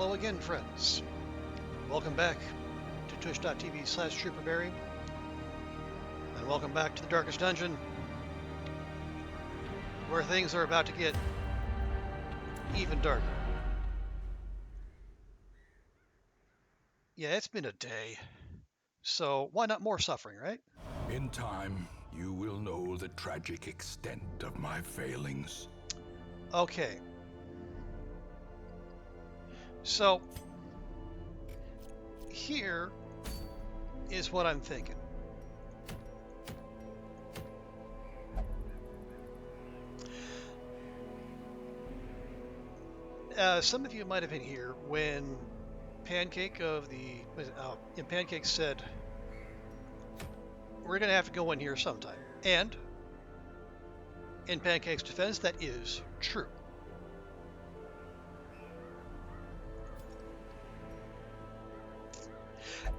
Hello again, friends. Welcome back to twitch.tv/TrooperBerry. And welcome back to the Darkest Dungeon, where things are about to get even darker. Yeah, it's been a day. So why not more suffering, right? In time, you will know the tragic extent of my failings. Okay. So, here is what I'm thinking. Some of you might have been here when Pancake said, we're going to have to go in here sometime. And, in Pancake's defense, that is true.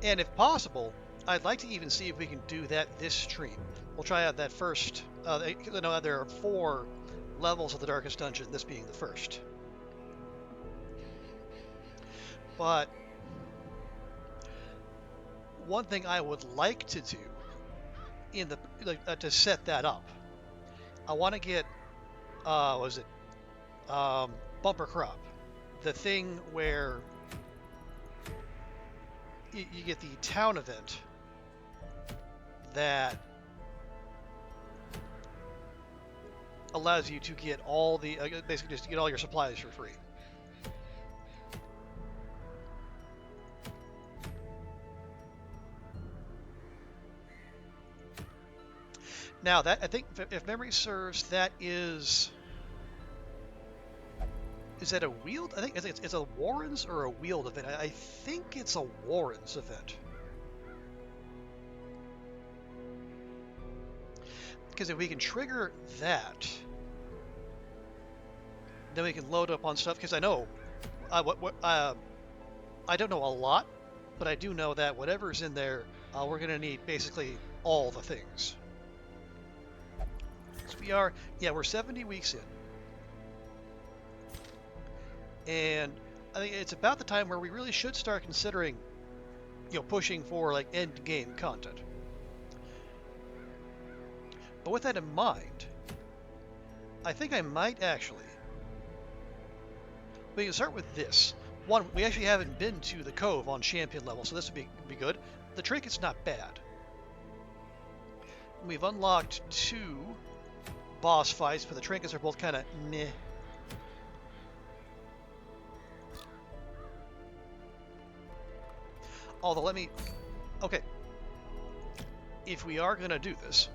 And if possible, I'd like to even see if we can do that this stream. We'll try out that first. There are 4 levels of the Darkest Dungeon, this being the first. But one thing I would like to do in the to set that up, I want to get bumper crop, the thing where you get the town event that allows you to get all the basically just get all your supplies for free. Now that I think, if memory serves, that is that a wheeled? I think it's a Warrens or a wheeled event. I think it's a Warrens event. Because if we can trigger that, then we can load up on stuff. Because I know, I don't know a lot, but I do know that whatever's in there, we're going to need basically all the things. So we're 70 weeks in. And I think it's about the time where we really should start considering, pushing for like end game content. But with that in mind, I think I might actually. We can start with this. One, we actually haven't been to the Cove on champion level, so this would be good. The trinket's not bad. We've unlocked 2 boss fights, but the trinkets are both kind of meh. Although okay, if we are going to do this,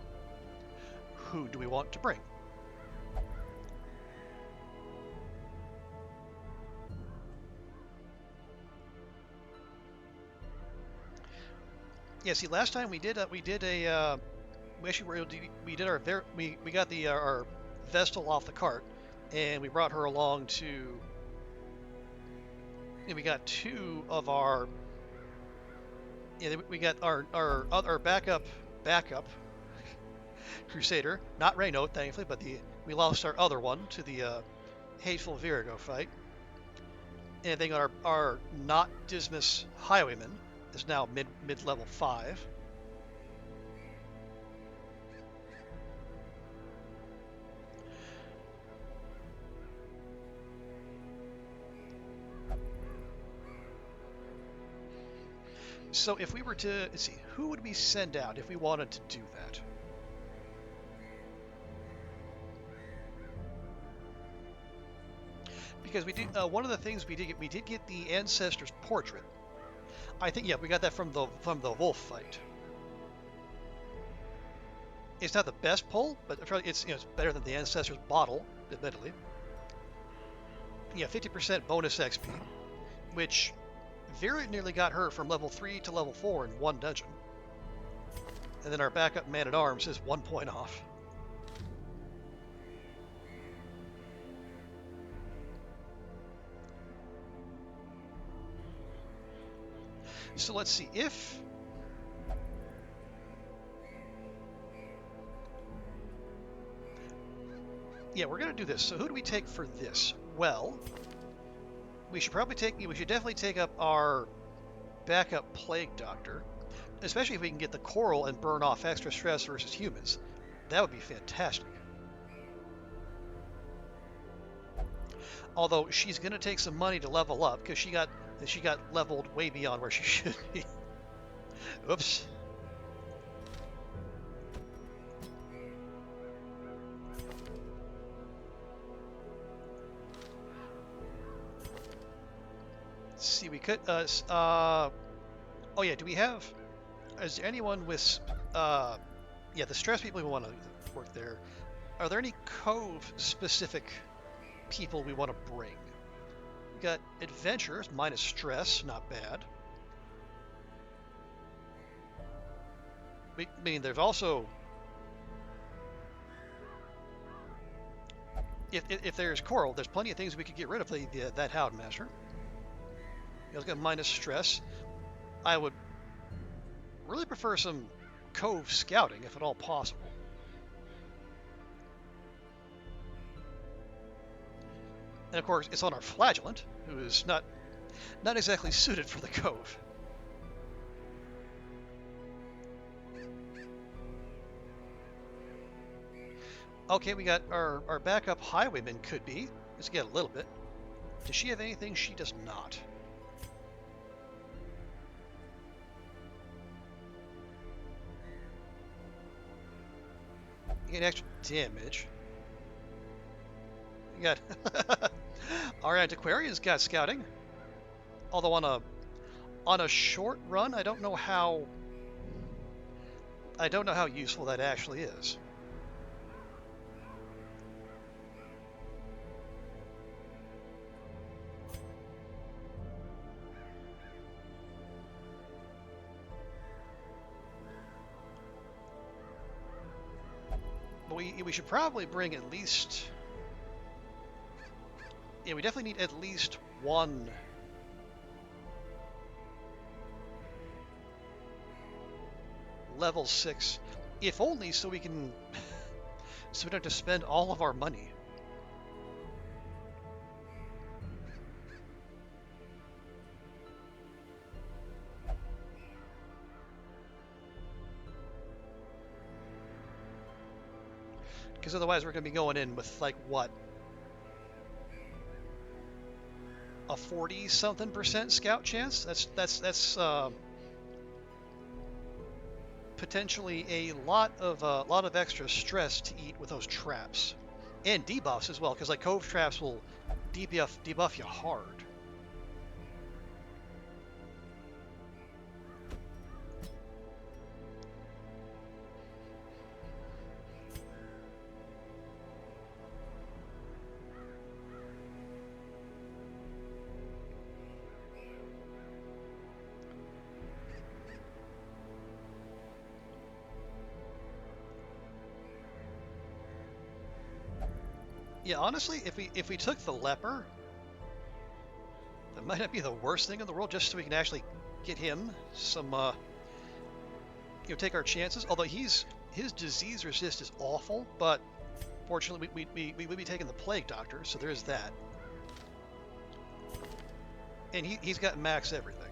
who do we want to bring? Yeah, see, last time we got our Vestal off the cart, and we brought her along to. And we got 2 of our. Yeah, we got our backup Crusader, not Reynaud, thankfully, but we lost our other one to the Hateful Virago fight. And then our not Dismas Highwayman is now mid level 5. So if we were to, let's see, who would we send out if we wanted to do that? Because we did one of the things we did get the Ancestor's portrait. I think we got that from the wolf fight. It's not the best pull, but it's better than the Ancestor's bottle, admittedly. 50% bonus XP, which very nearly got her from level 3 to level 4 in 1 dungeon. And then our backup man-at-arms is 1 point off. So let's see if... Yeah, we're going to do this. So who do we take for this? Well, we should definitely take up our backup plague doctor, especially if we can get the coral and burn off extra stress versus humans. That would be fantastic. Although she's gonna take some money to level up because she got leveled way beyond where she should be. Oops. Let's see, we could oh yeah, do we have, is there anyone with yeah, the stress people we want to work there. Are there any cove specific people we want to bring? We got adventurers minus stress, not bad. I mean, there's also, if there's coral, there's plenty of things we could get rid of that Hound Master. He's got minus stress. I would really prefer some cove scouting, if at all possible. And of course, it's on our flagellant, who is not exactly suited for the cove. Okay, we got our backup highwayman could be. Let's get a little bit. Does she have anything? She does not. You get extra damage. You got our antiquarian's got scouting. Although on a short run, I don't know how useful that actually is. But we should probably bring at least, yeah, we definitely need at least one level 6, if only so we can so we don't have to spend all of our money. Because otherwise we're going to be going in with, like, what, a 40-something% scout chance? That's potentially a lot of extra stress to eat with those traps, and debuffs as well, because like cove traps will debuff you hard. Yeah, honestly, if we took the leper, that might not be the worst thing in the world, just so we can actually get him some, take our chances. Although his disease resist is awful, but fortunately we would be taking the plague doctor, so there's that. And he's got max everything.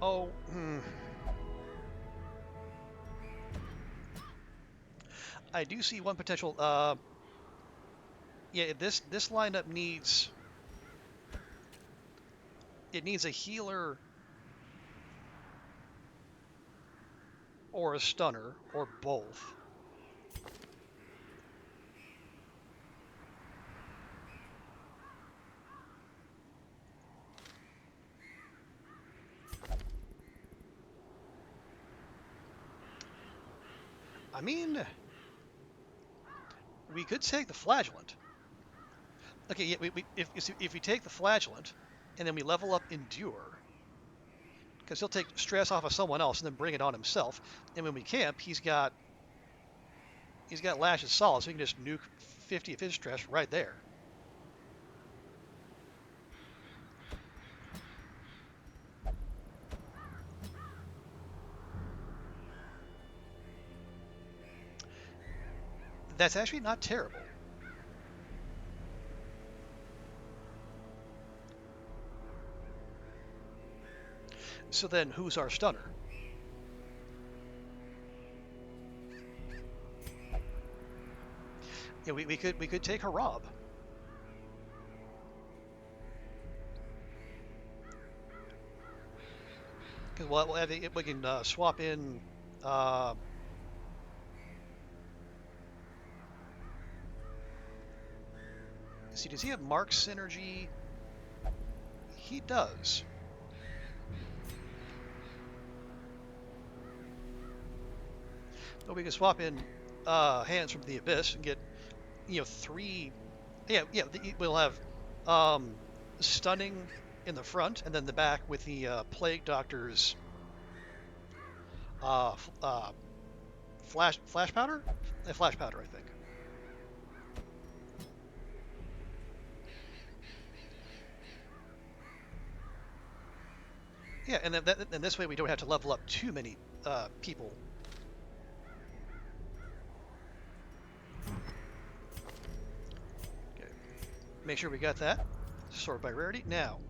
Oh, I do see one potential. Yeah, this lineup needs a healer or a stunner or both. I mean, we could take the flagellant. Okay, yeah, if we take the flagellant and then we level up endure, because he'll take stress off of someone else and then bring it on himself. And when we camp, he's got lashes solid, so he can just nuke 50 of his stress right there. That's actually not terrible. So then, who's our stunner? Yeah, we could take Harab. Because we can swap in. See, does he have Mark synergy? He does. But we can swap in hands from the abyss and get, 3. Yeah, we'll have stunning in the front and then the back with the plague doctor's flash powder. Flash powder, I think. Yeah, and then this way we don't have to level up too many people. Okay. Make sure we got that. Sort by rarity. Now.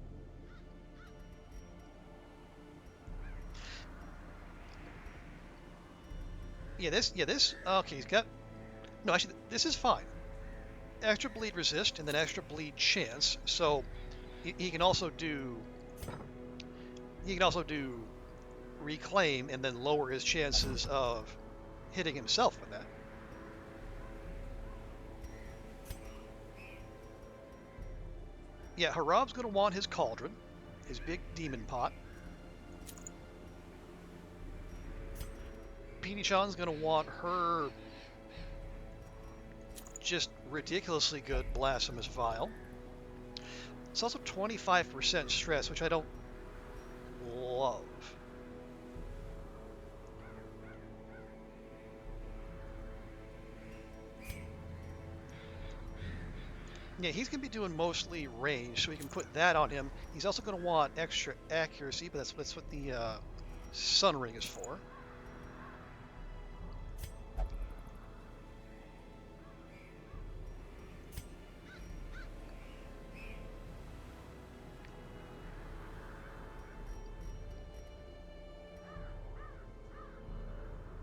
Yeah, this. Okay, he's got. No, actually, this is fine. Extra bleed resist and then extra bleed chance. So he can also do. He can also do reclaim and then lower his chances of hitting himself with that. Yeah, Harab's going to want his cauldron, his big demon pot. Peony-chan's going to want her just ridiculously good blasphemous vial. It's also 25% stress, which I don't love. Yeah, he's going to be doing mostly range, so we can put that on him. He's also going to want extra accuracy, but that's what the Sun Ring is for.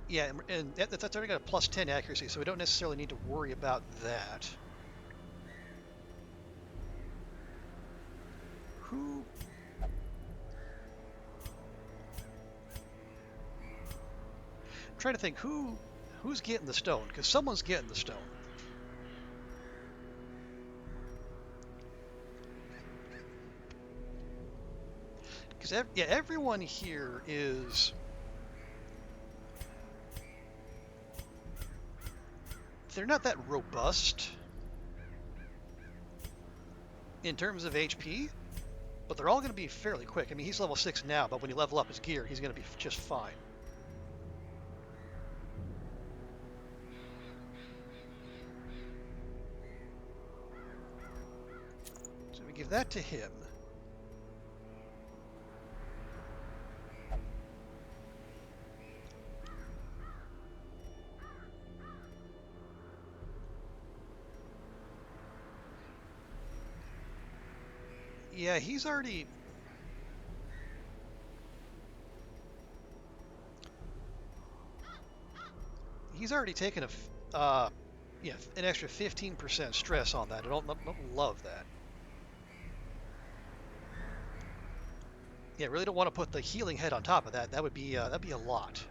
Yeah, and that's already got a plus 10 accuracy, so we don't necessarily need to worry about that. Who? I'm trying to think who's getting the stone, because someone's getting the stone. Because everyone here is. They're not that robust in terms of HP, but they're all going to be fairly quick. I mean, he's level 6 now, but when you level up his gear, he's going to be just fine. So we give that to him. Yeah, he's already. He's already taken an extra 15% stress on that. I don't love that. Yeah, really don't want to put the healing head on top of that. That'd be a lot.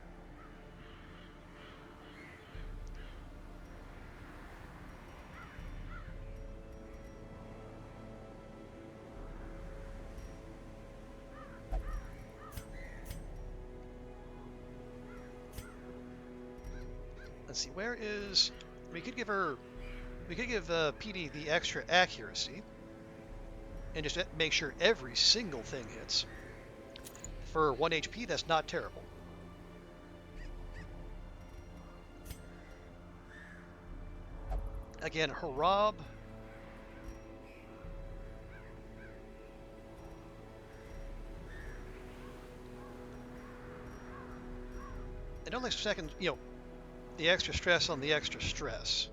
Let's see, where is... We could give PD the extra accuracy and just make sure every single thing hits. For 1 HP, that's not terrible. Again, Harab. And only second, the extra stress on the extra stress.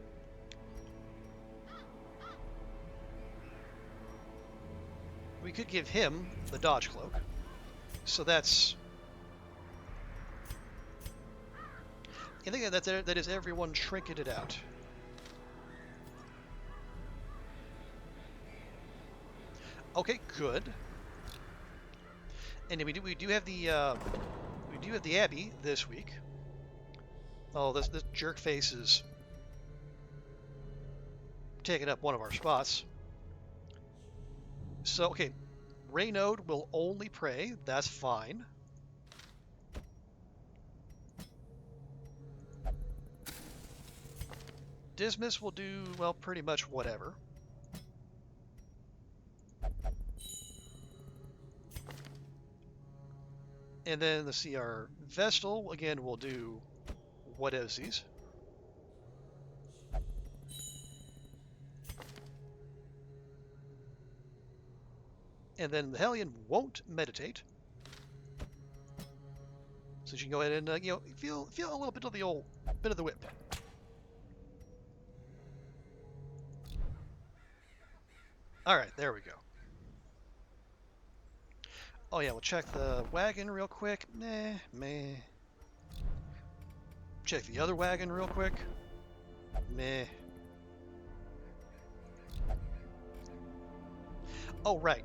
We could give him the dodge cloak. So that's... I think that is everyone trinketed out. Okay, good. And we do have the Abbey this week. Oh, this jerk face is taking up one of our spots. So okay, Reynode will only pray. That's fine. Dismas will do, well, pretty much whatever. And then let's see, our Vestal again will do whatevsies. And then the Hellion won't meditate. So you can go ahead and feel a little bit of the old bit of the whip. All right, there we go. Oh yeah, we'll check the wagon real quick. Meh. Check the other wagon real quick. Meh. Oh right.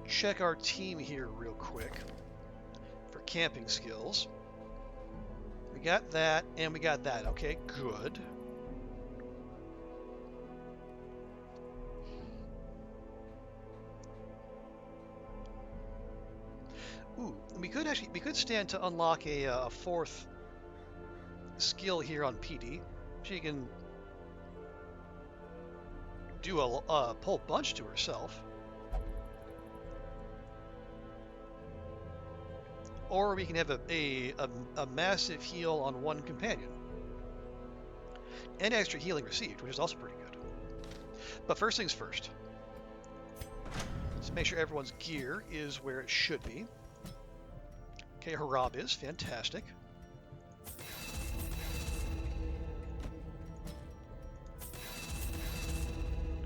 Check our team here real quick for camping skills. We got that, and we got that. Okay, good. Ooh, we could stand to unlock a fourth skill here on PD. She can do a pull bunch to herself. Or we can have a massive heal on one companion. And extra healing received, which is also pretty good. But first things first. Let's make sure everyone's gear is where it should be. Okay, Harab is fantastic.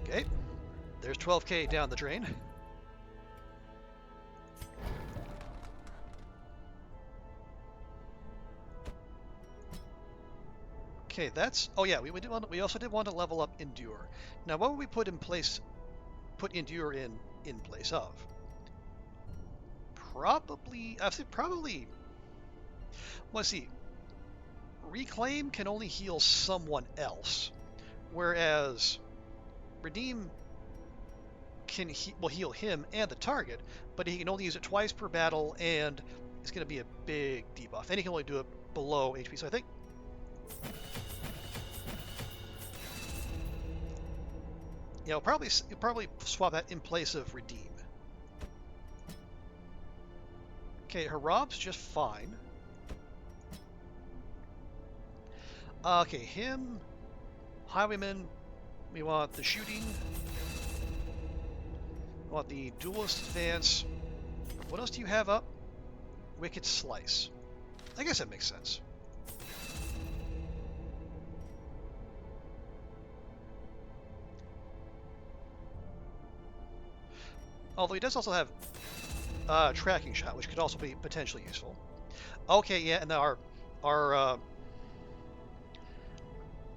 Okay, there's 12k down the drain. Okay, that's... Oh yeah, we also did want to level up Endure. Now, what would we put Endure in place of? Probably... I'd say probably... Let's see. Reclaim can only heal someone else, whereas Redeem will heal him and the target, but he can only use it twice per battle, and it's going to be a big debuff. And he can only do it below HP, so I think... Yeah, you'll probably swap that in place of Redeem. Okay, Harab's just fine. Okay, him, Highwayman, we want the shooting. We want the duelist advance. What else do you have up? Wicked Slice. I guess that makes sense. Although he does also have tracking shot, which could also be potentially useful. Okay, yeah, and our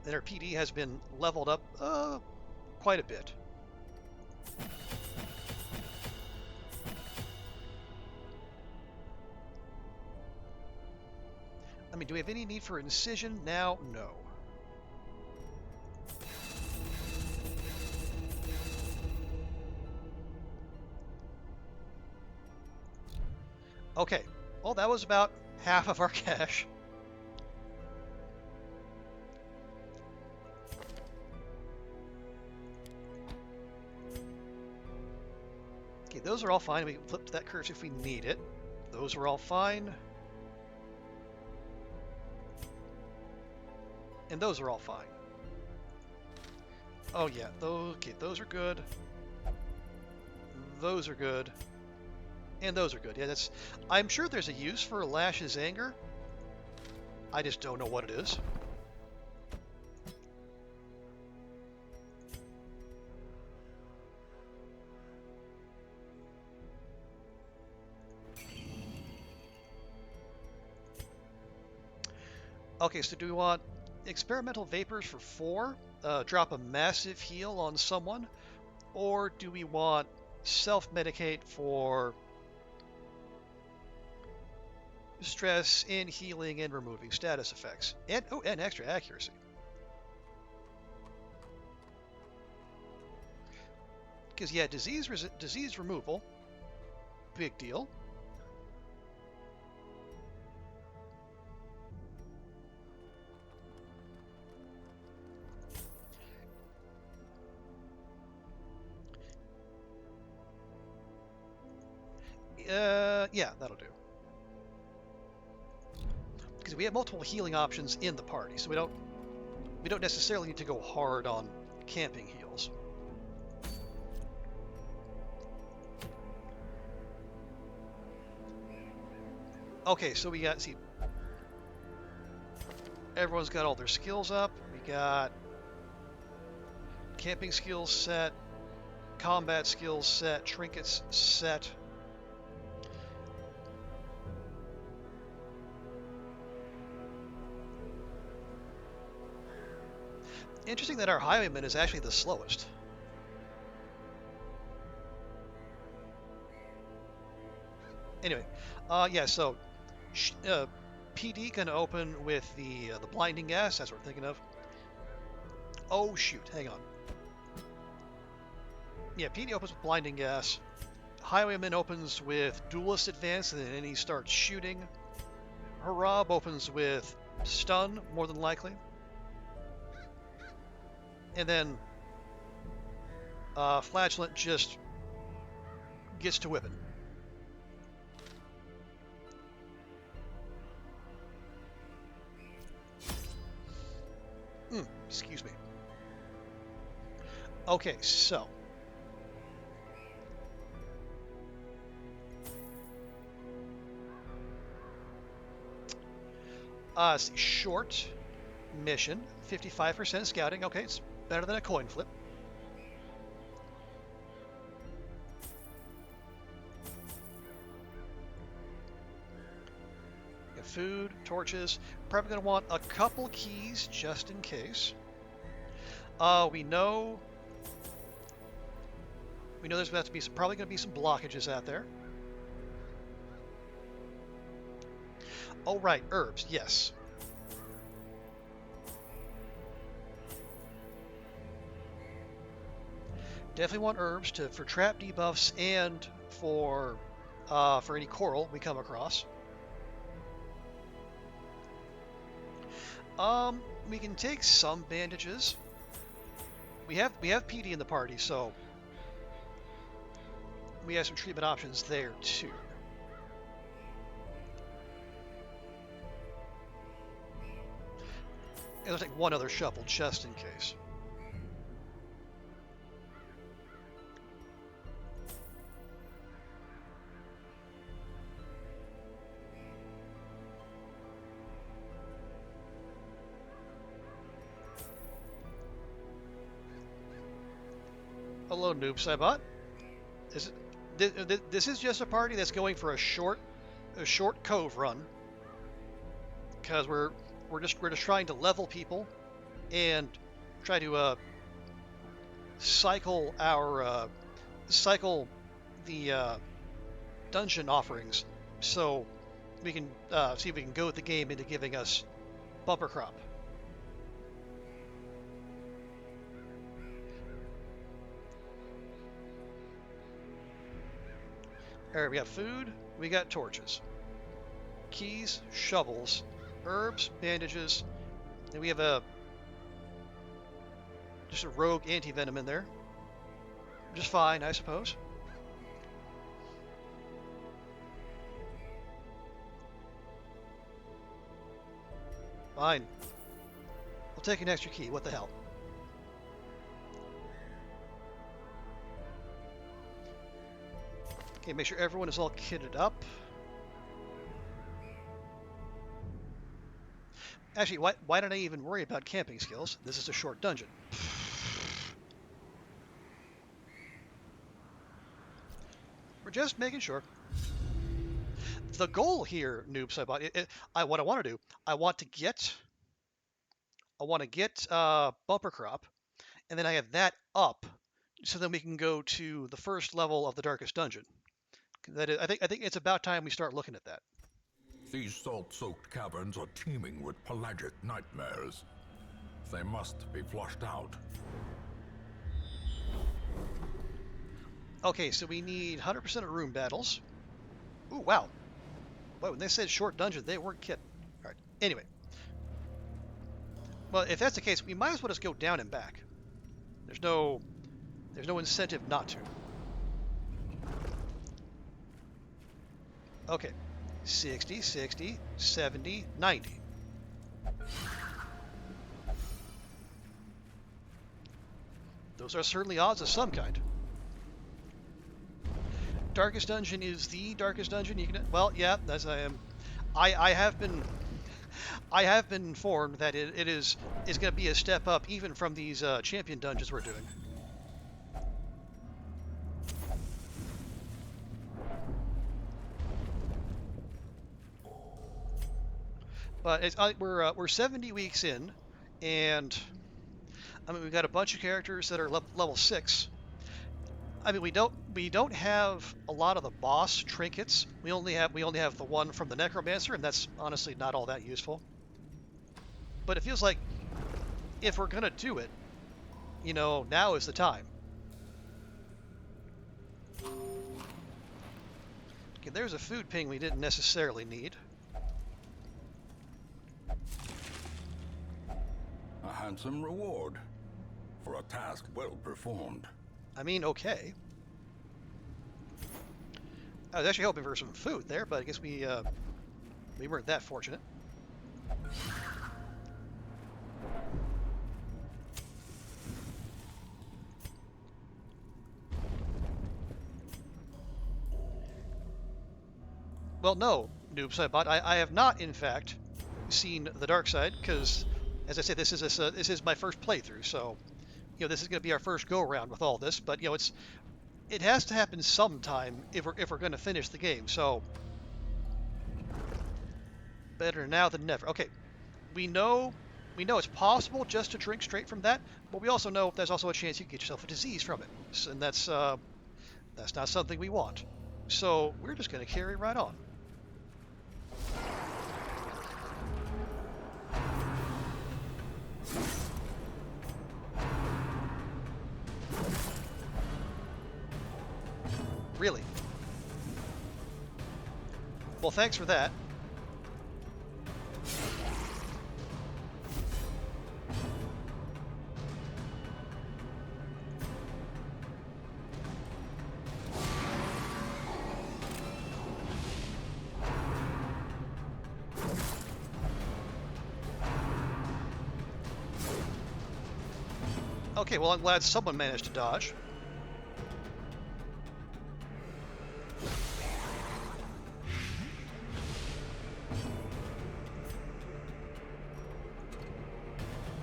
PD has been leveled up quite a bit. I mean, do we have any need for incision now? No. Okay, well, that was about half of our cash. Okay, those are all fine. We can flip to that curse if we need it. Those are all fine. And those are all fine. Oh yeah, those are good. Those are good. And those are good. Yeah, I'm sure there's a use for Lash's Anger. I just don't know what it is. Okay, so do we want experimental vapors for 4? Drop a massive heal on someone? Or do we want self-medicate for stress and healing and removing status effects? And extra accuracy. Because yeah, disease removal, big deal. Yeah, that'll do. Because we have multiple healing options in the party, so we don't necessarily need to go hard on camping heals. Okay, so we got, see, everyone's got all their skills up. We got camping skills set, combat skills set, trinkets set. Interesting that our highwayman is actually the slowest. Anyway, yeah, so PD can open with the blinding gas. That's what we're thinking of. Oh shoot, hang on. Yeah, PD opens with blinding gas. Highwayman opens with duelist advance, and then he starts shooting. Harab opens with stun, more than likely. And then Flagellant just gets to whipping. Excuse me. Okay, so short mission, 55% scouting. Okay, it's better than a coin flip. Got food, torches. Probably going to want a couple keys just in case. We know there's about to be probably going to be some blockages out there. Oh right, herbs, yes. Definitely want herbs for trap debuffs and for any coral we come across. We can take some bandages. We have PD in the party, so we have some treatment options there too. And I'll take one other shovel just in case. Hello, Noob Saibot. This is just a party that's going for a short cove run because we're just trying to level people and try to cycle the dungeon offerings so we can see if we can goad the game into giving us bumper crop. All right, we got food, we got torches, keys, shovels, herbs, bandages, and we have just a rogue anti-venom in there. Just fine, I suppose. Fine. I'll take an extra key, what the hell. Okay, make sure everyone is all kitted up. Actually, why did I even worry about camping skills? This is a short dungeon. We're just making sure. the goal here, Noob Saibot, what I want to do, I want to get bumper crop, and then I have that up, so then we can go to the first level of the darkest dungeon. I think it's about time we start looking at that. These salt-soaked caverns are teeming with pelagic nightmares. They must be flushed out. Okay, so we need 100% of room battles. Ooh, wow. Boy, when they said short dungeon, they weren't kidding. All right. Anyway. Well, if that's the case, we might as well just go down and back. There's no incentive not to. Okay. 60, 60, 70, 90. Those are certainly odds of some kind. Darkest dungeon is the darkest dungeon you can. Well, yeah, that's I am. I have been informed that it is going to be a step up even from these champion dungeons we're doing. But we're 70 weeks in, and I mean we've got a bunch of characters that are level 6. I mean we don't have a lot of the boss trinkets. We only have the one from the Necromancer, and that's honestly not all that useful. But it feels like if we're gonna do it, now is the time. Okay, there's a food ping we didn't necessarily need. A handsome reward for a task well performed. I mean, okay. I was actually hoping for some food there, but I guess we weren't that fortunate. Well, no, Noob Saibot, I have not, in fact, seen the dark side, because, as I said, this is my first playthrough, so this is going to be our first go around with all this. But it has to happen sometime if we're going to finish the game. So better now than never. Okay, we know it's possible just to drink straight from that, but we also know there's also a chance you can get yourself a disease from it, and that's not something we want. So we're just going to carry right on. Really? Well, thanks for that. Okay, well, I'm glad someone managed to dodge.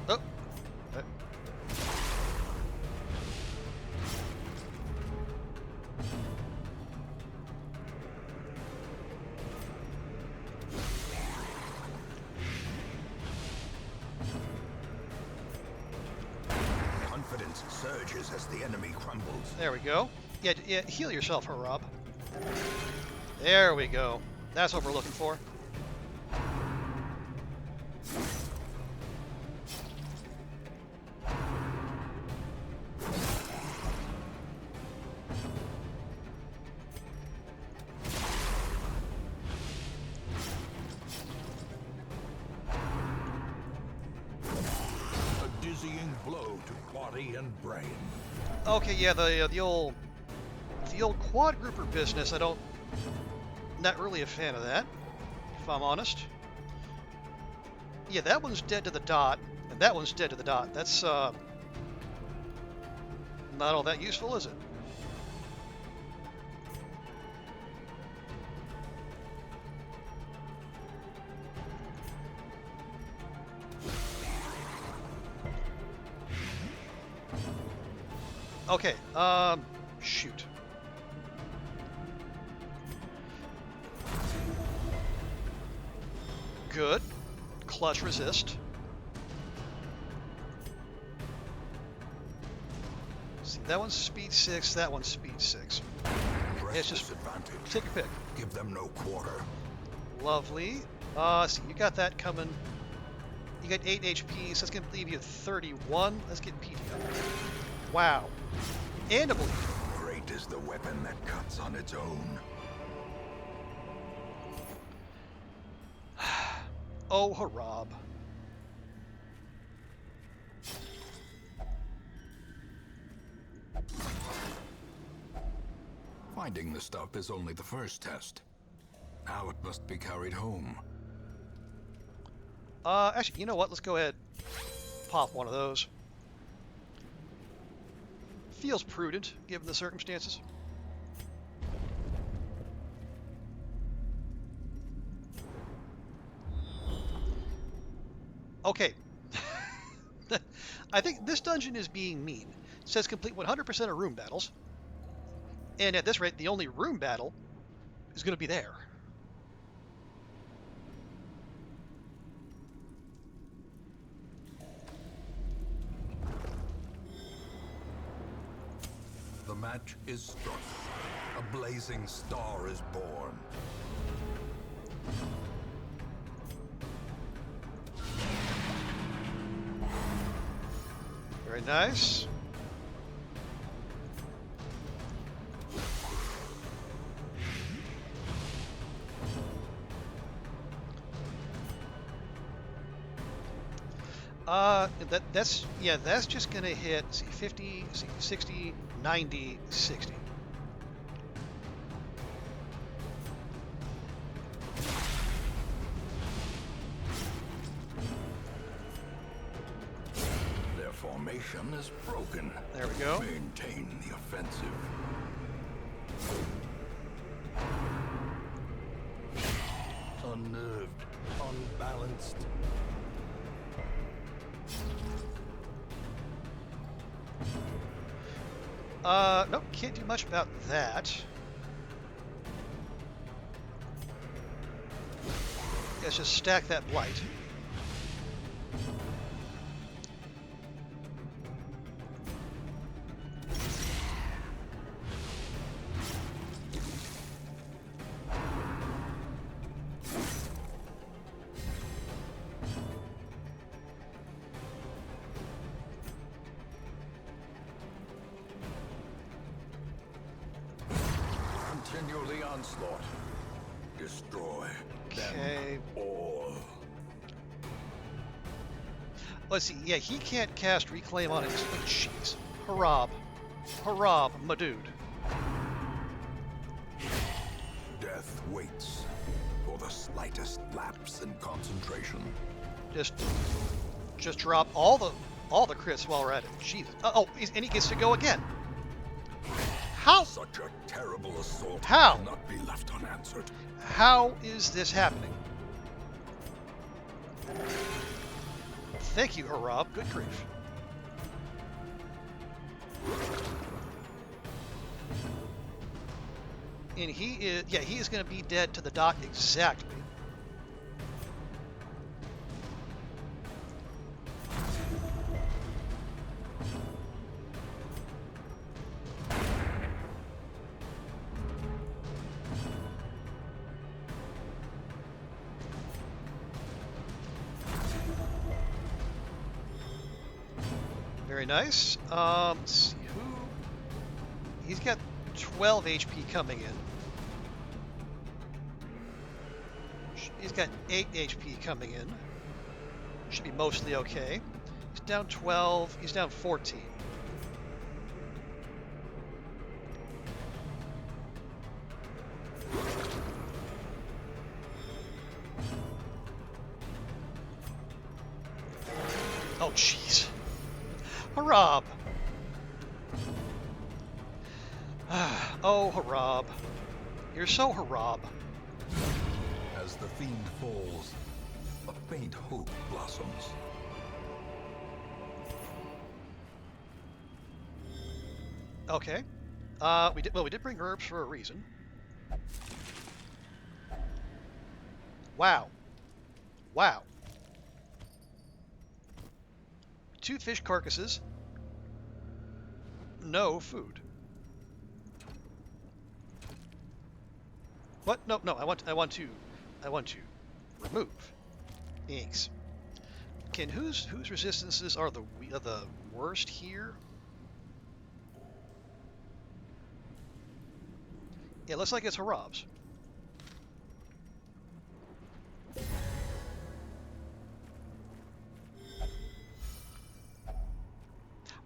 Oh. Confidence surges as the enemy crumbles. There we go. Yeah, heal yourself, Rob. There we go. That's what we're looking for. A dizzying blow to body and brain. Okay, yeah, the old quad grouper business. Not really a fan of that, if I'm honest. Yeah, that one's dead to the dot, and that one's dead to the dot. That's not all that useful, is it? Okay, shoot. Good. Clutch resist. See, that one's speed 6, that one's speed 6. It's just disadvantage. take your pick. Give them no quarter. Lovely. See, you got that coming. You got 8 HP, so that's going to leave you at 31. Let's get PD up. Wow. And a bleed. Great is the weapon that cuts on its own. Oh, Harab. Finding the stuff is only the first test. Now it must be carried home. Actually, you know what? Let's go ahead. Pop one of those. Feels prudent, given the circumstances. Okay. I think this dungeon is being mean. It says complete 100% of room battles. And at this rate, the only room battle is going to be there. The match is struck. A blazing star is born. Very nice. That's just gonna hit, see, 50, see, 60, 90, 60. Their formation is broken. There we go. Maintain the offensive. Unnerved, unbalanced. Nope, can't do much about that. Let's just stack that blight. Continue the onslaught. Destroy Okay. them all. Let's see. Yeah, he can't cast Reclaim on it. Oh, jeez. Harab. Harab, my dude. Death waits for the slightest lapse in concentration. Just drop all the crits while we're at it. Jesus. And he gets to go again. How? Such a terrible assault How? cannot be left unanswered. How is this happening? Thank you, Harab. Good grief. And he is going to be dead to the dot exactly. Very nice. Let's see who. He's got 12 HP coming in. He's got 8 HP coming in. Should be mostly okay. He's down 12. He's down 14. Oh, jeez. Harab! Oh, Harab. You're so Harab. As the fiend falls, a faint hope blossoms. Okay. We did bring herbs for a reason. Wow. Wow. 2 fish carcasses. No food. What? No, no. I want to remove. Thanks. Can whose resistances are the worst here? Yeah, looks like it's Harab's.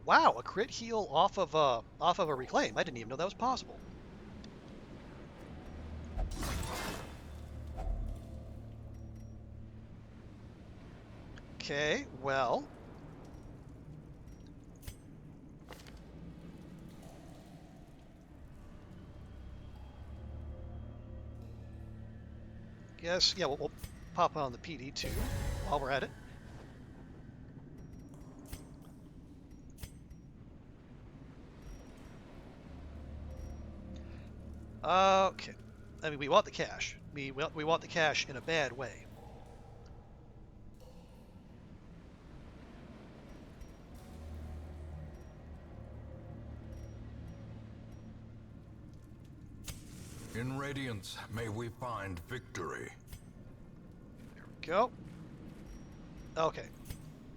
Wow, a crit heal off of a reclaim. I didn't even know that was possible. Okay, well. Guess, yeah, we'll pop on the PD too while we're at it. Okay. I mean, we want the cash. We want the cash in a bad way. In Radiance, may we find victory. There we go. Okay.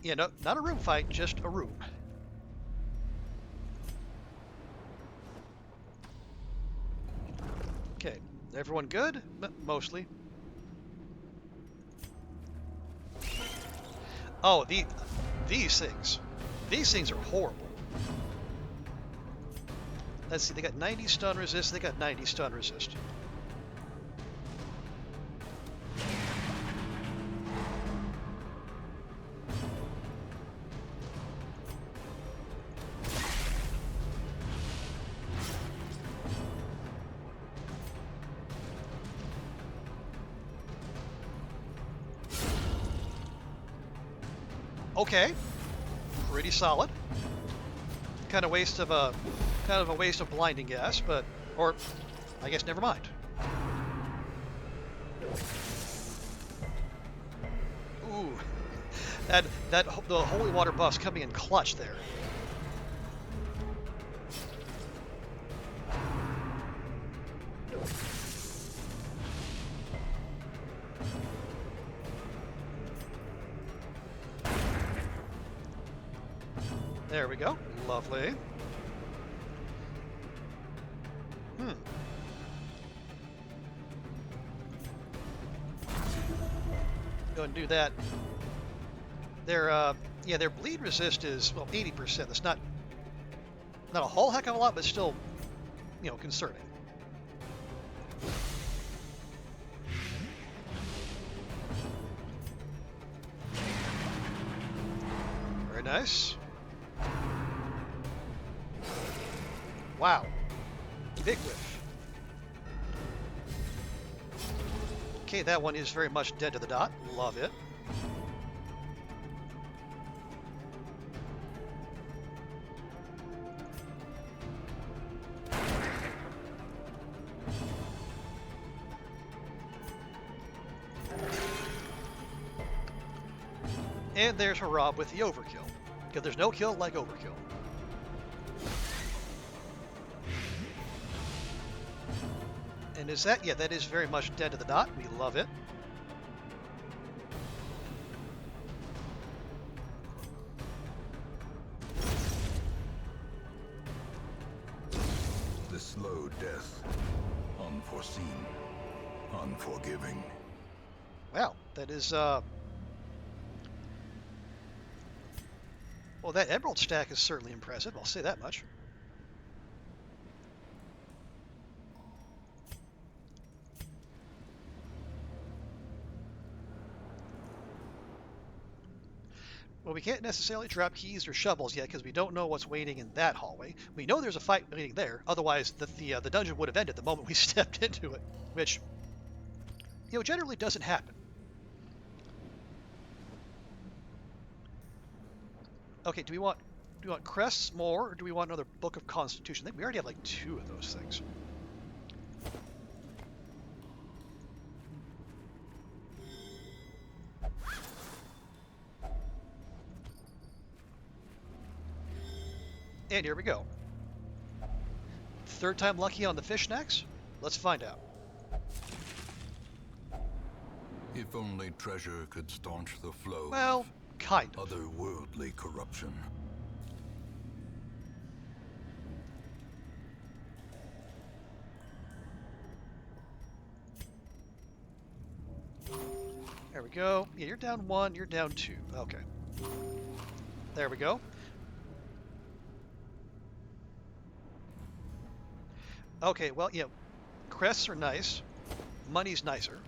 Yeah, no, not a room fight, just a room. Okay. Everyone good? Mostly. Oh, these things. These things are horrible. Let's see, they got 90 stun resist, they got 90 stun resist. Okay. Pretty solid. Kind of a waste of blinding gas, but or I guess never mind. Ooh, that the holy water buff's coming in clutch there. There we go. Lovely. Go and do that. Their bleed resist is, well, 80%. That's not a whole heck of a lot, but still, concerning. Very nice. Wow. Big whiff. Okay, that one is very much dead to the dot. Love it. And there's Harab with the overkill. Because there's no kill like overkill. And is that? Yeah, that is very much dead to the dot. We love it. The slow death. Unforeseen. Unforgiving. Wow, that is, well, that emerald stack is certainly impressive. I'll say that much. Well, we can't necessarily drop keys or shovels yet because we don't know what's waiting in that hallway. We know there's a fight waiting there. Otherwise, the dungeon would have ended the moment we stepped into it, which, generally doesn't happen. Okay, do we want crests more, or do we want another Book of Constitution? I think we already have like 2 of those things. And here we go. Third time lucky on the fish snacks? Let's find out. If only treasure could staunch the flow Well, kind of of. otherworldly corruption. There we go. Yeah, you're down 1, you're down 2. Okay. There we go. Okay, well, yeah, crests are nice. Money's nicer.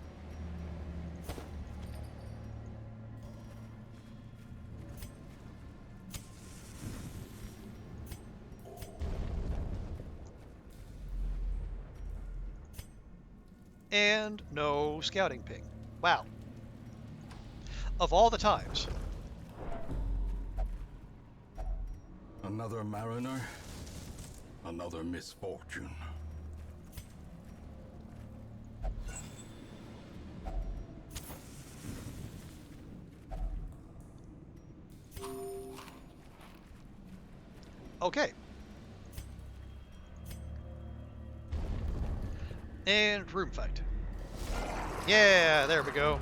And no scouting ping. Wow. Of all the times. Another mariner, another misfortune. Okay. And room fight. Yeah, there we go.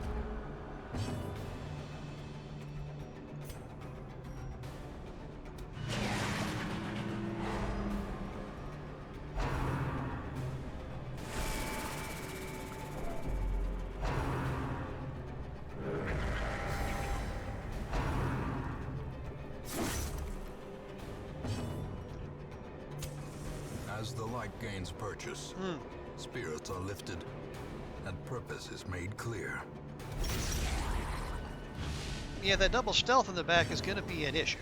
As the light gains purchase, spirits are lifted, and purpose is made clear. Yeah, that double stealth in the back is going to be an issue.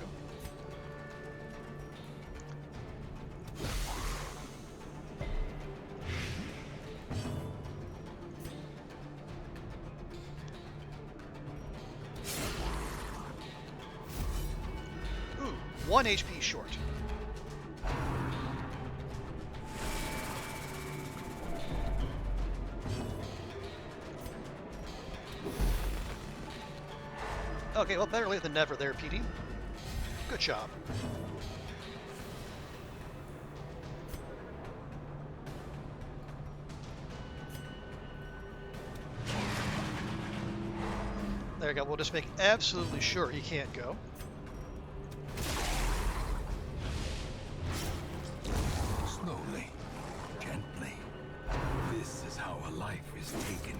Ooh, 1 HP short. Okay, well, better late than never there, PD. Good job. There you go. We'll just make absolutely sure he can't go. Slowly, gently. This is how a life is taken.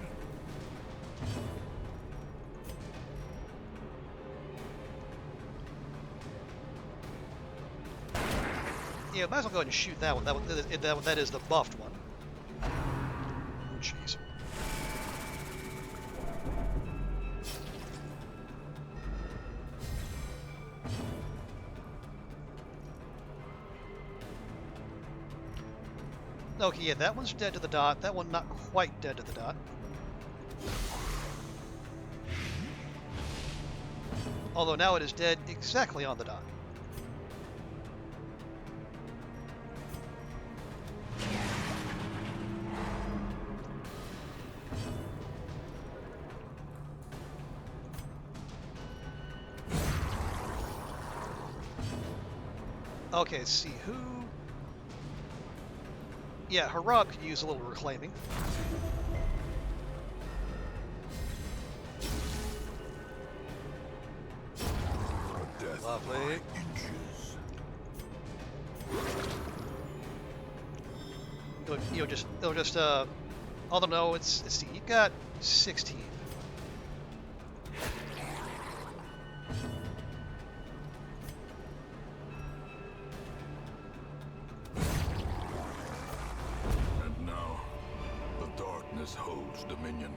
Yeah, might as well go ahead and shoot that one. That is the buffed one. Oh, jeez. Okay, yeah, that one's dead to the dot. That one not quite dead to the dot. Although now it is dead exactly on the dot. Okay, let's see who. Yeah, Harab could use a little reclaiming. Death Lovely. by inches. It'll just although no, let's see, you got 16. And now, the darkness holds dominion.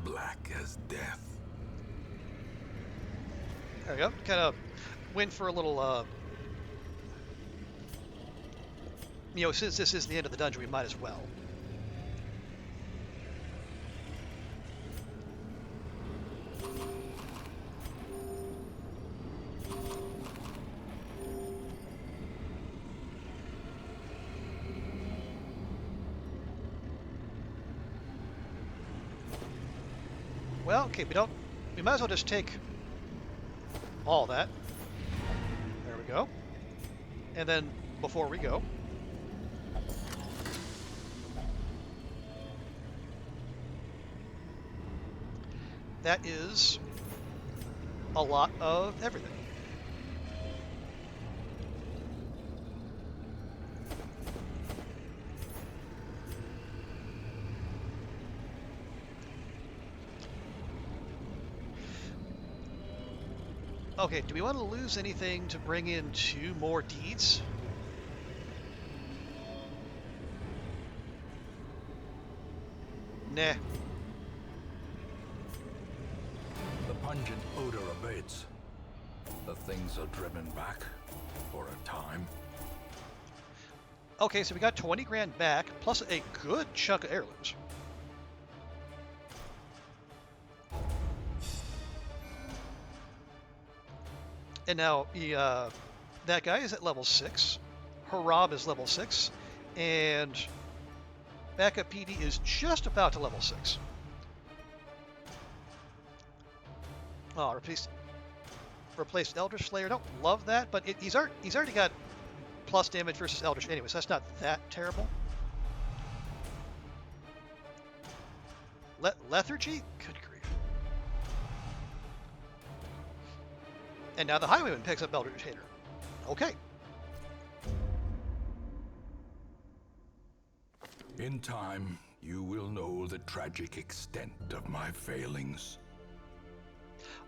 Black as death. There we go. Kind of went for a little, since this is the end of the dungeon, we might as well. Well, okay, we might as well just take all that. There we go. And then before we go, that is a lot of everything. Okay, do we want to lose anything to bring in 2 more deeds? Nah. The pungent odor abates. The things are driven back for a time. Okay, so we got 20 grand back, plus a good chunk of heirlooms. And now that guy is at level 6. Harab is level 6. And backup PD is just about to level 6. Oh, replaced Eldritch Slayer. Don't love that, but he's already got plus damage versus Eldritch anyway, so that's not that terrible. Lethargy? Good grief. And now the Highwayman picks up Eldritch Hater. Okay. In time, you will know the tragic extent of my failings.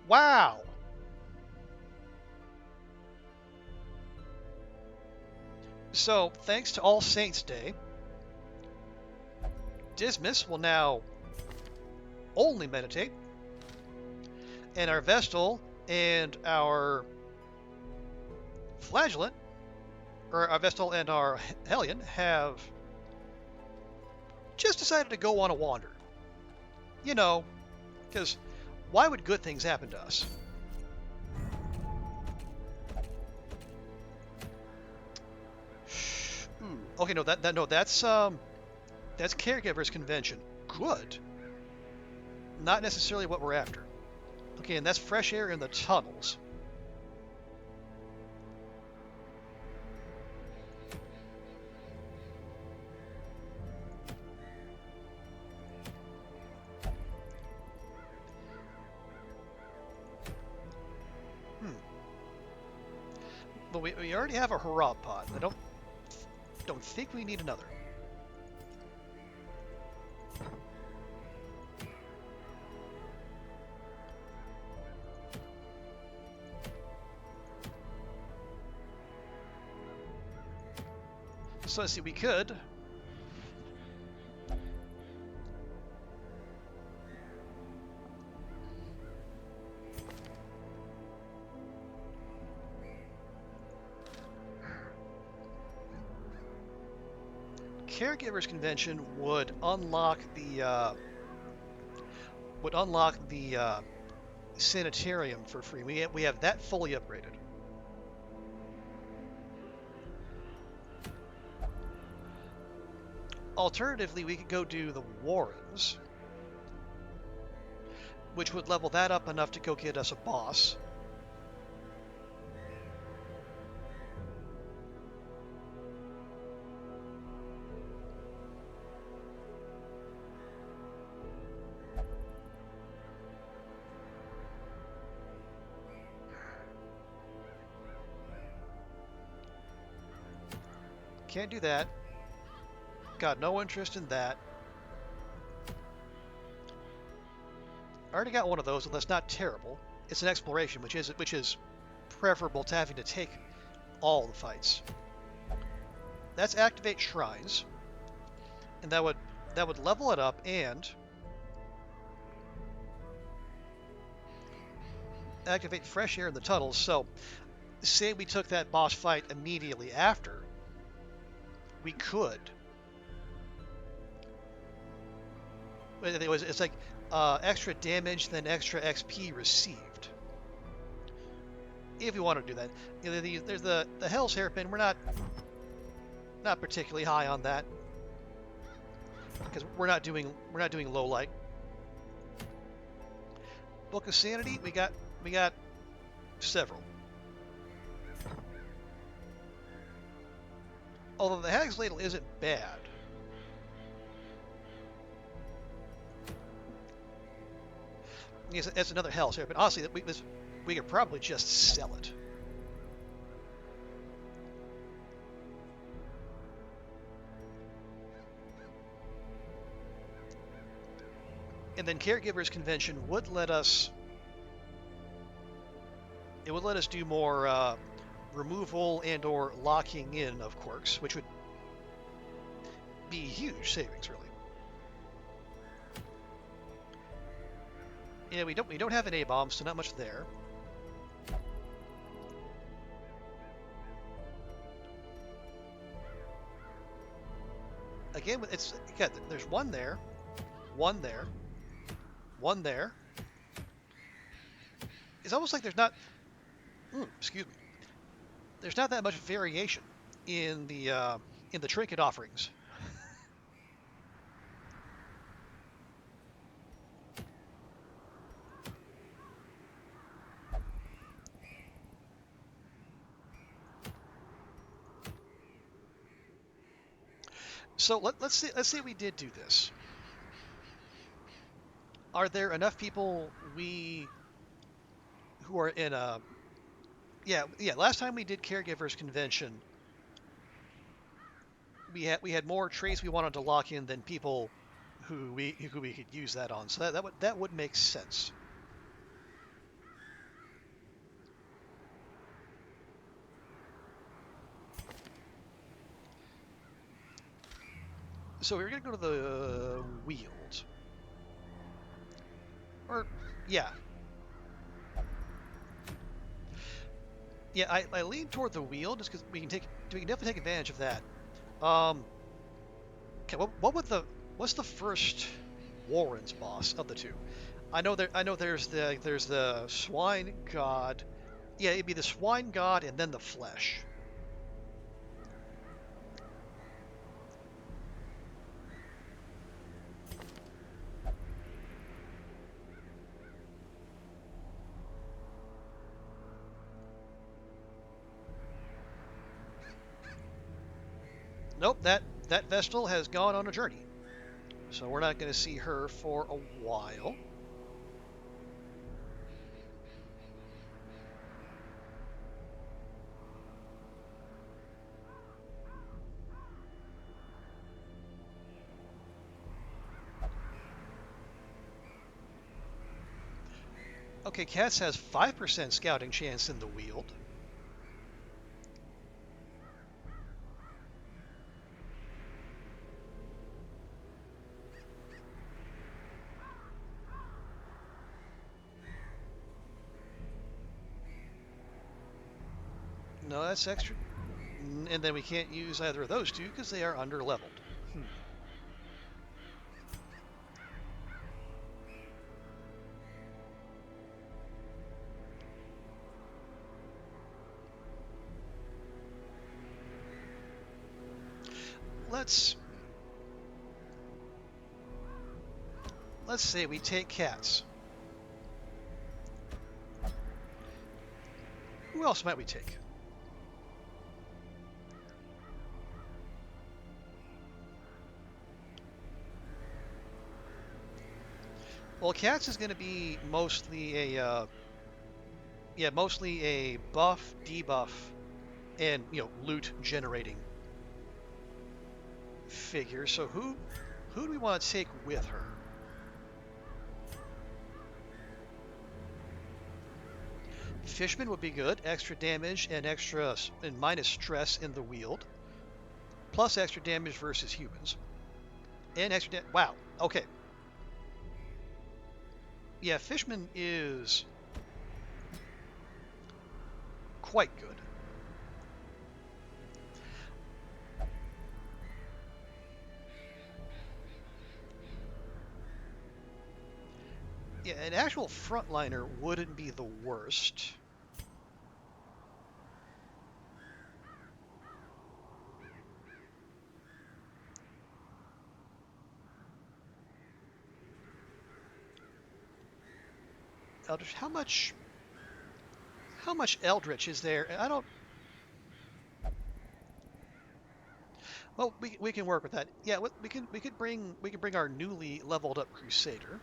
Wow. So, thanks to All Saints Day, Dismas will now only meditate, and our Vestal and our Flagellant, or our Vestal and our Hellion, have just decided to go on a wander. You know, because why would good things happen to us? Okay, no, that's Caregivers Convention. Good. Not necessarily what we're after. Okay, and that's fresh air in the tunnels. But we already have a Harab pod. I don't think we need another. So let's see, we could Caregivers Convention would unlock the sanitarium for free. We have that fully upgraded. Alternatively, we could go do the Warrens, which would level that up enough to go get us a boss. Can't do that. Got no interest in that. I already got one of those, and that's not terrible. It's an exploration, which is preferable to having to take all the fights. That's activate shrines, and that would level it up and activate fresh air in the tunnels. So, say we took that boss fight immediately after, we could. It's like extra damage, then extra XP received. If we want to do that, there's the Hell's Hairpin. We're not particularly high on that because we're not doing low light. Book of Sanity, we got several. Although the Hag's Ladle isn't bad. Yes, that's another Hell's Hair, but honestly, we could probably just sell it. And then Caregivers Convention would let us. It would let us do more removal and/or locking in of quirks, which would be huge savings, really. Yeah, we don't have an A-bomb, so not much there. Again, there's one there, one there, one there. It's almost like there's not. Excuse me. There's not that much variation in the trinket offerings. So let's say we did do this. Are there enough people who are in a yeah. Last time we did Caregivers Convention, we had more traits we wanted to lock in than people who we could use that on. So that would make sense. So we're gonna go to the Wield, or yeah. Yeah, I lean toward the Wield just because we can definitely take advantage of that. Okay, what's the first Warren's boss of the two? I know there's the Swine God. Yeah, it'd be the Swine God and then the Flesh. Nope, that Vestal has gone on a journey, so we're not going to see her for a while. Okay, Cats has 5% scouting chance in the Wield. No, that's extra. And then we can't use either of those two because they are under-leveled. Let's say we take Cats. Who else might we take? Well, Cats is going to be mostly a buff, debuff, and loot generating figure. So who do we want to take with her? Fishman would be good. Extra damage and minus stress in the Wield, plus extra damage versus humans, and extra. Wow. Okay. Yeah, Fishman is quite good. Yeah, an actual frontliner wouldn't be the worst. Eldritch, how much Eldritch is there? I don't. Well, we can work with that. Yeah, we could bring our newly leveled up Crusader.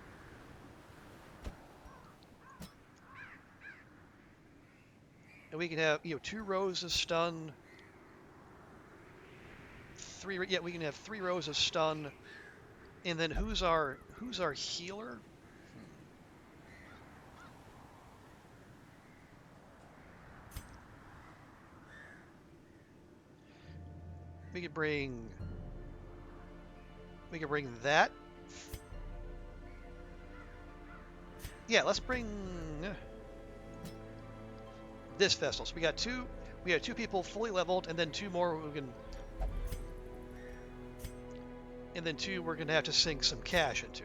And we can have 2 rows of stun, we can have 3 rows of stun, and then who's our healer? We could bring that. Yeah, let's bring this Vestal. So we have 2 people fully leveled, and then 2 more we can, and then 2 we're gonna have to sink some cash into.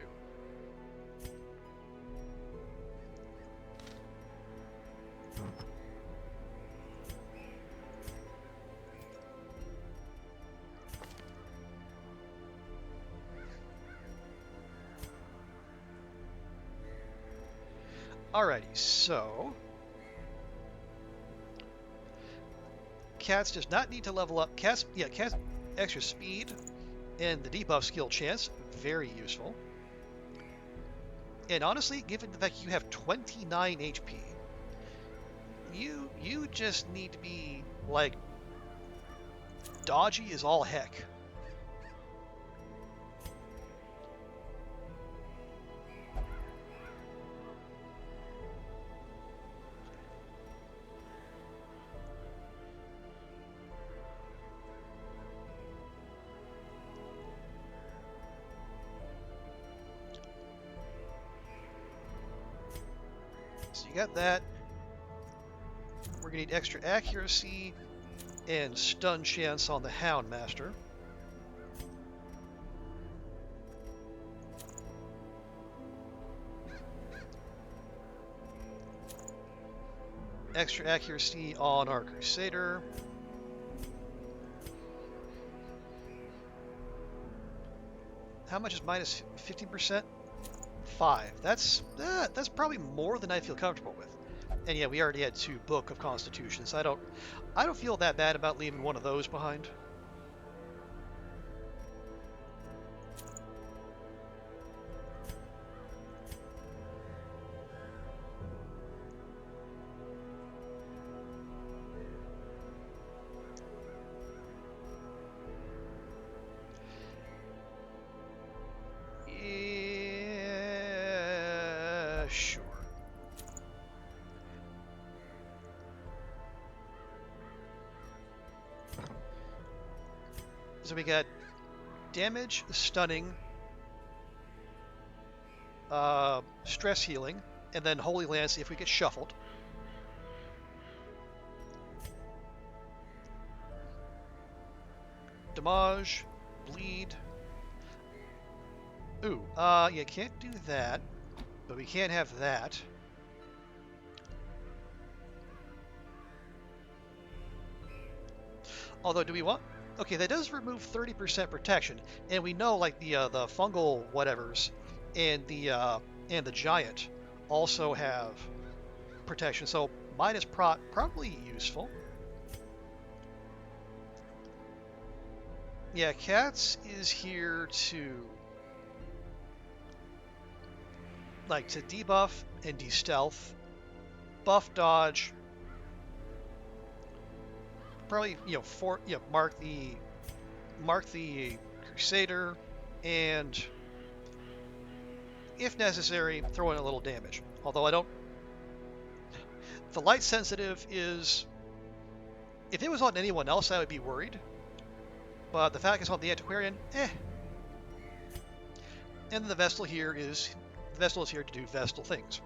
Alrighty, so Cats does not need to level up. Cats extra speed and the debuff skill chance, very useful. And honestly, given the fact you have 29 HP, you just need to be like dodgy as all heck. So you got that. We're gonna need extra accuracy and stun chance on the Hound Master. Extra accuracy on our Crusader. How much is minus 15%? 5. That's probably more than I feel comfortable with. And yeah, we already had 2 Book of Constitutions. I don't feel that bad about leaving one of those behind. Yeah, sure. So we got damage, stunning, stress healing, and then Holy Lance if we get shuffled. Damage, bleed. Ooh, yeah, can't do that, but we can't have that. Although, do we want? Okay, that does remove 30% protection, and we know like the fungal whatevers and the giant also have protection. So minus prot probably useful. Yeah, Cats is here to debuff and de-stealth, buff dodge. Probably mark the Crusader, and if necessary, throw in a little damage. Although I don't. The light sensitive is. If it was on anyone else, I would be worried. But the fact it's on the Antiquarian, eh. And the Vestal is here to do Vestal things.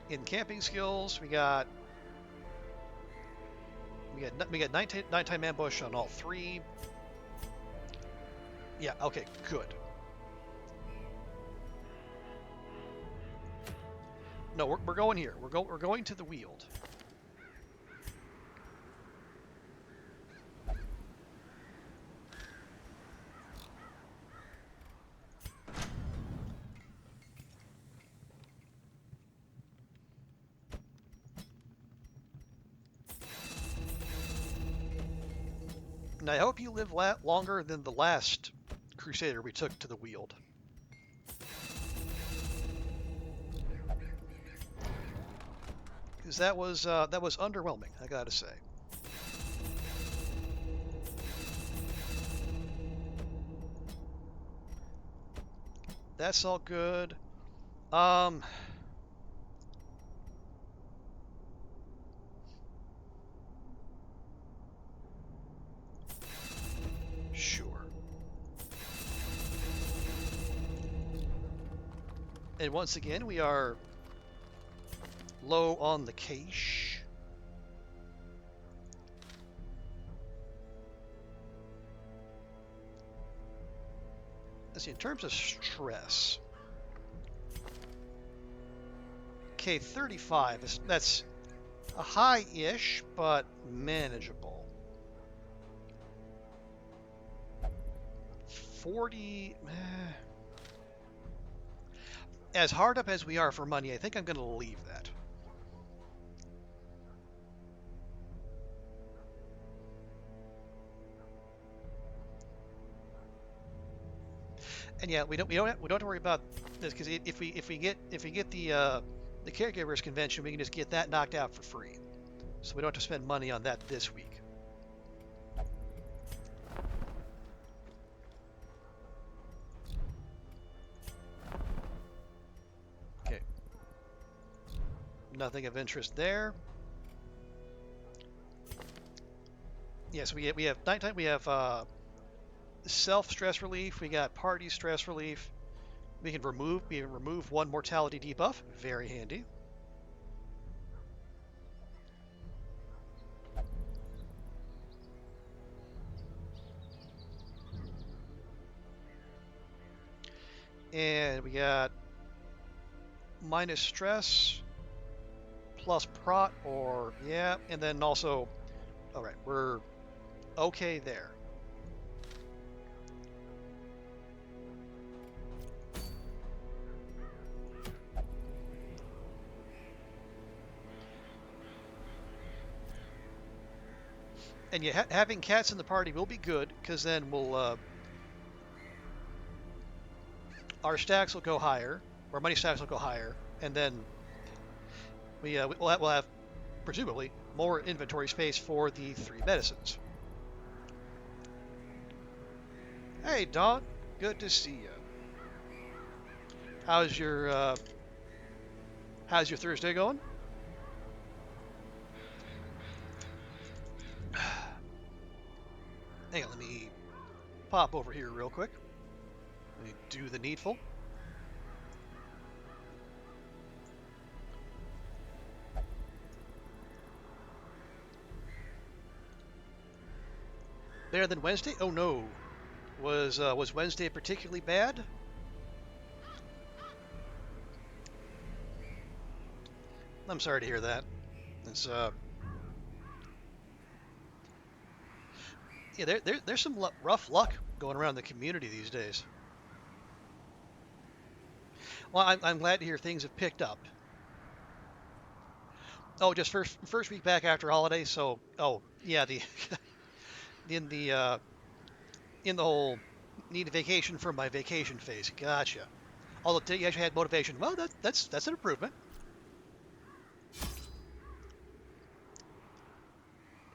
In camping skills, we got nighttime ambush on all 3. Yeah, okay, good. No, we're going here. We're going to the Weald. And I hope you live longer than the last Crusader we took to the Weald. Because that was underwhelming, I gotta say. That's all good. Sure. And once again, we are low on the cash. Let's see, in terms of stress. Okay, 35. That's a high-ish, but manageable. 40. As hard up as we are for money, I think I'm going to leave that. And yeah, we don't have to worry about this because if we get the caregivers convention, we can just get that knocked out for free. So we don't have to spend money on that this week. Okay. Nothing of interest there. Yes, we have nighttime. We have self stress relief. We got party stress relief. We can remove one mortality debuff. Very handy. And we got minus stress plus prot, or yeah, and then also, all right, we're okay there. And yeah, having cats in the party will be good because then we'll our stacks will go higher, our money stacks will go higher, and then we'll have presumably more inventory space for the 3 medicines. Hey, Dawn, good to see you. How's your Thursday going? Hang on, let me pop over here real quick. Let me do the needful. Better than Wednesday? Oh no. Was Wednesday particularly bad? I'm sorry to hear that. It's yeah, there's some rough luck going around the community these days. Well, I'm glad to hear things have picked up. Oh, just first week back after holiday. So, oh yeah, the in the whole need a vacation from my vacation phase. Gotcha. Although you actually had motivation. Well, that's an improvement.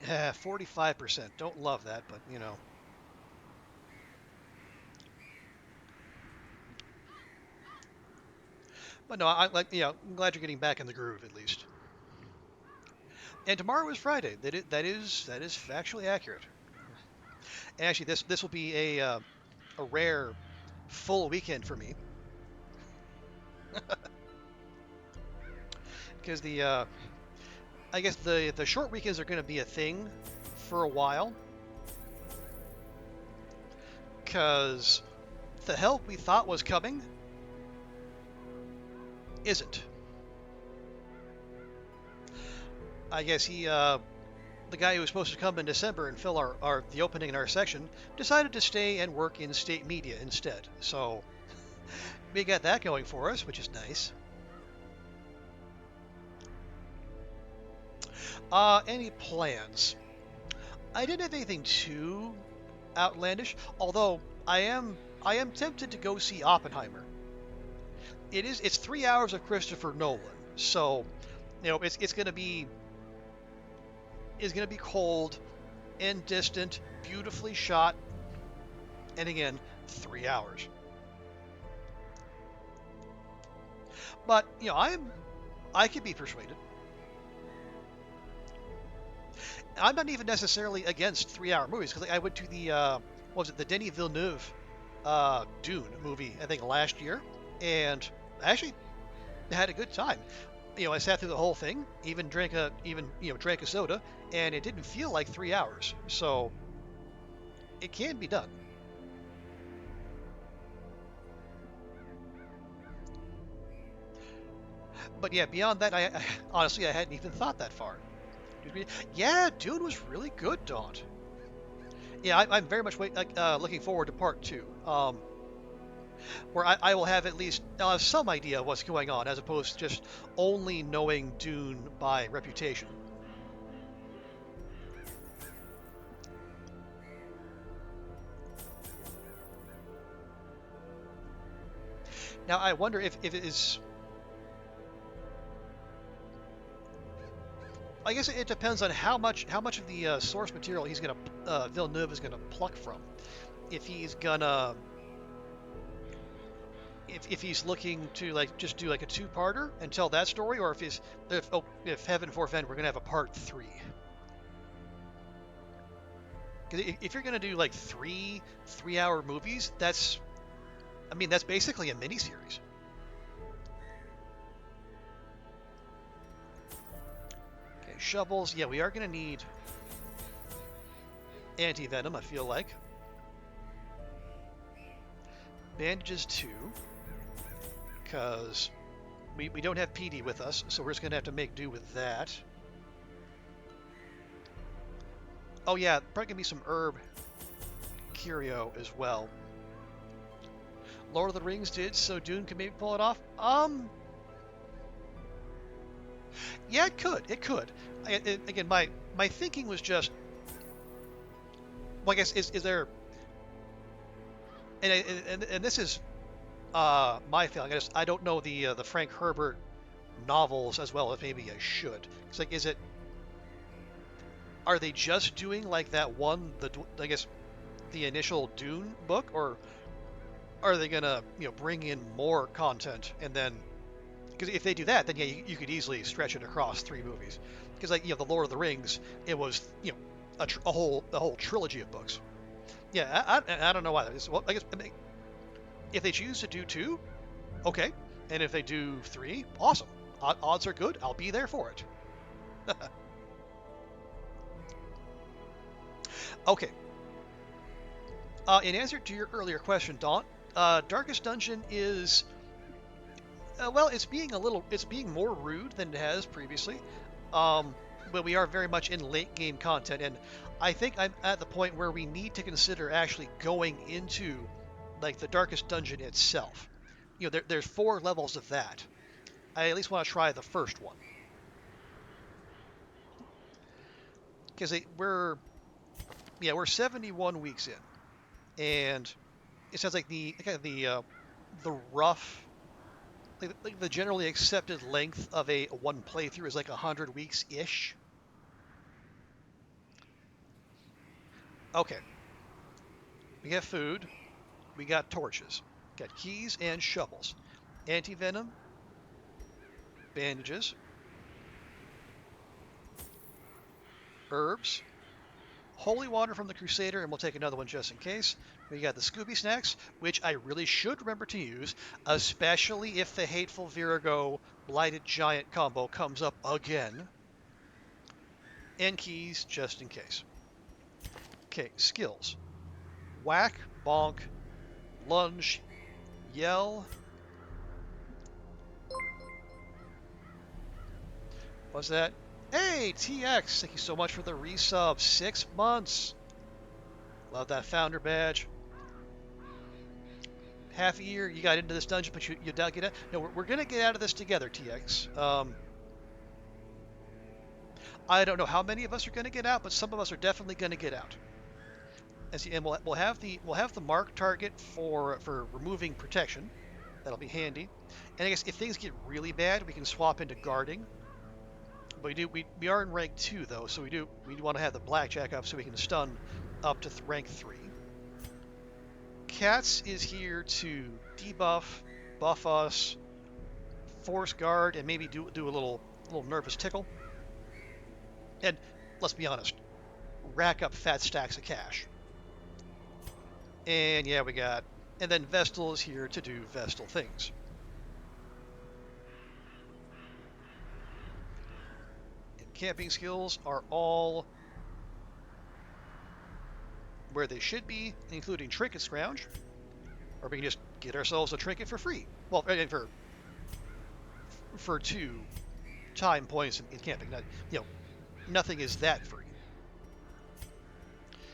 Yeah, 45%. Don't love that, but you know. But no, I'm glad you're getting back in the groove at least. And tomorrow is Friday. That is factually accurate. And actually, this will be a rare full weekend for me because I guess the short weekends are going to be a thing for a while because the help we thought was coming isn't. I guess the guy who was supposed to come in December and fill the opening in our section decided to stay and work in state media instead. So we got that going for us, which is nice. Any plans? I didn't have anything too outlandish, although I am tempted to go see Oppenheimer. It's 3 hours of Christopher Nolan, so it's gonna be cold and distant, beautifully shot, and again 3 hours. But I could be persuaded. I'm not even necessarily against 3 hour movies because I went to the what was it, the Denis Villeneuve Dune movie I think last year, and I actually had a good time. I sat through the whole thing, even drank a soda, and it didn't feel like 3 hours. So it can be done. But yeah, beyond that, I honestly I hadn't even thought that far. Yeah, Dune was really good, Daunt. Yeah, I'm very much looking forward to part two, where I will have at least some idea of what's going on, as opposed to just only knowing Dune by reputation. Now, I wonder if it is. I guess it depends on how much of the source material Villeneuve is gonna pluck from. If he's gonna if he's looking to like just do like a two-parter and tell that story, or if Heaven Forfend we're gonna have a part three. Because if you're gonna do like three-hour movies, that's basically a miniseries. Okay, shovels. Yeah, we are gonna need anti-venom, I feel like. Bandages too, because we don't have PD with us, so we're just gonna have to make do with that. Oh yeah, probably gonna be some herb curio as well. Lord of the Rings did, so Dune can maybe pull it off. Yeah, it could. It could. Again, my thinking was just, well, I guess is there, and this is my feeling. I don't know the Frank Herbert novels as well as maybe I should. It's like, are they just doing like that one, I guess the initial Dune book, or are they gonna bring in more content and then? Because if they do that, then yeah, you could easily stretch it across three movies. Because like the Lord of the Rings, it was a whole trilogy of books. Yeah, I don't know why. Well, I guess if they choose to do two, okay, and if they do three, awesome. Odds are good. I'll be there for it. Okay. In answer to your earlier question, Daunt, Darkest Dungeon is well, it's being more rude than it has previously. But we are very much in late game content, and I think I'm at the point where we need to consider actually going into like the Darkest Dungeon itself. There's 4 levels of that. I at least want to try the first one because we're 71 weeks in, and it sounds like the rough like the generally accepted length of a one playthrough is like 100 weeks ish. Okay, we got food, we got torches, got keys and shovels, anti-venom, bandages, herbs, holy water from the Crusader, and we'll take another one just in case. We got the Scooby Snacks, which I really should remember to use, especially if the Hateful Virago Blighted Giant combo comes up again. And keys just in case. Okay, skills. Whack, bonk, lunge, yell. What's that? Hey, TX, thank you so much for the resub. 6 months. Love that founder badge. Half a year, you got into this dungeon, but you dug it out. No, we're going to get out of this together, TX. I don't know how many of us are going to get out, but some of us are definitely going to get out. And we'll have the mark target for removing protection. That'll be handy. And I guess if things get really bad, we can swap into guarding. But we are in rank 2 though, so we want to have the blackjack up so we can stun up to rank 3. Cats is here to debuff, buff us, force guard, and maybe do a little nervous tickle. And let's be honest, rack up fat stacks of cash. And yeah, and then Vestal is here to do Vestal things. And camping skills are all where they should be, including trinket scrounge, or we can just get ourselves a trinket for free. Well, for 2 time points in camping. Nothing is that free.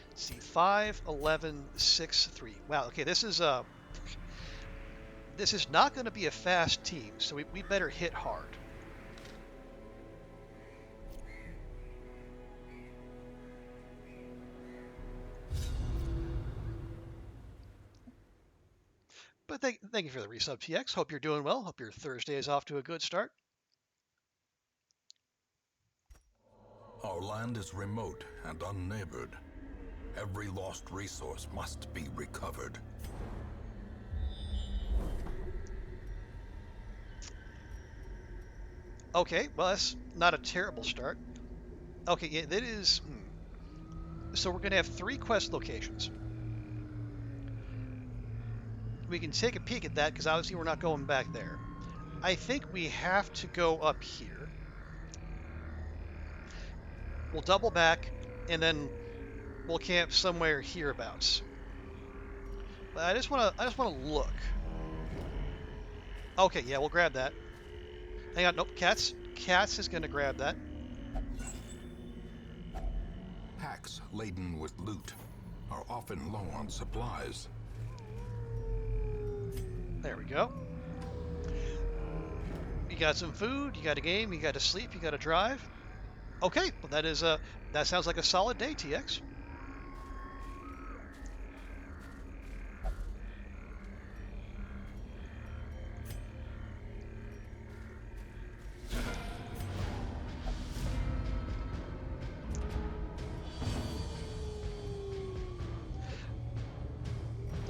Let's see, 5, 11, 6, 3. Wow. Okay, this is not going to be a fast team, so we better hit hard. But thank you for the resub, TX. Hope you're doing well. Hope your Thursday is off to a good start. Our land is remote and unneighbored. Every lost resource must be recovered. Okay, well, that's not a terrible start. Okay, yeah, that is... So we're going to have 3 quest locations. We can take a peek at that, because obviously we're not going back there. I think we have to go up here. We'll double back, and then we'll camp somewhere hereabouts. But I just want to look. Okay, yeah, we'll grab that. Hang on, nope, Cats. Cats is going to grab that. Packs laden with loot are often low on supplies. There we go. You got some food, you got a game, you got to sleep, you got to drive. Okay, well that sounds like a solid day, TX.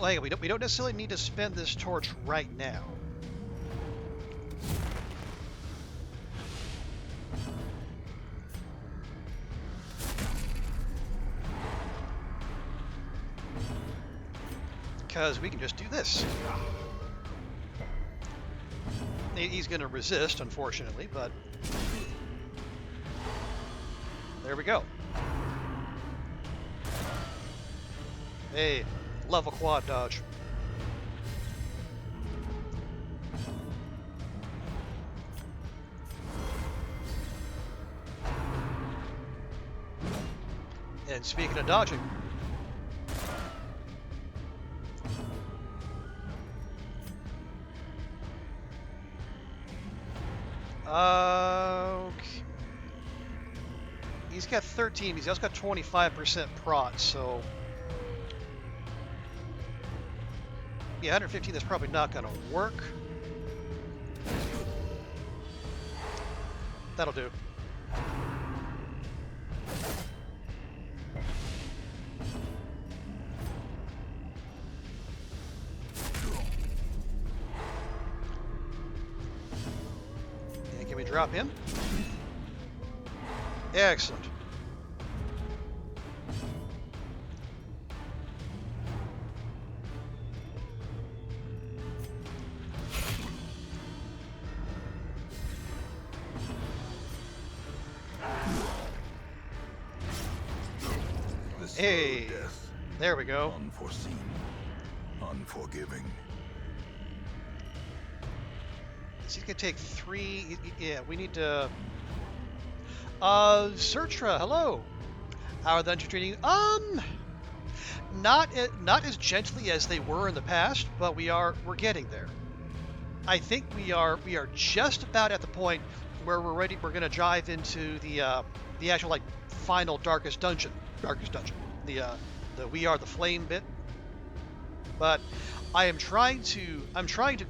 Like, we don't necessarily need to spend this torch right now. Because we can just do this. He's going to resist, unfortunately, but there we go. Hey, level quad dodge. And speaking of dodging, okay. He's got 13. He's also got 25% prot, so yeah, 115. That's probably not going to work. That'll do. And can we drop him? Excellent. Hey, there we go. Unforeseen, unforgiving. He's gonna take 3. Yeah, we need to. Sertra, hello. How are the dungeon treating? Not as gently as they were in the past, but we're getting there. I think we are just about at the point where we're ready. We're gonna dive into the the actual like final darkest dungeon, the we are the flame bit. But I'm trying to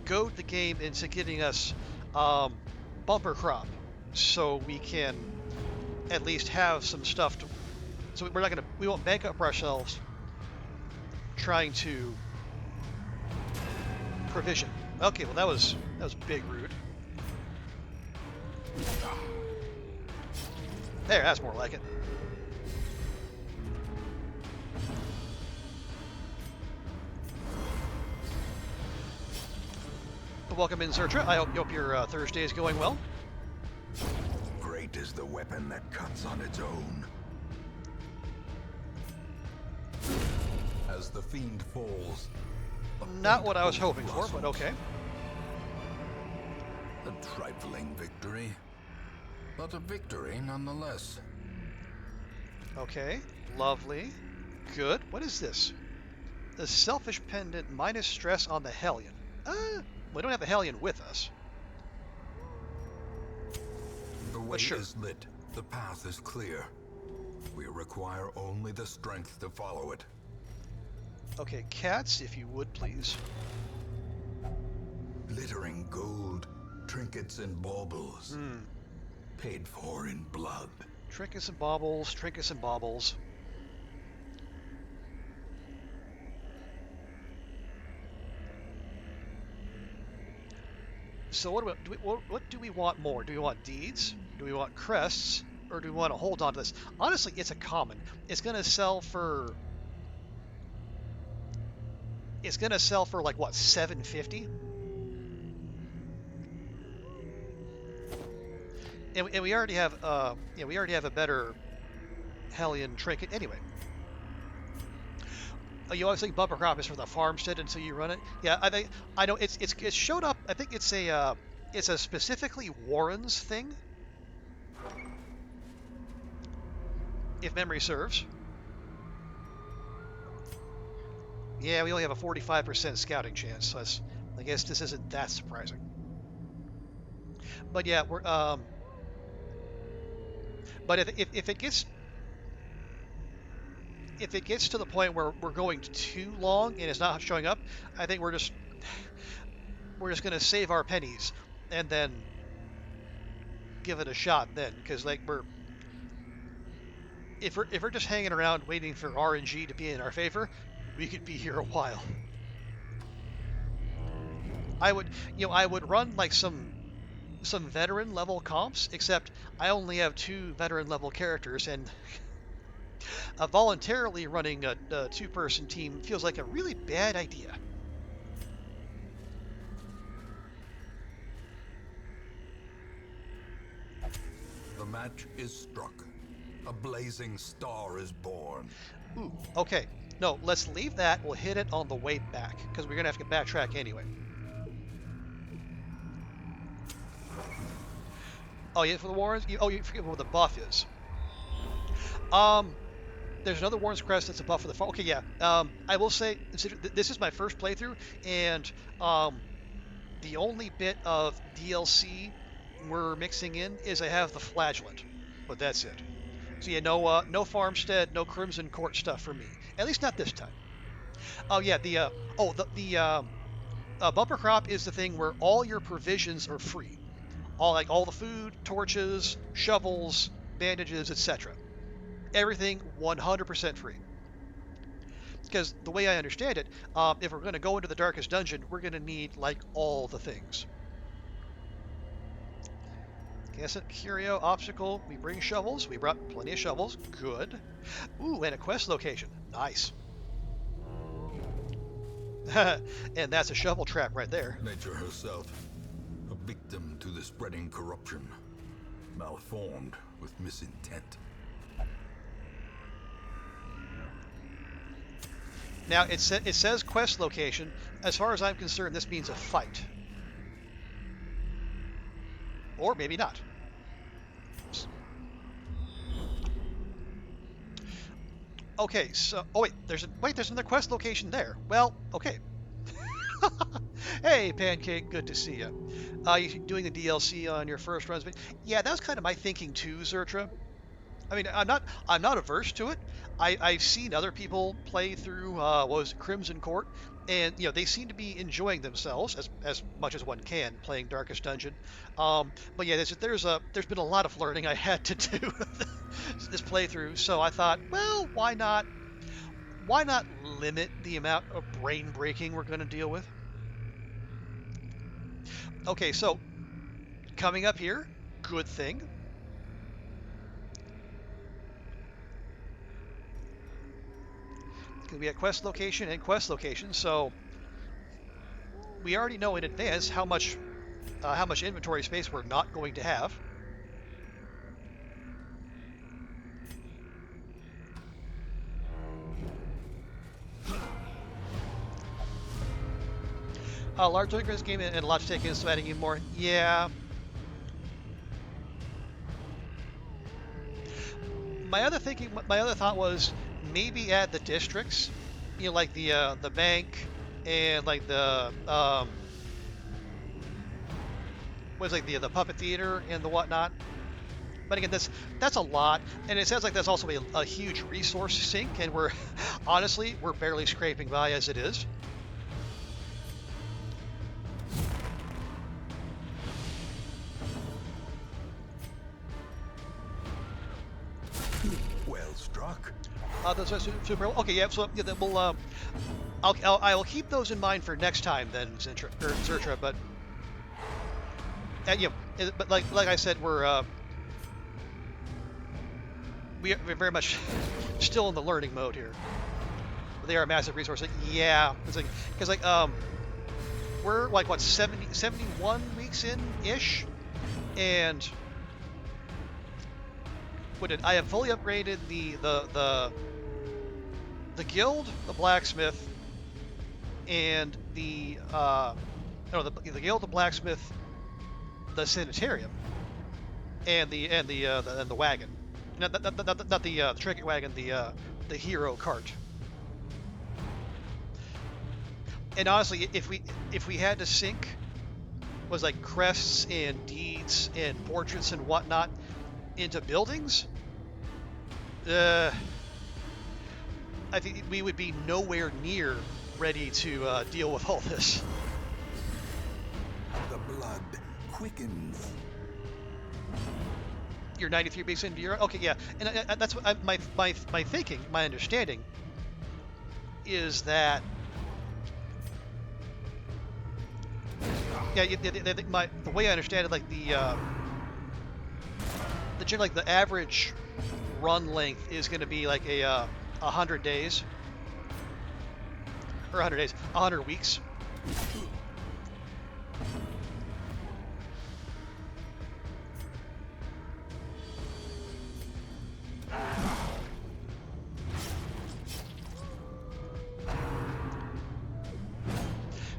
goad the game into getting us bumper crop, so we can at least have some stuff to. So we won't bank up ourselves trying to provision. Okay, well that was big rude. There, that's more like it. Welcome in, Zertra. I hope your Thursday is going well. Great is the weapon that cuts on its own. As the fiend falls. Not what I was hoping for, but okay. A trifling victory, but a victory nonetheless. Okay, lovely. Good. What is this? The selfish pendant minus stress on the Hellion. We don't have the Hellion with us. The way sure. is lit. The path is clear. We require only the strength to follow it. Okay, cats, if you would, please. Glittering gold, trinkets and baubles. Paid for in blood. Trinkets and baubles, trinkets and baubles. So what do we want more? Do we want deeds? Do we want crests? Or do we want to hold on to this? Honestly, it's a common. It's gonna sell for like what, 750? And we already have we already have a better Hellion trinket anyway. You always think bumper crop is for the farmstead until you run it. Yeah, I know it's showed up. I think it's a specifically Warren's thing, if memory serves. Yeah, we only have a 45% scouting chance, so I guess this isn't that surprising. But yeah, we're but if it gets to the point where we're going too long and it's not showing up, I think we're just gonna save our pennies and then give it a shot then, because like if we're just hanging around waiting for RNG to be in our favor, we could be here a while. I would run like some veteran level comps, except I only have 2 veteran level characters, and voluntarily running a 2-person team feels like a really bad idea. The match is struck. A blazing star is born. Ooh, okay. No, let's leave that. We'll hit it on the way back, because we're going to have to backtrack anyway. Oh, yeah, for the Warrens? You forget what the buff is. There's another Warren's Crest that's a buff for the farm. Okay, yeah. I will say, this is my first playthrough, and the only bit of DLC we're mixing in is I have the Flagellant, but that's it. So yeah, no Farmstead, no Crimson Court stuff for me. At least not this time. Oh yeah, the bumper crop is the thing where all your provisions are free. All the food, torches, shovels, bandages, etc. Everything 100% free. Because the way I understand it, if we're going to go into the darkest dungeon, we're going to need like all the things. Guess it, curio, obstacle, we bring shovels. We brought plenty of shovels. Good. Ooh, and a quest location. Nice. And that's a shovel trap right there. Nature herself, a victim to the spreading corruption, malformed with misintent. Now, it says quest location. As far as I'm concerned, this means a fight. Or maybe not. Okay, so... Oh, wait, there's another quest location there. Well, okay. Hey, Pancake, good to see you. You doing the DLC on your first runs? Yeah, that was kind of my thinking too, Zertra. I mean, I'm not averse to it. I've seen other people play through what was it, Crimson Court, and they seem to be enjoying themselves as much as one can playing Darkest Dungeon. But yeah, there's been a lot of learning I had to do this playthrough, so I thought, well, why not limit the amount of brain breaking we're going to deal with? Okay, so coming up here, good thing. Because we have quest location and quest location, so we already know in advance how much inventory space we're not going to have. Large this game and a lot to take in, so adding in more. Yeah. My other thought was maybe add the districts, like the bank and like the was like the puppet theater and the whatnot. But again, that's a lot, and it sounds like that's also a huge resource sink, and we're honestly we're barely scraping by as it is. Well struck. Those are super. Okay, yeah. So yeah, then we'll I will keep those in mind for next time then, Zertra. But but like I said, we're very much still in the learning mode here. They are a massive resource. Yeah, it's like because we're like what 71 weeks in ish, and I have fully upgraded the guild, the blacksmith, and the guild, the blacksmith, the sanitarium, and the wagon. Not the trinket wagon, the hero cart. And honestly, if we had to sync was like crests and deeds and portraits and whatnot into buildings, I think we would be nowhere near ready to deal with all this. The blood quickens. You're 93 weeks into your okay, yeah, and that's what my thinking, my understanding is that the way I understand it, like the average run length is going to be like 100 days or 100 weeks.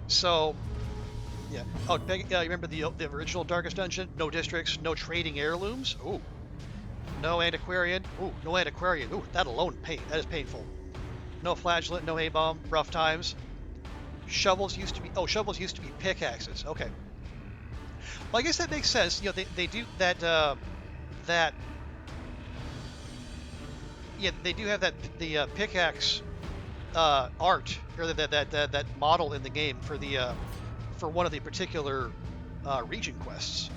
So, yeah. Oh, you remember the original Darkest Dungeon? No districts, no trading heirlooms. Ooh. No antiquarian. Ooh, no antiquarian. Ooh, that alone that is painful. No flagellant, no A-bomb. Rough times. Shovels used to be pickaxes. Okay. Well, I guess that makes sense. They do that. Yeah, they do have the pickaxe art or that model in the game for one of the particular region quests.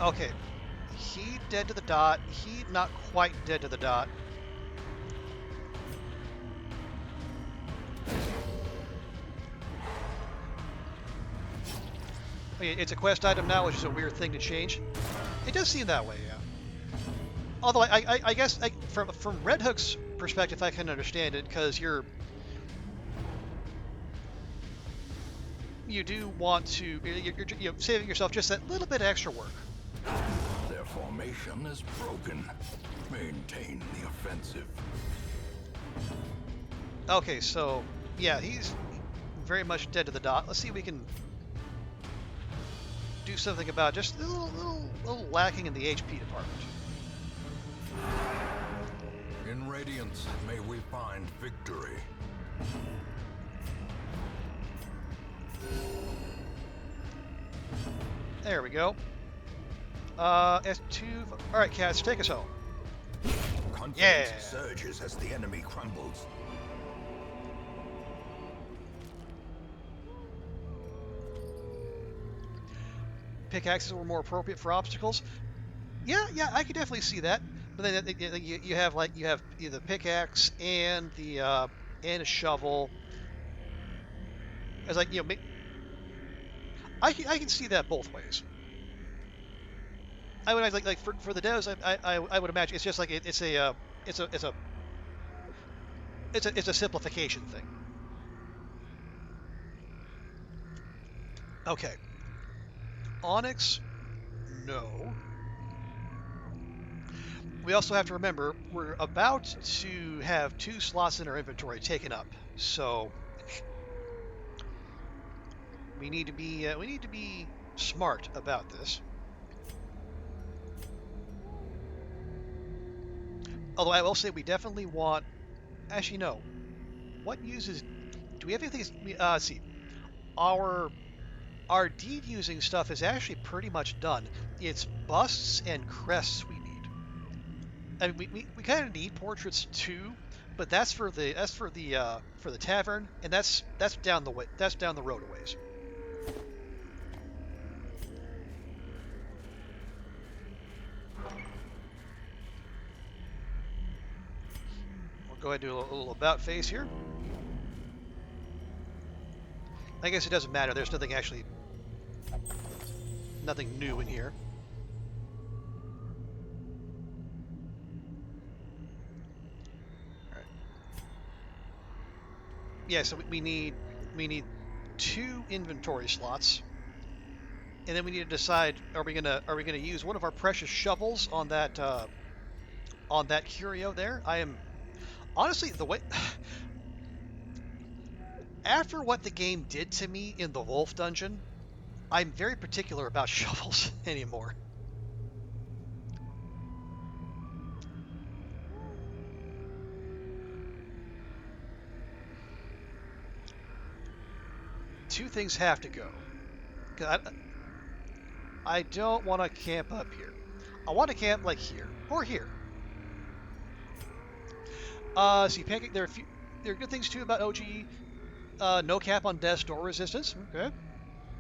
Okay, he dead to the dot. He not quite dead to the dot. It's a quest item now, which is a weird thing to change. It does seem that way, yeah. Although I guess from Red Hook's perspective, I can understand it because you do want to you're saving yourself just that little bit of extra work. Their formation is broken. Maintain the offensive. Okay, so yeah, he's very much dead to the dot. Let's see if we can do something about just a little lacking in the HP department. In Radiance, may we find victory. There we go. S2. All right, cats, take us home. Confidence surges as the enemy crumbles. Pickaxes were more appropriate for obstacles. Yeah, I could definitely see that. But then you have the pickaxe and the and a shovel. As I can see that both ways. I would like for the devs. I would imagine it's just like it's a it's a it's a it's a simplification thing. Okay, Onyx, no. We also have to remember we're about to have 2 slots in our inventory taken up, so we need to be smart about this. Although I will say we definitely want. Actually, no. What uses? Do we have anything? Let's see. Our our deed using stuff is actually pretty much done. It's busts and crests we need. I mean, we kind of need portraits too, but for the tavern, and that's down the way. That's down the road a ways. We'll go ahead and do a little about face here. I guess it doesn't matter. There's nothing new in here. All right. Yeah, so we need 2 inventory slots, and then we need to decide: are we gonna use one of our precious shovels on that curio there? I am honestly the way after what the game did to me in the Wolf Dungeon, I'm very particular about shovels anymore. Two things have to go. 'Cause I don't want to camp up here. I want to camp like here or here. See, pancake. There are good things too about OGE. No cap on death door resistance. Okay,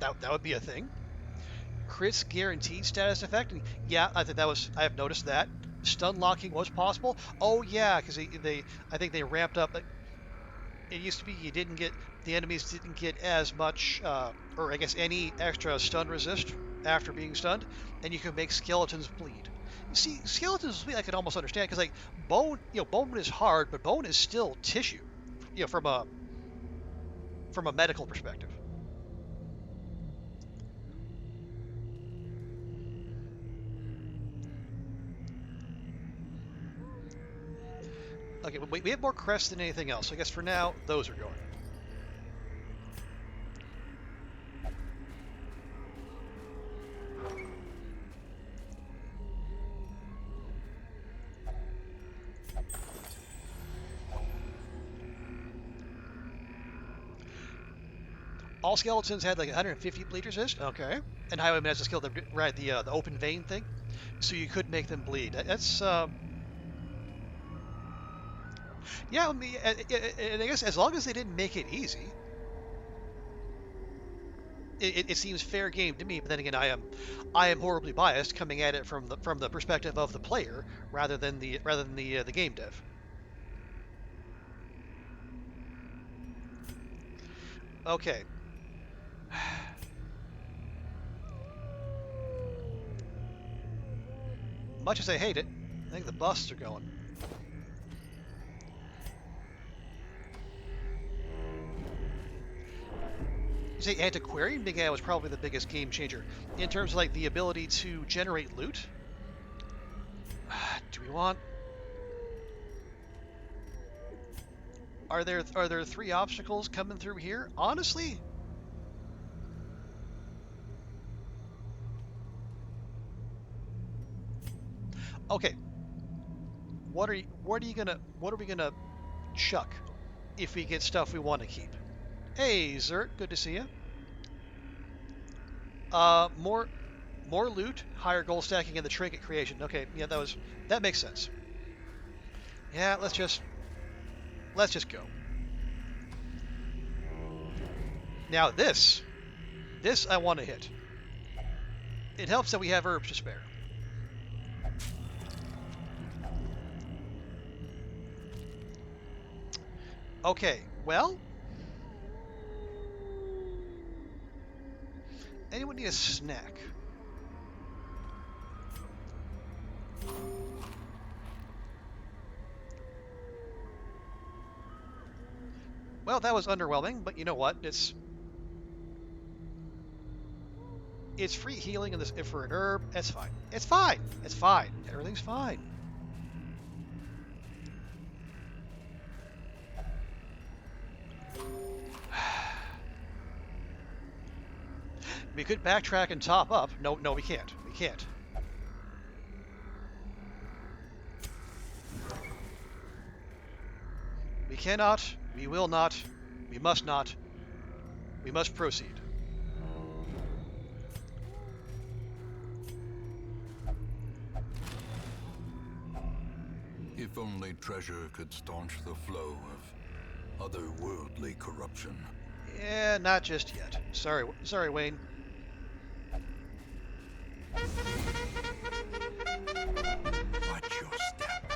that would be a thing. Crits guaranteed status effect. And yeah, I think that was. I have noticed that stun locking was possible. Oh yeah, because they I think they ramped up. It used to be you didn't get the enemies didn't get as much, or I guess any extra stun resist after being stunned, and you could make skeletons bleed. You see, skeletons bleed I could almost understand because like bone, bone is hard, but bone is still tissue, from a medical perspective. Okay, but we have more crests than anything else. So I guess for now those are going. All skeletons had like 150 bleed resist. Okay, and Highwayman has a skill that right the open vein thing, so you could make them bleed. That's yeah. I mean, and I guess as long as they didn't make it easy, it seems fair game to me. But then again, I am horribly biased coming at it from the perspective of the player rather than the game dev. Okay. Much as I hate it, I think the busts are going. You say antiquarian Big A was probably the biggest game changer in terms of like the ability to generate loot. Do we want? Are there 3 obstacles coming through here? Honestly, okay. what are we gonna chuck if we get stuff we want to keep? Hey, Zert, good to see you. More loot, higher goal stacking, and the trinket creation. Okay, yeah, that makes sense. Yeah, let's just go. Now this I want to hit. It helps that we have herbs to spare. Okay, well, anyone need a snack? Well, that was underwhelming, but you know what? It's free healing in this for an herb. That's fine. It's fine. It's fine. Everything's fine. We could backtrack and top up. No, we can't. We can't. We cannot. We will not. We must not. We must proceed. If only treasure could staunch the flow of otherworldly corruption. Yeah, not just yet. Sorry, Wayne. Watch your step.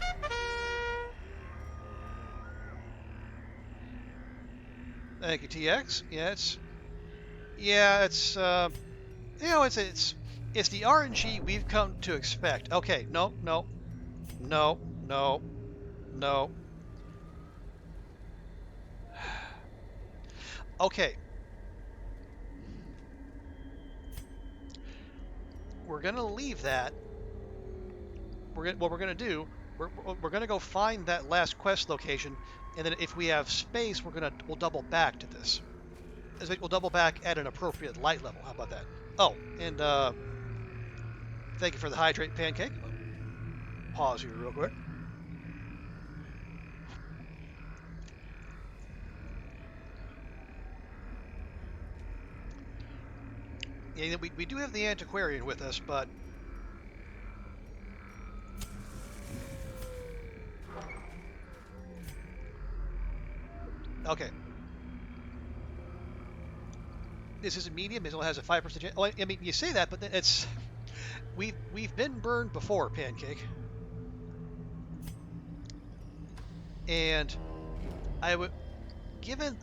Thank you, TX. It's the RNG we've come to expect. Okay, no. Okay. We're gonna leave that. What we're gonna do, we're gonna go find that last quest location, and then if we have space, we'll double back to this. We'll double back at an appropriate light level. How about that? Oh, and thank you for the hydrate pancake. Pause here real quick. Yeah, we do have the antiquarian with us, but okay. This is a medium. It only has a 5% chance. Oh, I mean, you say that, but it's we've been burned before, Pancake. And I would, given,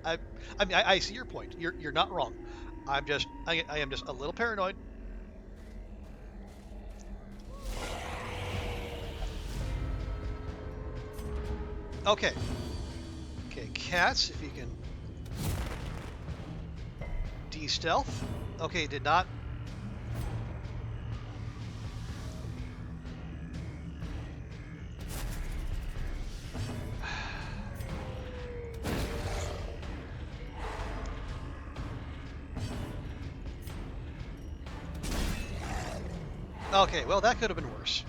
I mean, I see your point. You're not wrong. I am just a little paranoid. Okay. Okay, cats, if you can de-stealth. Okay, did not. Okay, well, that could have been worse.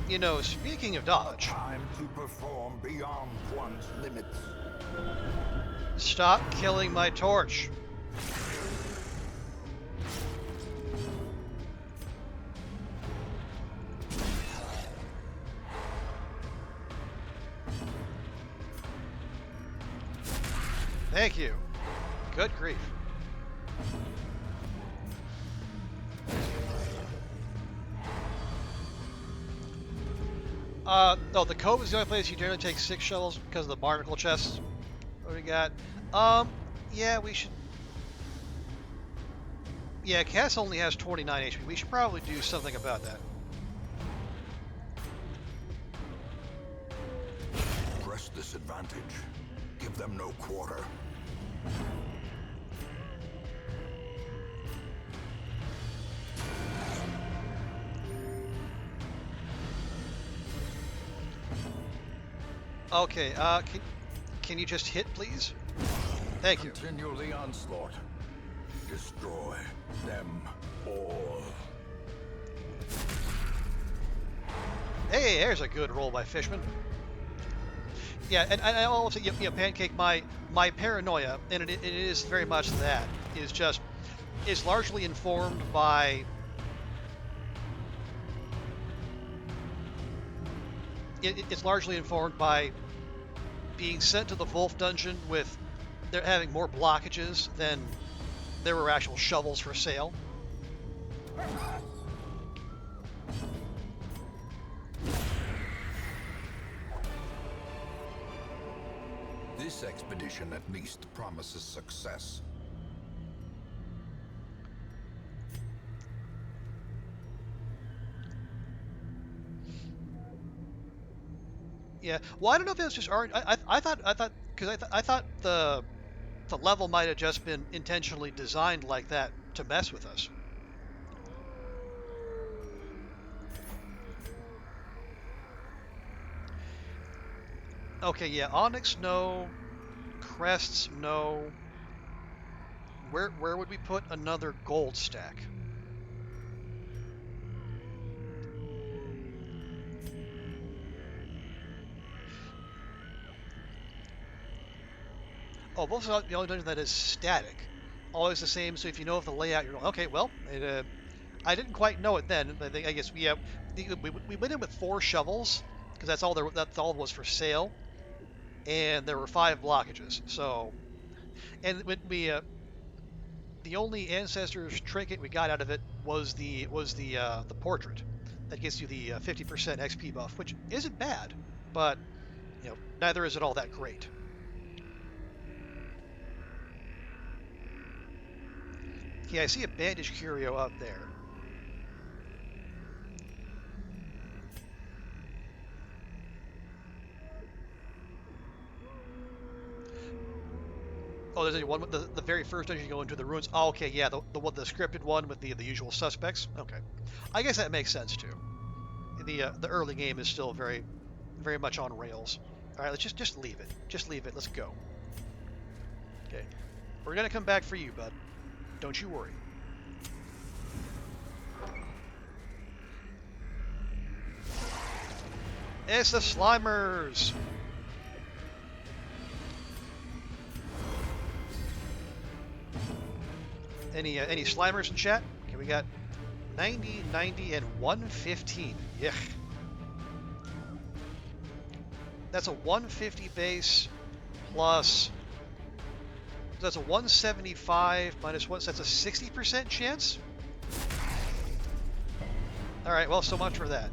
You know, speaking of dodge, Time to perform beyond one's limits. stop killing my torch. Thank you. Good grief. Oh, the cove is the only place you generally take 6 shovels because of the barnacle chests. What do we got? Yeah, we should. Yeah, Cass only has 29 HP. We should probably do something about that. Press this advantage. Give them no quarter. Okay, can you just hit, please? Thank you. Continue the onslaught. Destroy them all. Hey, there's a good roll by Fishman. Yeah, and I also, Pancake, my paranoia, and it is very much that, is largely informed by it's largely informed by being sent to the Wolf dungeon with there having more blockages than there were actual shovels for sale. This expedition at least promises success. Yeah. Well, I don't know if it was just orange. I thought because I thought the level might have just been intentionally designed like that to mess with us. Okay, yeah, Onyx no, Crests no. Where would we put another gold stack? Oh, Wolf's not the only dungeon that is static. Always the same, so if you know of the layout, you're like, okay, well, I didn't quite know it then. I guess we went in with 4 shovels because that's all was for sale, and there were 5 blockages. So, and when the only ancestors trinket we got out of it was the portrait that gives you the 50% XP buff, which isn't bad, but neither is it all that great. Yeah, I see a bandage curio up there. Oh, there's one with the very first dungeon you go into the ruins. Oh, okay, yeah, the scripted one with the usual suspects. Okay, I guess that makes sense too. The early game is still very much on rails. All right, let's just leave it. Just leave it. Let's go. Okay, we're gonna come back for you, bud. Don't you worry. It's the Slimers. Any Slimers in chat? Okay, we got 90, 90, and 115. Yuck. That's a 150 base plus. That's a 175 minus 1. So that's a 60% chance. All right. Well, so much for that.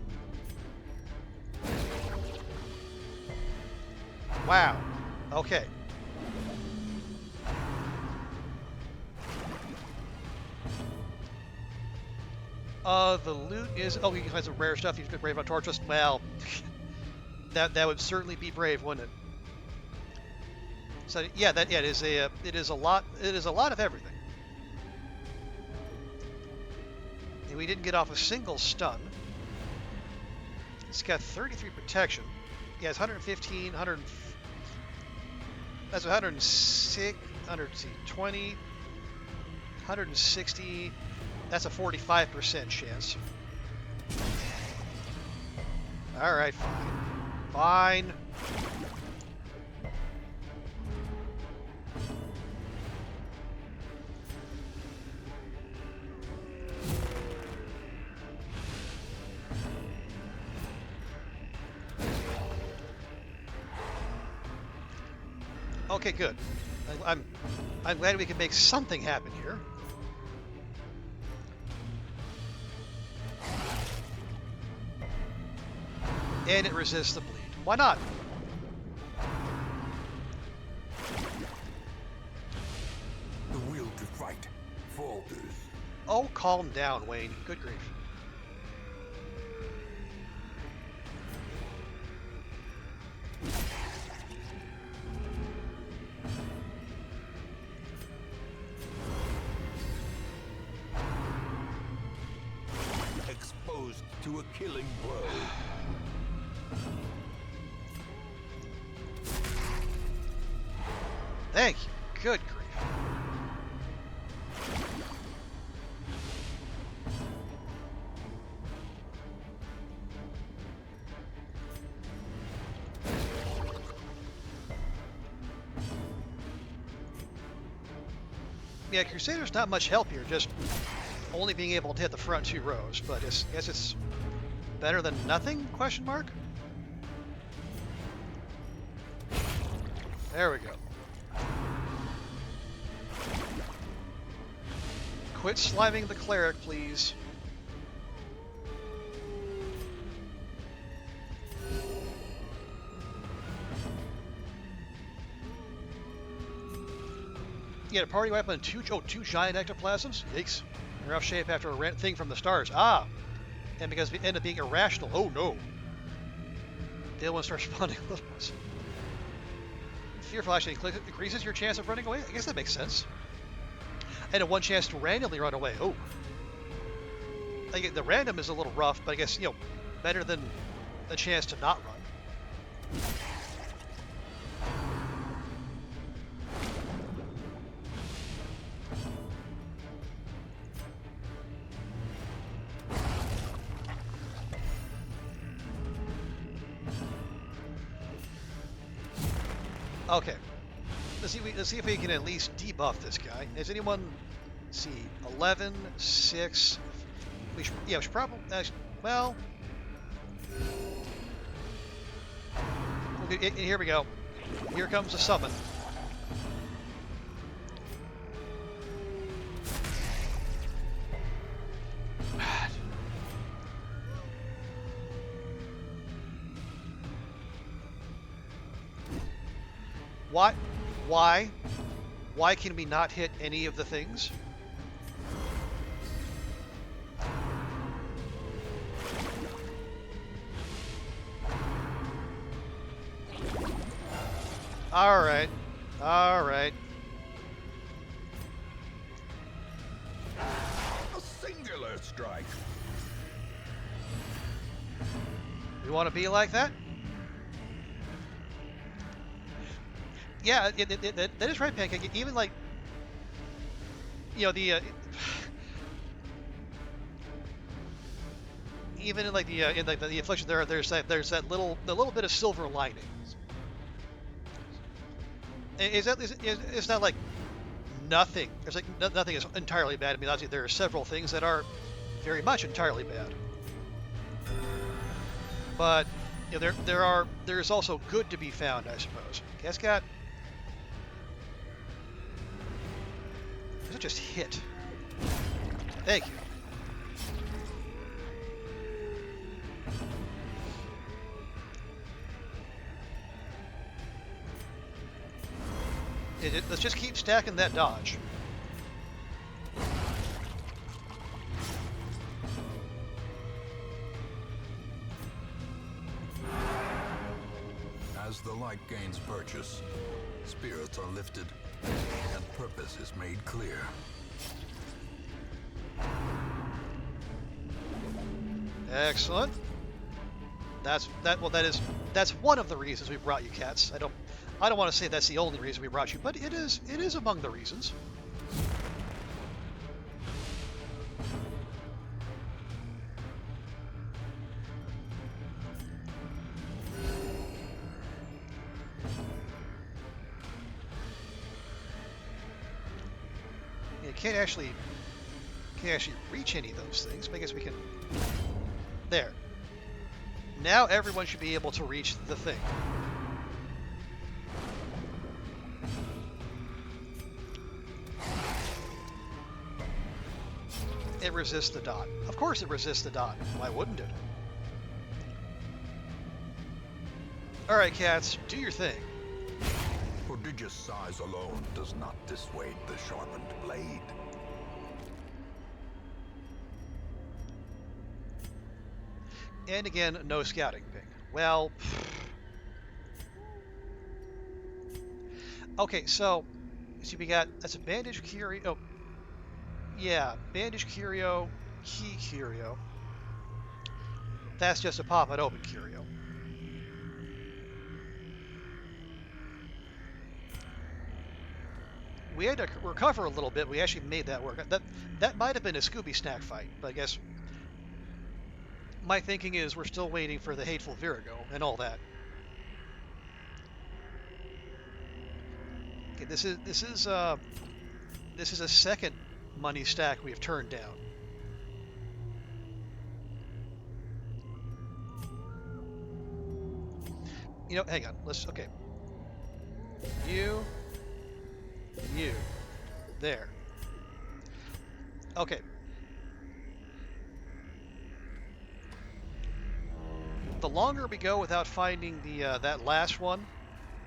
Wow. Okay. The loot is. Oh, you can find some rare stuff. You can brave on torches. Well, that would certainly be brave, wouldn't it? So yeah, it is a lot. It is a lot of everything. And we didn't get off a single stun. It's got 33 protection. Yeah, it's 115, 100. That's 106, 120, 160. That's a 45% chance. All right, fine. Fine. Okay, good. I'm glad we can make something happen here. And it resists the bleed. Why not? The will to fight falters. Oh, calm down, Wayne. Good grief. Exposed to a killing blow. Thank you. Good grief. Yeah, Crusader's not much help here, just only being able to hit the front 2 rows, but I guess it's better than nothing, question mark? There we go. Quit sliming the cleric, please. You had a party wipe on two giant ectoplasms? Yikes. In rough shape after a thing from the stars. Ah! And because we end up being irrational. Oh no. The other one starts spawning little ones. Fearful actually increases your chance of running away? I guess that makes sense. And a 1 chance to randomly run away. Oh. Like, the random is a little rough, but I guess, better than a chance to not run. Okay, let's see if we can at least debuff this guy. Has anyone? Let's see, 11, 6. We should probably. Well, here we go. Here comes the summon. Why can we not hit any of the things? All right. A singular strike. You want to be like that? Yeah, that is right, Pancake. Even like, the even in like the affliction, there's that little bit of silver lining. It's not like nothing. There's like nothing is entirely bad. I mean, obviously there are several things that are very much entirely bad, but there's also good to be found, I suppose. Okay, that's got. Does it just hit? Thank you. Let's just keep stacking that dodge. As the light gains purchase, spirits are lifted, and purpose is made clear. Excellent. That's one of the reasons we brought you, cats. I don't want to say that's the only reason we brought you, but it is among the reasons. You can't actually reach any of those things, but I guess we can. There. Now everyone should be able to reach the thing. It resists the dot. Of course it resists the dot. Why wouldn't it? Alright, cats, do your thing. Prodigious size alone does not dissuade the sharpened blade. And again, no scouting ping. Well, okay, so we got, that's a bandage curio. Oh, yeah, bandage curio, key curio. That's just a pop it open curio. we had to recover a little bit. We actually made that work. That might have been a Scooby snack fight, but I guess my thinking is we're still waiting for the hateful Virago and all that. Okay, this is a second money stack we have turned down. You know, hang on. Okay. You. There. Okay. The longer we go without finding the that last one,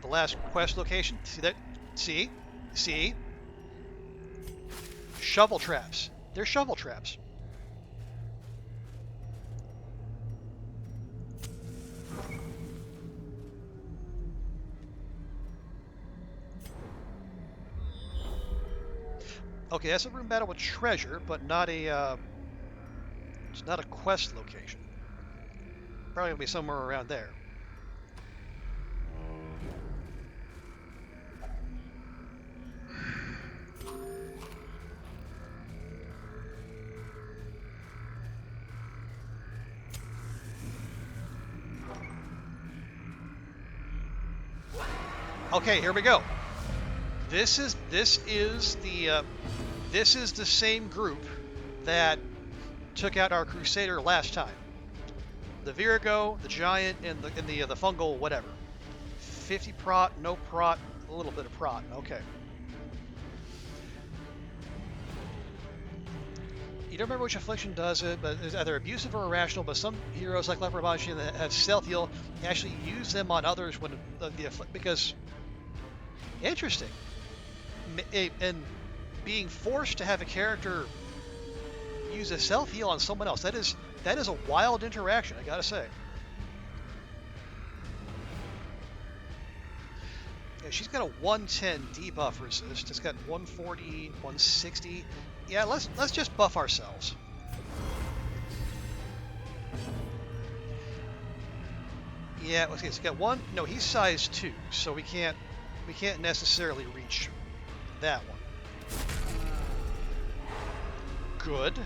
the last quest location, see that? See? Shovel traps. They're shovel traps. Okay, that's a room battle with treasure, but not a it's not a quest location. Probably gonna be somewhere around there. Okay, here we go. This is the same group that took out our Crusader last time. The Virago, the Giant, and the fungal whatever. 50 prot, no prot, a little bit of prot. Okay. You don't remember which affliction does it, but it's either abusive or irrational. But some heroes like Leper Banshee that have stealth heal actually use them on others when because interesting. And being forced to have a character use a self heal on someone else, that is a wild interaction, I gotta say. Yeah, she's got a 110 debuff resist. It's got 140, 160. Yeah, let's just buff ourselves. Yeah, okay, it's got one. No, he's size 2, so we can't necessarily reach that one. Good.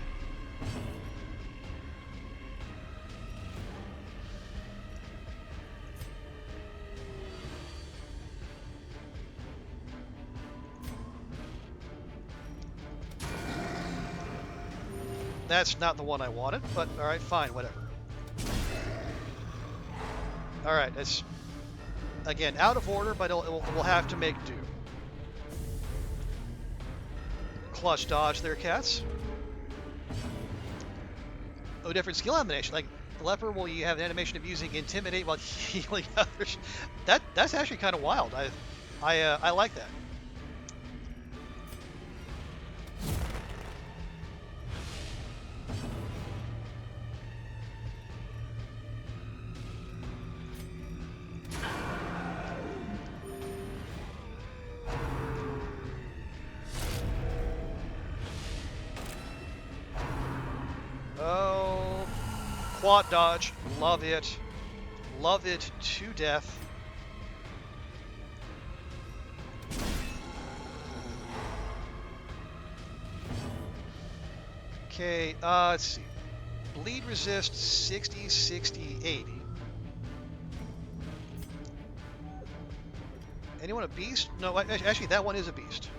That's not the one I wanted, but alright, fine, whatever. Alright, it's, again, out of order, but we'll have to make do. Clutch dodge there, cats. Oh, different skill animation. Like, the leper will you have an animation of using intimidate while healing others. That's actually kind of wild. I like that. Oh, quad dodge, love it to death. Okay, let's see. Bleed resist 60, 60, 80. Anyone a beast? No, actually that one is a beast.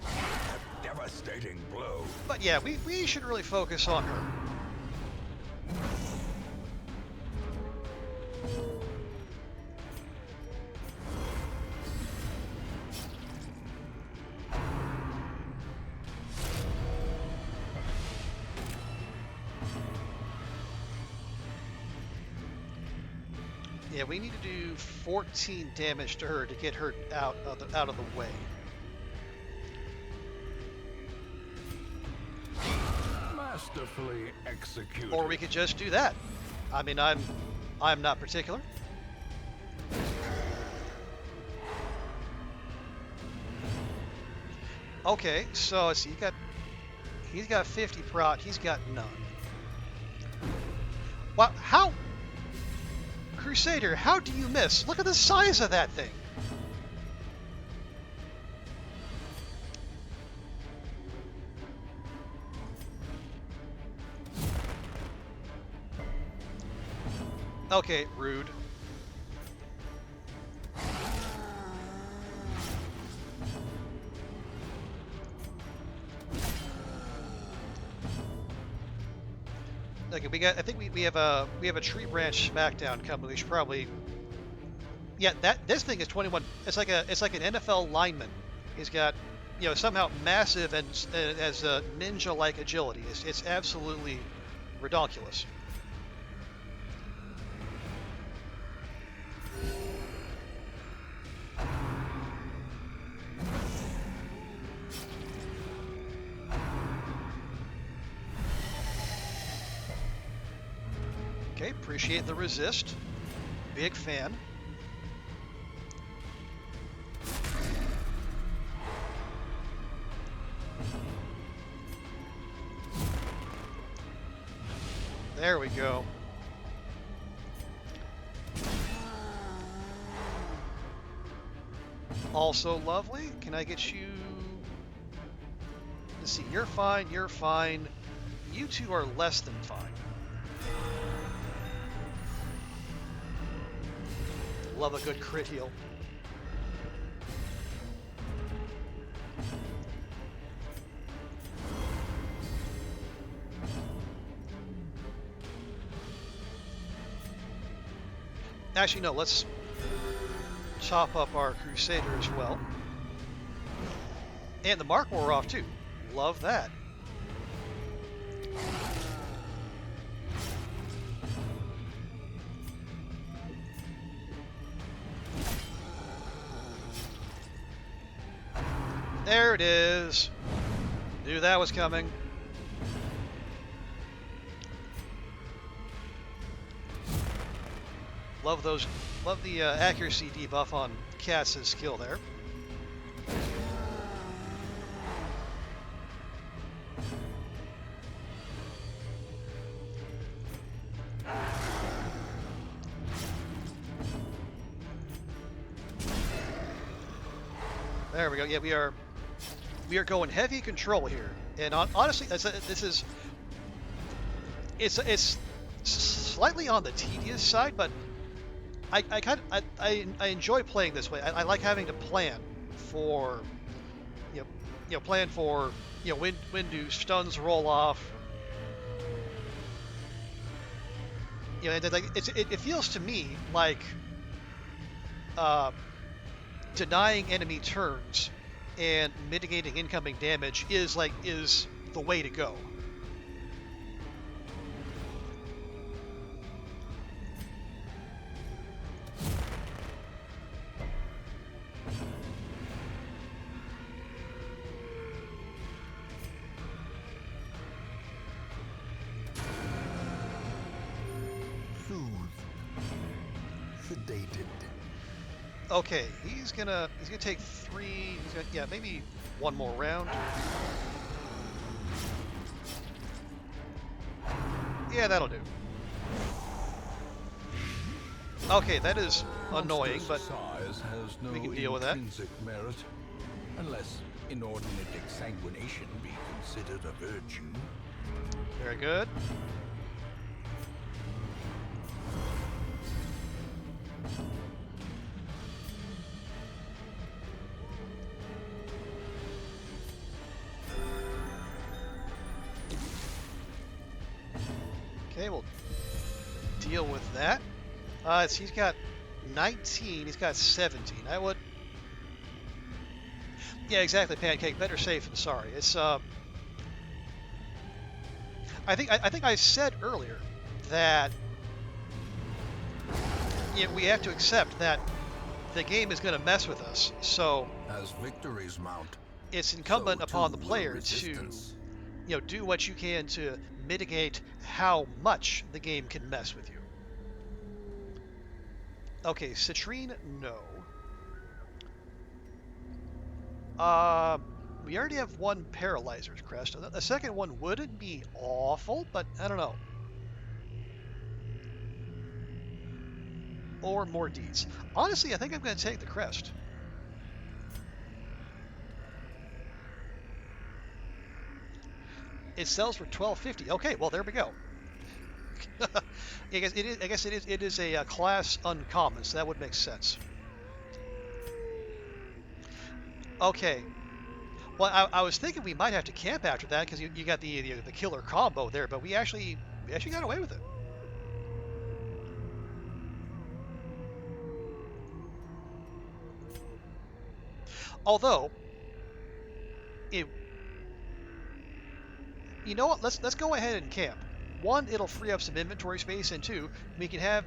A devastating blow. But yeah, we should really focus on her. Yeah, we need to do 14 damage to her to get her out of the way. Masterfully executed. Or we could just do that. I mean, I'm not particular. Okay, so let's see. He's got 50 prot. He's got none. Wow, how? Crusader, how do you miss? Look at the size of that thing. Okay, rude. Okay, we got. I think we have a tree branch smackdown coming. We should probably. Yeah, this thing is 21. It's like an NFL lineman. He's got, somehow massive and has ninja-like agility. It's absolutely ridiculous. Okay, appreciate the resist. Big fan. There we go. Also lovely. Can I get you? Let's see. You're fine. You're fine. You two are less than fine. Love a good crit heal. Actually, no, let's chop up our Crusader as well. And the Mark wore off too. Love that. There it is. Knew that was coming. Love the accuracy debuff on Katz's skill there. There we go. Yeah, we are going heavy control here, and honestly, it's slightly on the tedious side, but I enjoy playing this way. I like having to plan for when do stuns roll off. And it feels to me like denying enemy turns and mitigating incoming damage is the way to go. Sedated. Okay, he's gonna take 3. Maybe one more round. Yeah, that'll do. Okay, that is annoying, but size has no we can deal with that. intrinsic merit, unless inordinate exsanguination be considered a virtue. Very good. Okay, we'll deal with that. He's got 19. He's got 17. I would. Yeah, exactly. Pancake. Better safe than sorry. It's. I think I said earlier that we have to accept that the game is going to mess with us. So As victories mount, it's incumbent so upon too the will player resistance. to do what you can to mitigate how much the game can mess with you. Okay, Citrine, no. We already have one Paralyzer's Crest. A second one wouldn't be awful, but I don't know. Or more Ds. Honestly, I think I'm going to take the Crest. It sells for $12.50. Okay, well, there we go. I guess it is. I guess it is. It is a class uncommon, so that would make sense. Okay. Well, I was thinking we might have to camp after that because you got the killer combo there, but we actually got away with it. Although, it, you know what? Let's go ahead and camp. One, it'll free up some inventory space, and two, we can have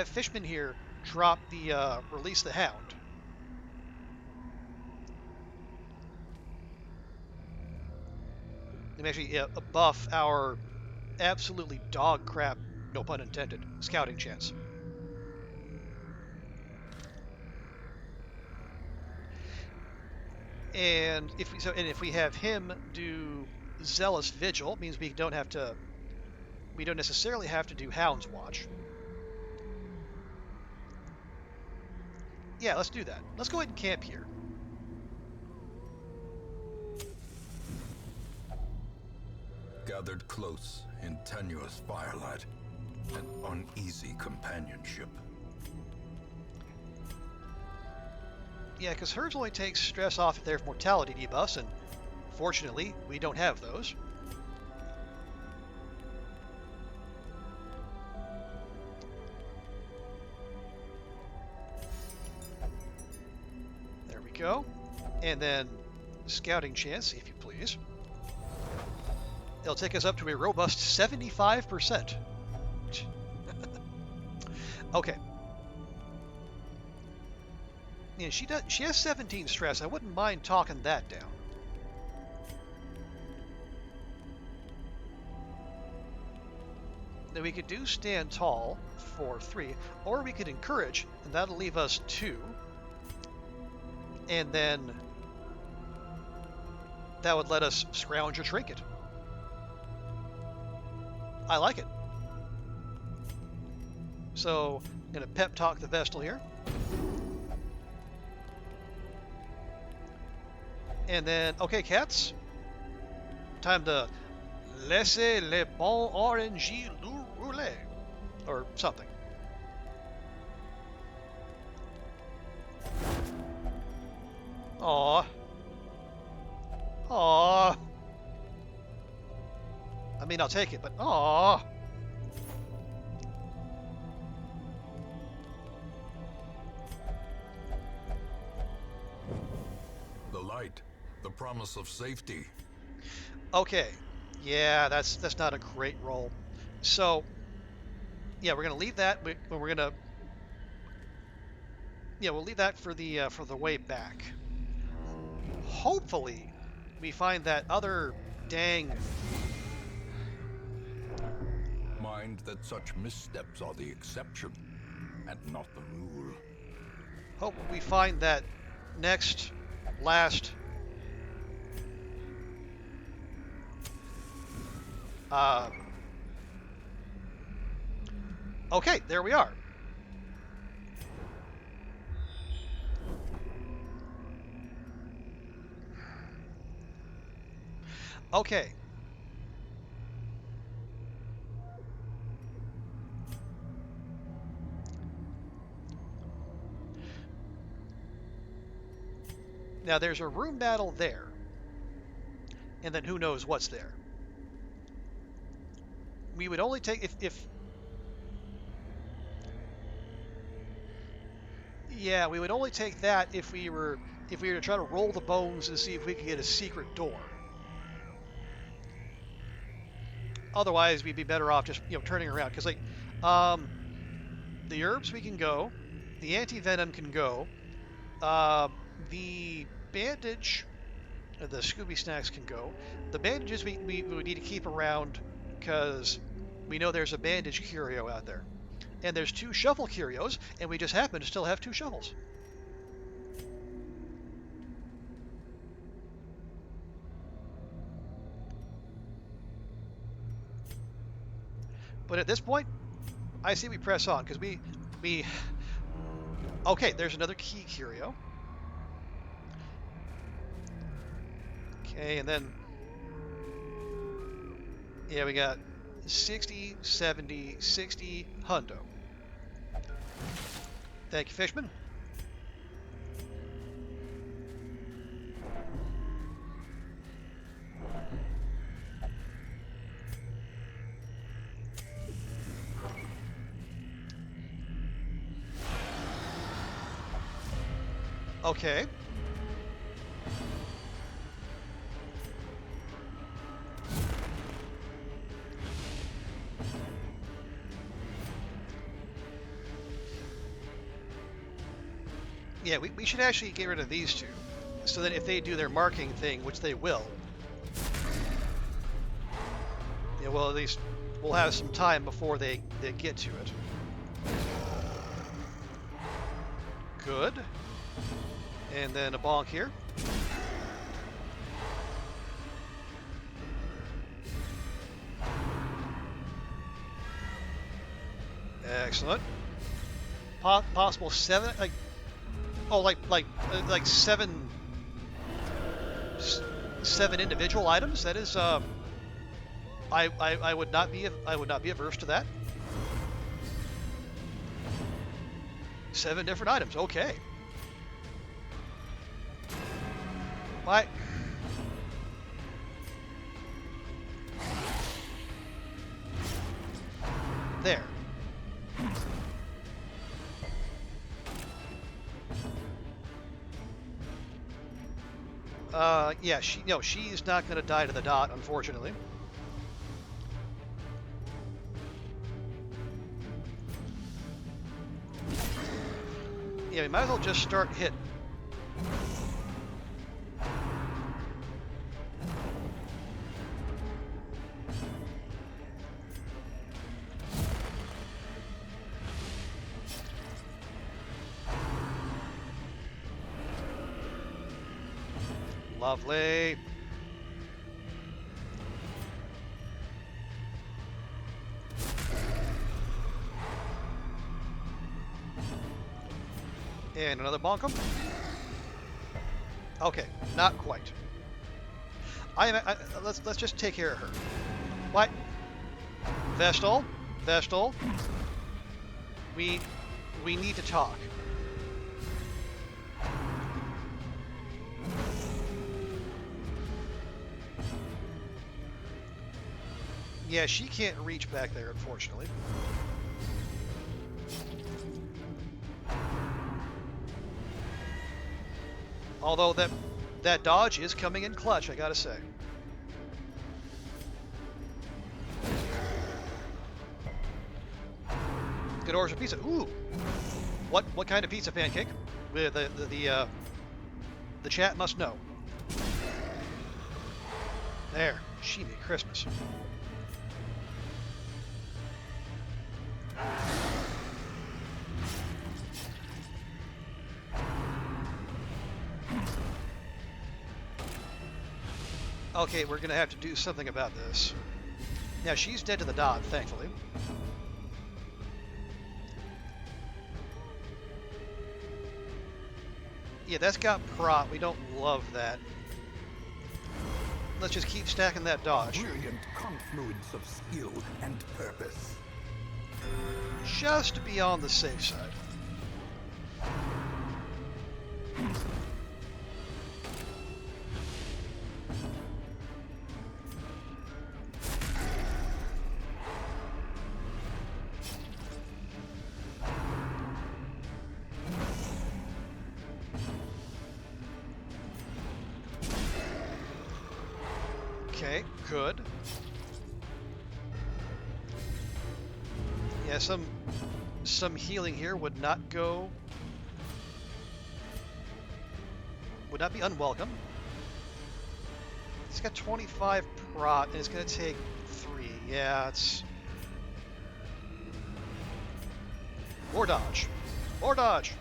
Fishman here drop the release the hound. And actually buff our absolutely dog crap, no pun intended, scouting chance. And if we have him do Zealous Vigil, it means we don't necessarily have to do Hound's Watch. Yeah, let's do that. Let's go ahead and camp here. Gathered close in tenuous firelight and uneasy companionship. Yeah, because hers only takes stress off if there's mortality debuffs, and fortunately, we don't have those. There we go. And then scouting chance, if you please. It'll take us up to a robust 75%. Okay. Yeah, she has 17 stress. I wouldn't mind talking that down. Then we could do stand tall for 3, or we could encourage, and that'll leave us 2. And then that would let us scrounge a trinket. I like it. So I'm gonna pep talk the Vestal here. And then, okay, cats. Time to laisser les bons oranges rouler. Or something. Aww. Aww. I mean, I'll take it, but aww. The light, the promise of safety. Okay. Yeah, that's not a great roll. So, yeah, we're gonna leave that. We'll leave that for the way back. Hopefully, we find that other dang. Mind that such missteps are the exception and not the rule. Hope we find that last. Okay, there we are. Okay. Now there's a room battle there. And then who knows what's there. We would only take if yeah, we would only take that if we were to try to roll the bones and see if we could get a secret door. Otherwise, we'd be better off just turning around because the herbs we can go, the anti-venom can go, the bandage, the Scooby snacks can go. The bandages we would need to keep around because we know there's a bandage curio out there. And there's 2 shovel curios, and we just happen to still have 2 shovels. But at this point, I say we press on, because we... Okay, there's another key curio. Okay, and then... Yeah, we got 60, 70, 60, hundo. Thank you, Fishman. Okay. Yeah, we should actually get rid of these two, so that if they do their marking thing, which they will, yeah, well, at least we'll have some time before they get to it. Good. And then a bonk here. Excellent. Possible 7, like, oh, like seven individual items. That is, I would not be averse to that. 7 different items. Okay. Bye. There. Yeah, she's not going to die to the dot, unfortunately. Yeah, we might as well just start hitting. Lovely. And another bonkum. Okay, not quite. Let's just take care of her. What? Vestal, we need to talk. Yeah, she can't reach back there, unfortunately. Although that dodge is coming in clutch, I gotta say. Good orders of pizza. Ooh, what kind of pizza, Pancake? The chat must know. There, she made Christmas. Okay, we're gonna have to do something about this. Now she's dead to the dot, thankfully. Yeah, that's got prot. We don't love that. Let's just keep stacking that dodge. Brilliant confluence of skill and purpose. Just to be on the safe side. Okay, good. Yeah, some healing here would not be unwelcome. It's got 25 prot and it's gonna take 3. Yeah, it's more dodge. More dodge.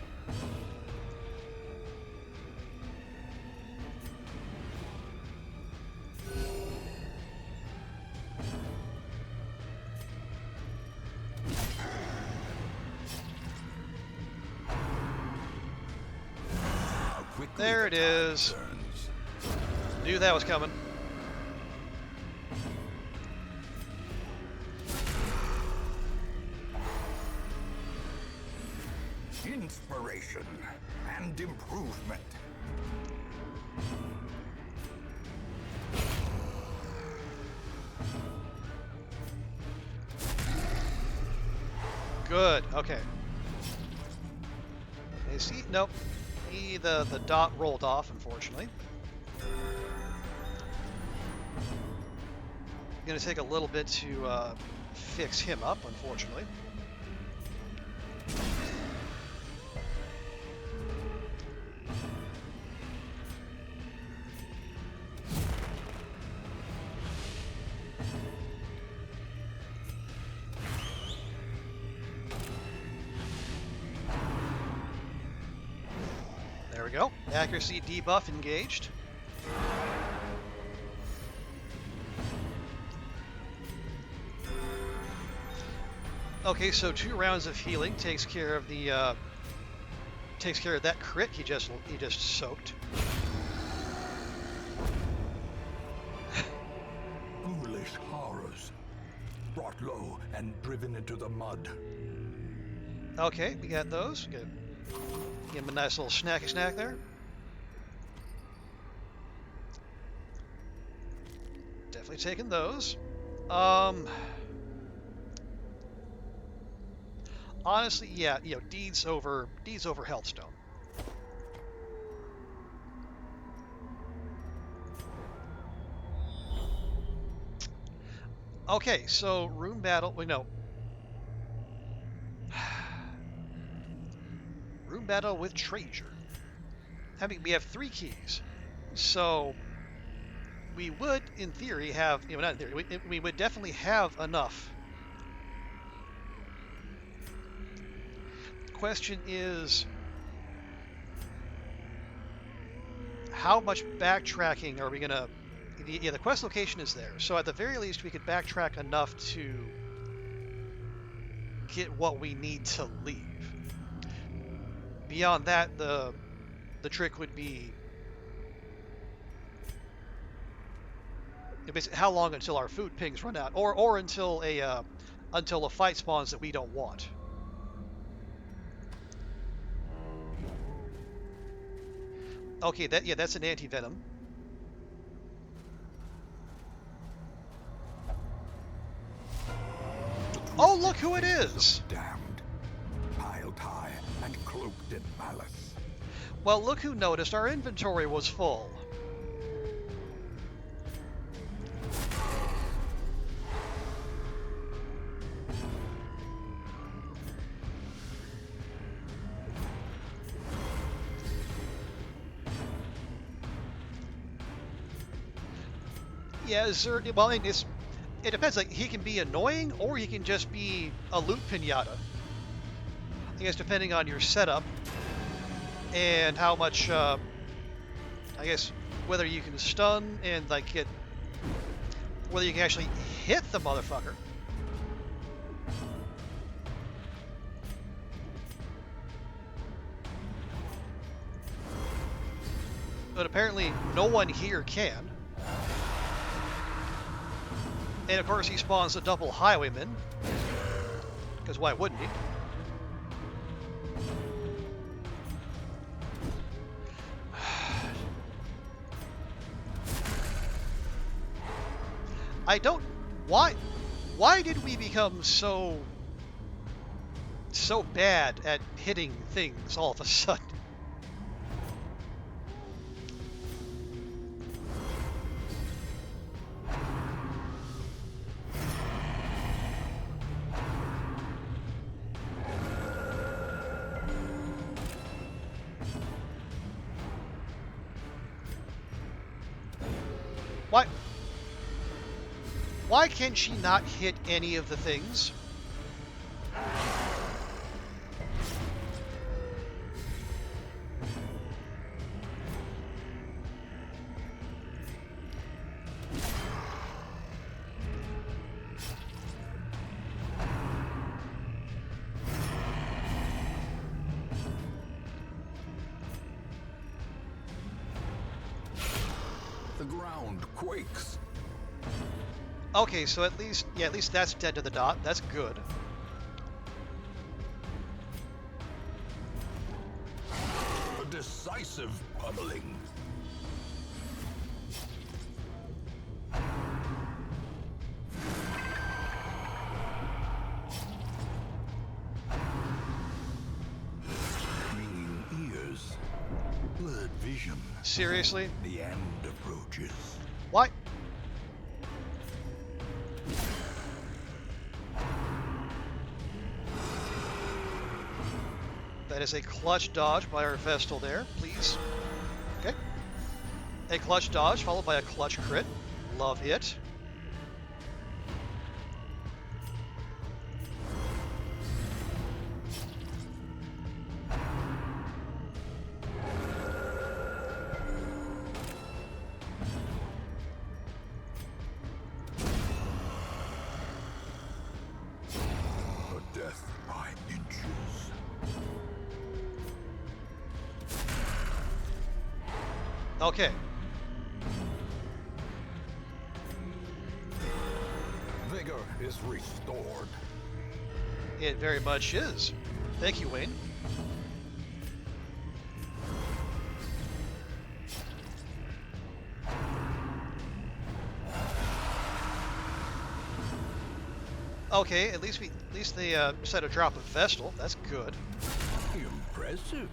There it is. Knew that was coming. inspiration, and improvement. Good. Okay. Okay, see, nope. The dot rolled off, unfortunately. Gonna take a little bit to fix him up, unfortunately. There we go. Accuracy debuff engaged. Okay, so 2 rounds of healing takes care of the that crit he just soaked. Foolish horrors. Brought low and driven into the mud. Okay, we got those. Good. Give him a nice little snacky snack there. Definitely taking those. Honestly, yeah, deeds over Healthstone. Okay, so room battle. Room battle with treasure. We have 3 keys, so we would, in theory, have not in theory. We would definitely have enough. The question is, how much backtracking are we gonna? Yeah, the quest location is there, so at the very least we could backtrack enough to get what we need to leave. Beyond that, the trick would be basically how long until our food pings run out, or until a fight spawns that we don't want. Okay, that's an anti-venom. Oh, look who it is! Damned, piled high and cloaked in malice. Well, look who noticed our inventory was full. Yeah, well, it depends. Like, he can be annoying, or he can just be a loot pinata. I guess depending on your setup and how much, I guess, whether you can stun and like whether you can actually hit the motherfucker. But apparently, no one here can. And of course he spawns a double highwayman, because why wouldn't he? I don't... Why did we become so bad at hitting things all of a sudden? Why can she not hit any of the things? The ground quakes. Okay, so at least that's dead to the dot. That's good. decisive pummeling. Ringing ears, blurred vision. Seriously? The end approaches. What? That is a clutch dodge by our Vestal there, please. Okay. A clutch dodge followed by a clutch crit. Love it. A death by inches. Okay. Vigor is restored. It very much is. Thank you, Wayne. Okay, at least they set a drop of Vestal. That's good. Impressive.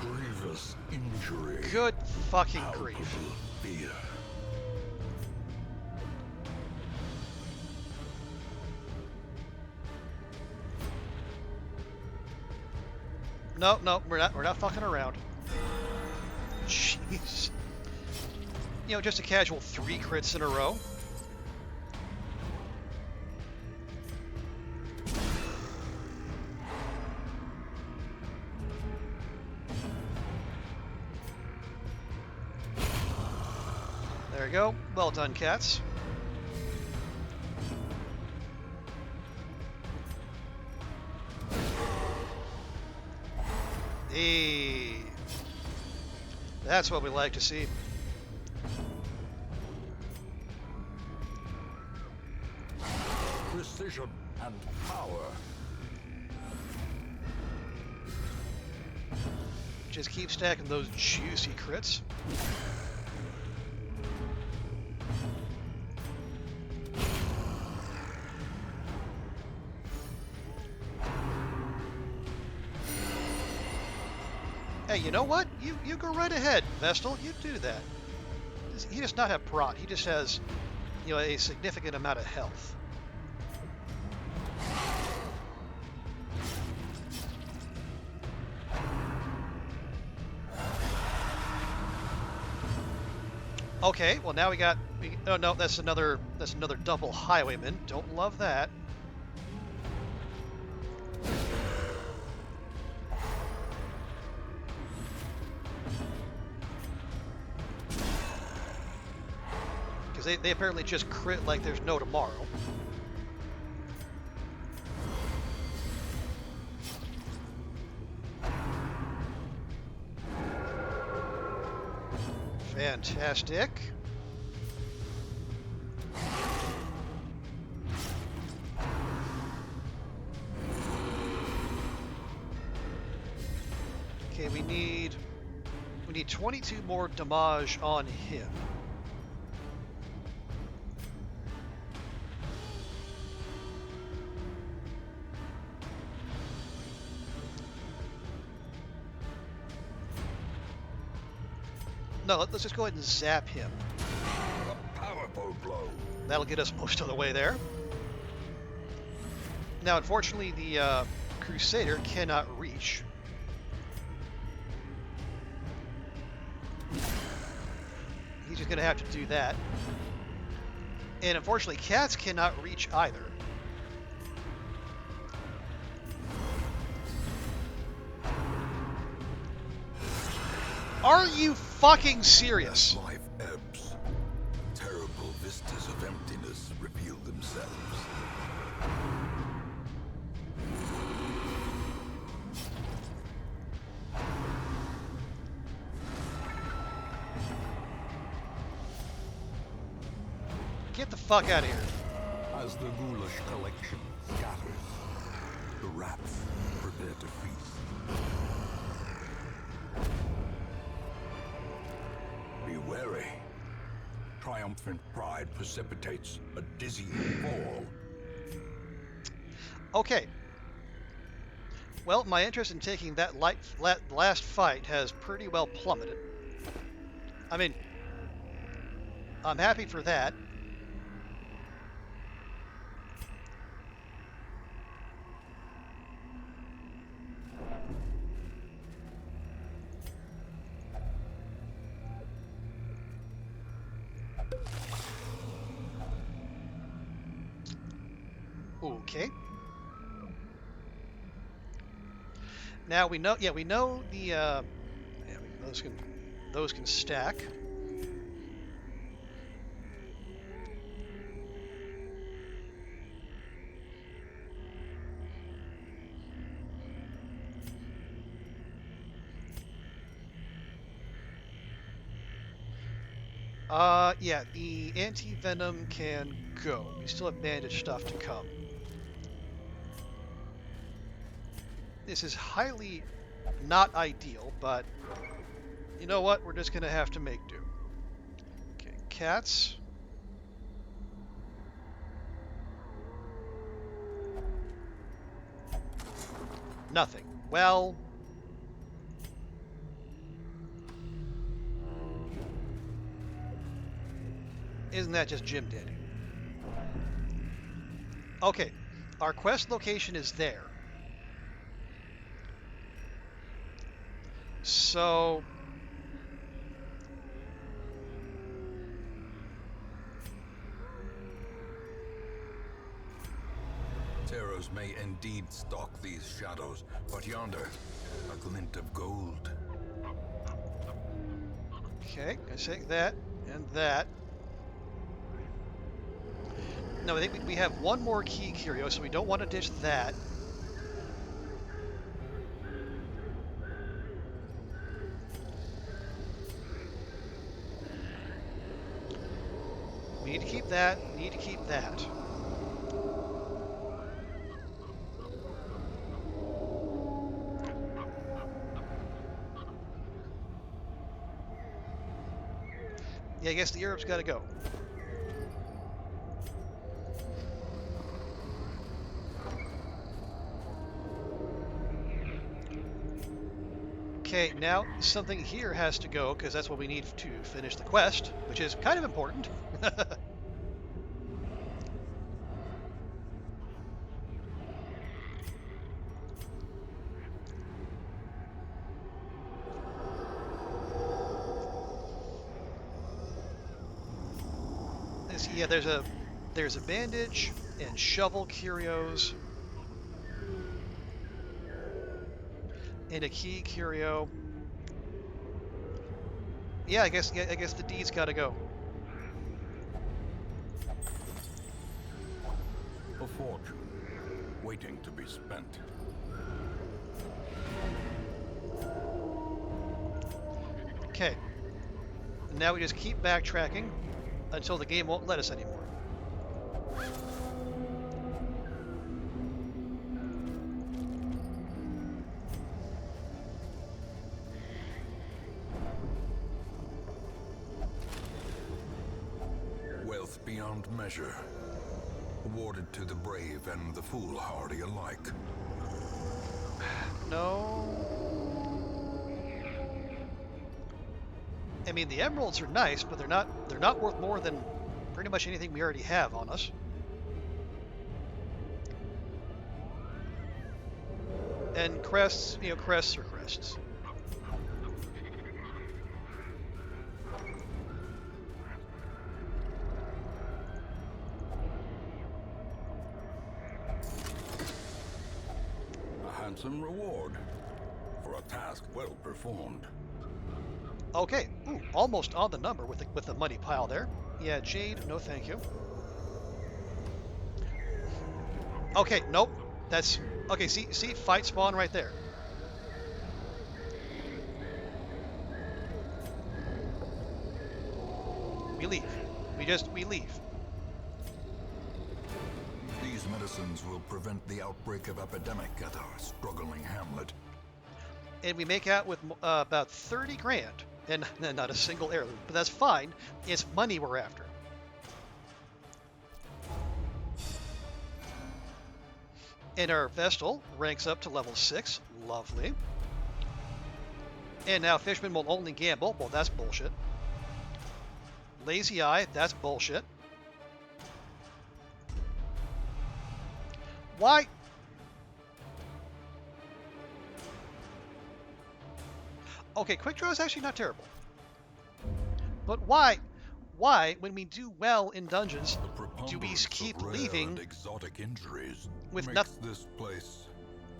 Grievous injury. Good fucking grief. Palpable fear. No, no, we're not fucking around. Jeez. You know, just a casual 3 crits in a row. There we go. Well done, cats. Hey. That's what we like to see. Precision and power. Just keep stacking those juicy crits. Hey, you know what? You go right ahead, Vestal. You do that. He does not have prot. He just has, you know, a significant amount of health. Okay, well now we got. Oh no, that's another double highwayman. Don't love that. Because they apparently just crit like there's no tomorrow. Fantastic. Okay, we need 22 more damage on him. No, let's just go ahead and zap him. A powerful blow. That'll get us most of the way there. Now, unfortunately, the Crusader cannot reach. He's just going to have to do that. And unfortunately, cats cannot reach either. Are you fucking serious? Life ebbs. Terrible vistas of emptiness reveal themselves. Get the fuck out of here. As the ghoulish collection scatters, the rats prepare to feast. Be wary. Triumphant pride precipitates a dizzying fall. Okay. Well, my interest in taking that last fight has pretty well plummeted. I mean, I'm happy for that. Okay. Now we know, yeah, we know the, yeah, those can stack. Yeah, the anti-venom can go. We still have bandage stuff to come. This is highly not ideal, but you know what? We're just gonna have to make do. Okay, cats. Nothing. Well, isn't that just Jim Dandy? Okay, our quest location is there. So, Terrors may indeed stalk these shadows, but yonder, a glint of gold. okay, I take that and that. No, I think we have one more key curio, so we don't want to ditch that. We need to keep that. We need to keep that. Yeah, I guess the Arab's got to go. Okay, now something here has to go because that's what we need to finish the quest, which is kind of important. Yeah, there's a bandage and shovel curios and a key curio. Yeah, I guess the deed's got to go. A fortune waiting to be spent. Okay. Now we just keep backtracking until the game won't let us anymore. Wealth beyond measure, awarded to the brave and the foolhardy alike. No. I mean, the emeralds are nice, but they're not worth more than pretty much anything we already have on us. And crests, crests are crests. A handsome reward for a task well performed. Okay, ooh, almost on the number with the money pile there. Yeah, Jade, no thank you. Okay, nope. That's okay, see fight spawn right there. We leave. We leave. These medicines will prevent the outbreak of epidemic at our struggling hamlet. And we make out with about 30 grand. And not a single heirloom, but that's fine. It's money we're after. And our Vestal ranks up to level 6. Lovely. And now Fishman will only gamble. Well, that's bullshit. Lazy Eye, that's bullshit. Why? Okay, quick draw is actually not terrible. But why? Why, when we do well in dungeons, do we keep leaving exotic injuries with makes nothing? this place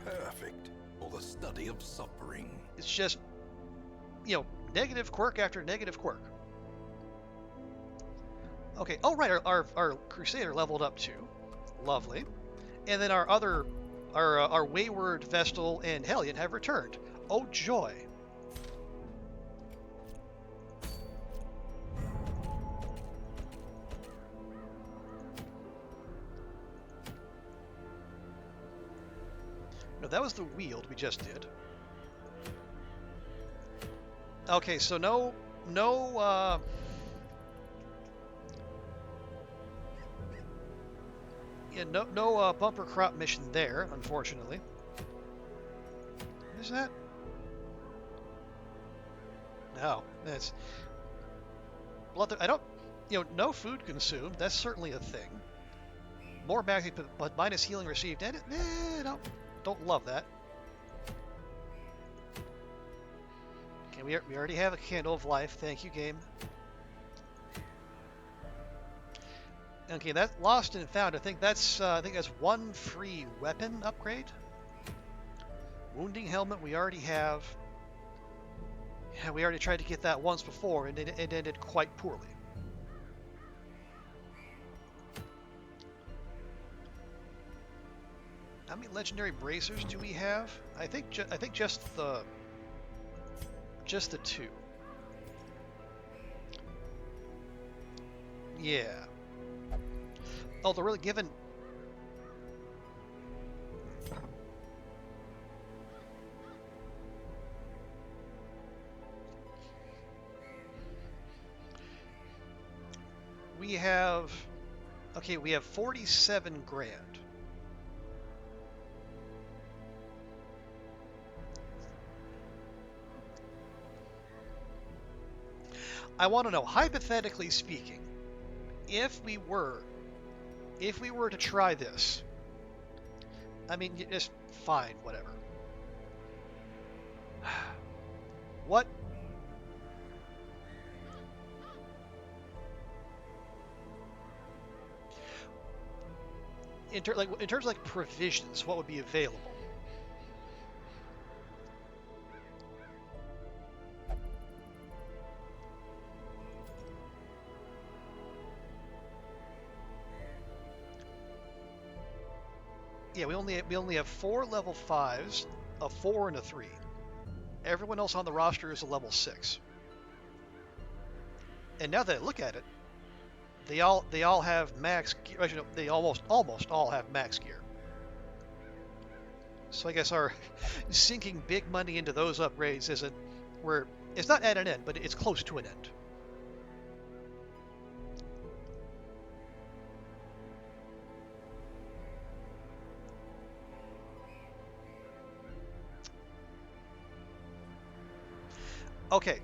perfect for the study of suffering. It's just, negative quirk after negative quirk. Okay, oh right, our Crusader leveled up too. Lovely. And then our Wayward Vestal and Hellion have returned. Oh joy. No, that was the Wield we just did. Okay, so no bumper crop mission there, unfortunately. What is that? No, that's I don't, no food consumed. That's certainly a thing. More magic, but minus healing received. And don't love that. Okay, we already have a Candle of Life. Thank you, game. Okay, that Lost and Found. I think that's one free weapon upgrade. Wounding Helmet we already have. Yeah, we already tried to get that once before, and it ended quite poorly. How many legendary bracers do we have? I think just the two. Yeah. Oh, they're really given. We have 47 grand. I want to know, hypothetically speaking, if we were to try this, I mean, just fine, whatever. What? In terms of like provisions, what would be available? Yeah, we only have 4 level 5s, a 4 and a 3. Everyone else on the roster is a level 6. And now that I look at it, they all have max gear. Actually, no, they almost all have max gear. So I guess our sinking big money into those upgrades it's not at an end, but it's close to an end. Okay.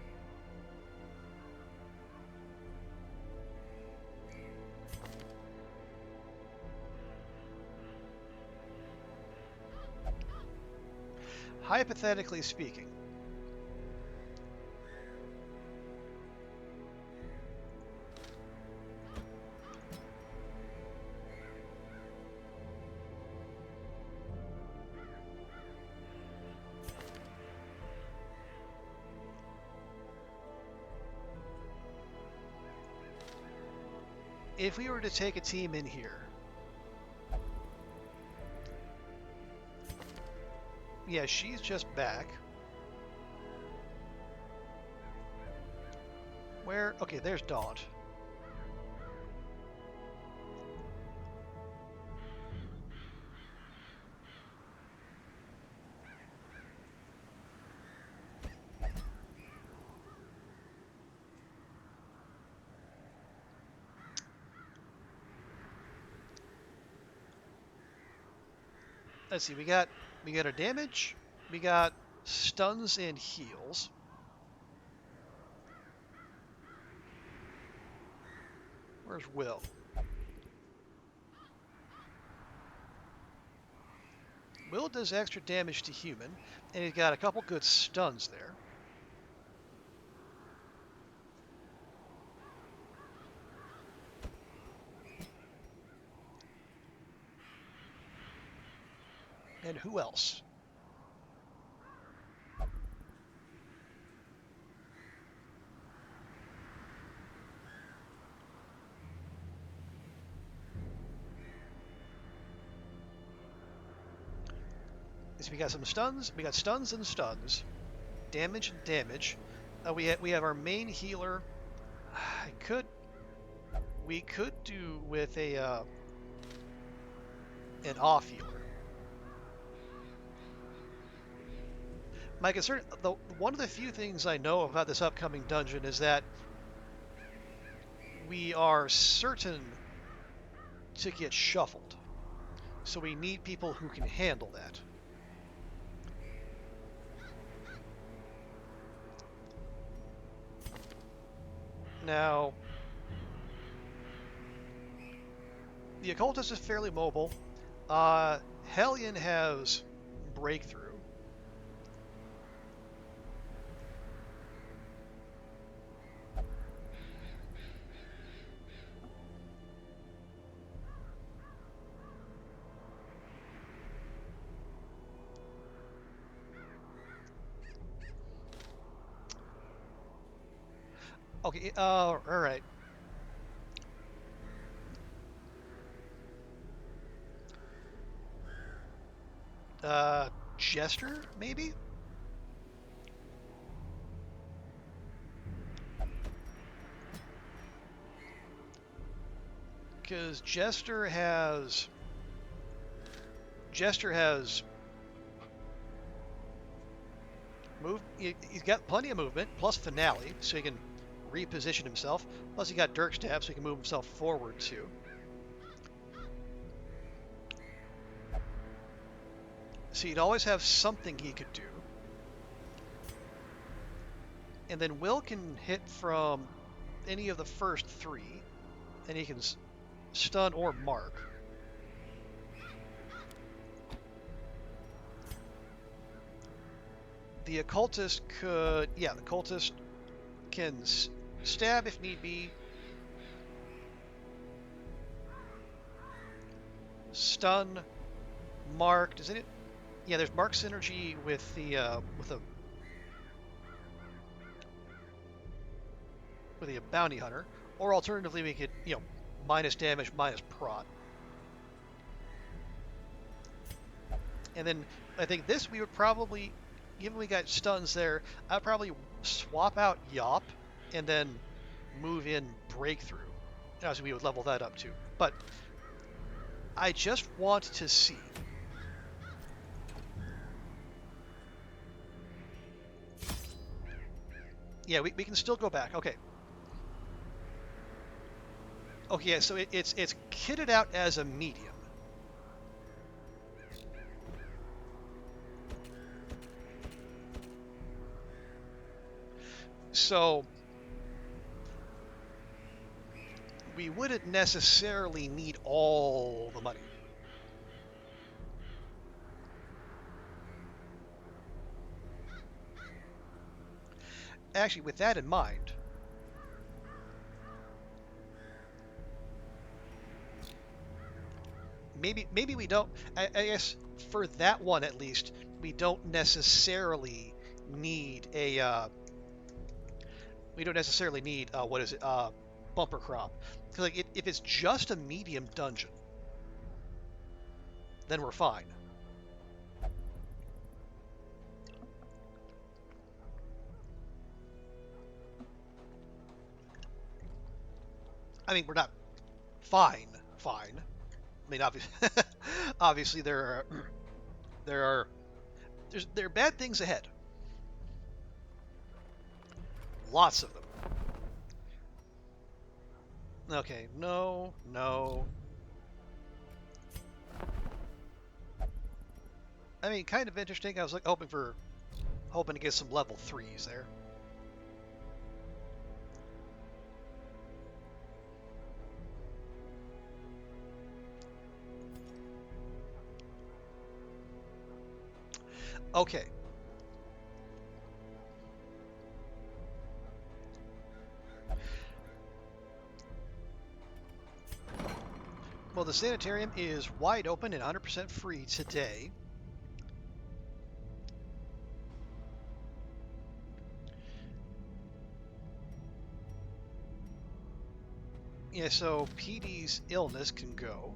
Hypothetically speaking, if we were to take a team in here, yeah, she's just back. Where? Okay, there's Daunt. let's see. We got our damage. We got stuns and heals. Where's Will? Will does extra damage to human, and he's got a couple good stuns there. And who else? So we got some stuns. We got stuns and stuns, damage and damage. We have our main healer. We could do with a an off healer. My concern, one of the few things I know about this upcoming dungeon is that we are certain to get shuffled. So we need people who can handle that. Now, the occultist is fairly mobile. Hellion has breakthrough. Okay, all right. Jester, maybe? Because Jester has move. He's got plenty of movement, plus finale, so he can reposition himself. Plus he got Dirk Stab, so he can move himself forward too. So he'd always have something he could do. And then Will can hit from any of the first three, and he can stun or mark. The occultist could, yeah, the occultist can stab if need be, stun, mark. Does it? Yeah, there's mark synergy with the bounty hunter, or alternatively we could, minus damage, minus prot. And then I think this we would probably, given we got stuns there, I'd probably swap out Yop and then move in breakthrough. As we would level that up too. But I just want to see. Yeah, we can still go back. Okay. Okay, yeah, so it's kitted out as a medium. So we wouldn't necessarily need all the money. Actually, with that in mind, maybe we don't. I guess for that one at least, we don't necessarily need a. We don't necessarily need what is it? Bumper crop. Because like if it's just a medium dungeon, then we're fine. I mean, we're not fine. I mean, obviously there are bad things ahead. Lots of them. Okay, no. I mean, kind of interesting. I was like hoping to get some level 3s there. Okay. Well, the sanitarium is wide open and 100% free today. Yeah, so PD's illness can go.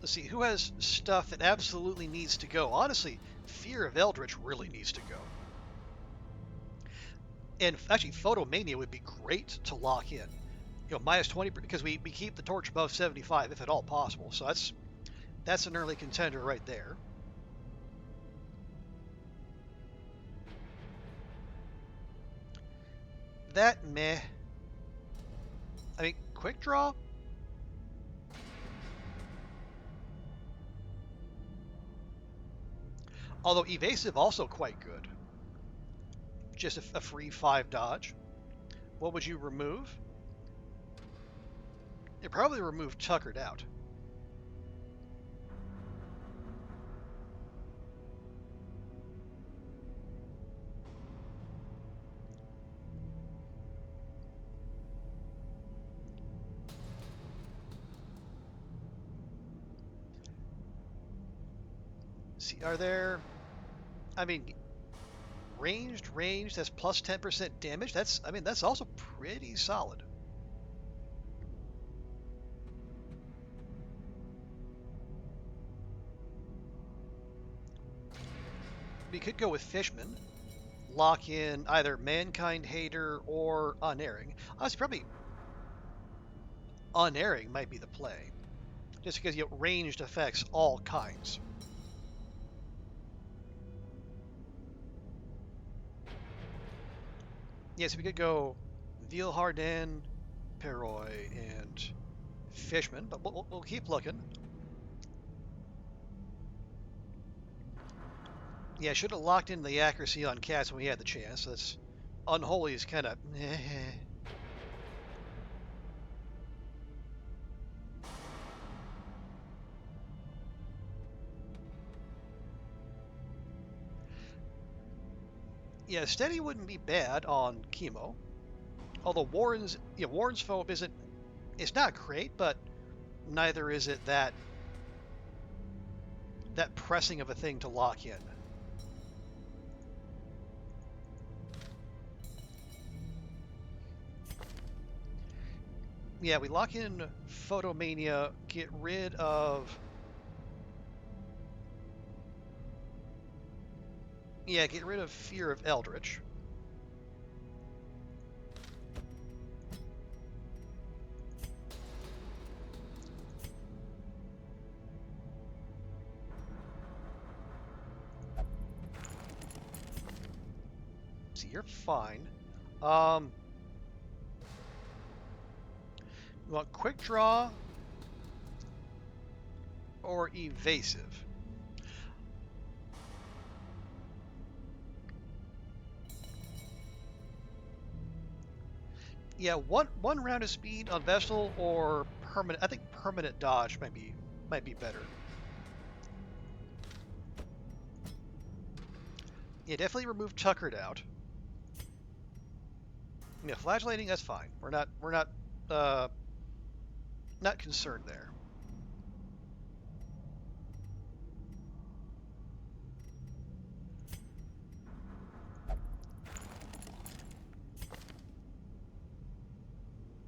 Let's see, who has stuff that absolutely needs to go? Honestly, Fear of Eldritch really needs to go. And actually, Photomania would be great to lock in. You know, minus 20, because we keep the torch above 75 if at all possible. So that's an early contender right there. That meh. I mean, quick draw. Although evasive also quite good. Just a free 5 dodge. What would you remove? You'd probably remove Tuckered Out. See, are there... I mean, range, that's plus 10% damage. That's also pretty solid. We could go with Fishman. Lock in either Mankind Hater or Unerring. Honestly, probably Unerring might be the play. Just because you have ranged affects all kinds. Yes, we could go Vilharden, Peroy, and Fishman, but we'll keep looking. Yeah, should have locked in the accuracy on cats when we had the chance. That's Unholy is kind of yeah, Steady wouldn't be bad on Chemo. Although Warren's Phobe isn't, it's not great, but neither is it that pressing of a thing to lock in. Yeah, we lock in Photomania, get rid of... Yeah, get rid of Fear of Eldritch. See, you're fine. You want Quick Draw or Evasive? Yeah, one round of speed on Vestal or permanent. I think permanent dodge might be better. Yeah, definitely remove Tuckered Out. Yeah, flagellating, that's fine. We're not concerned there.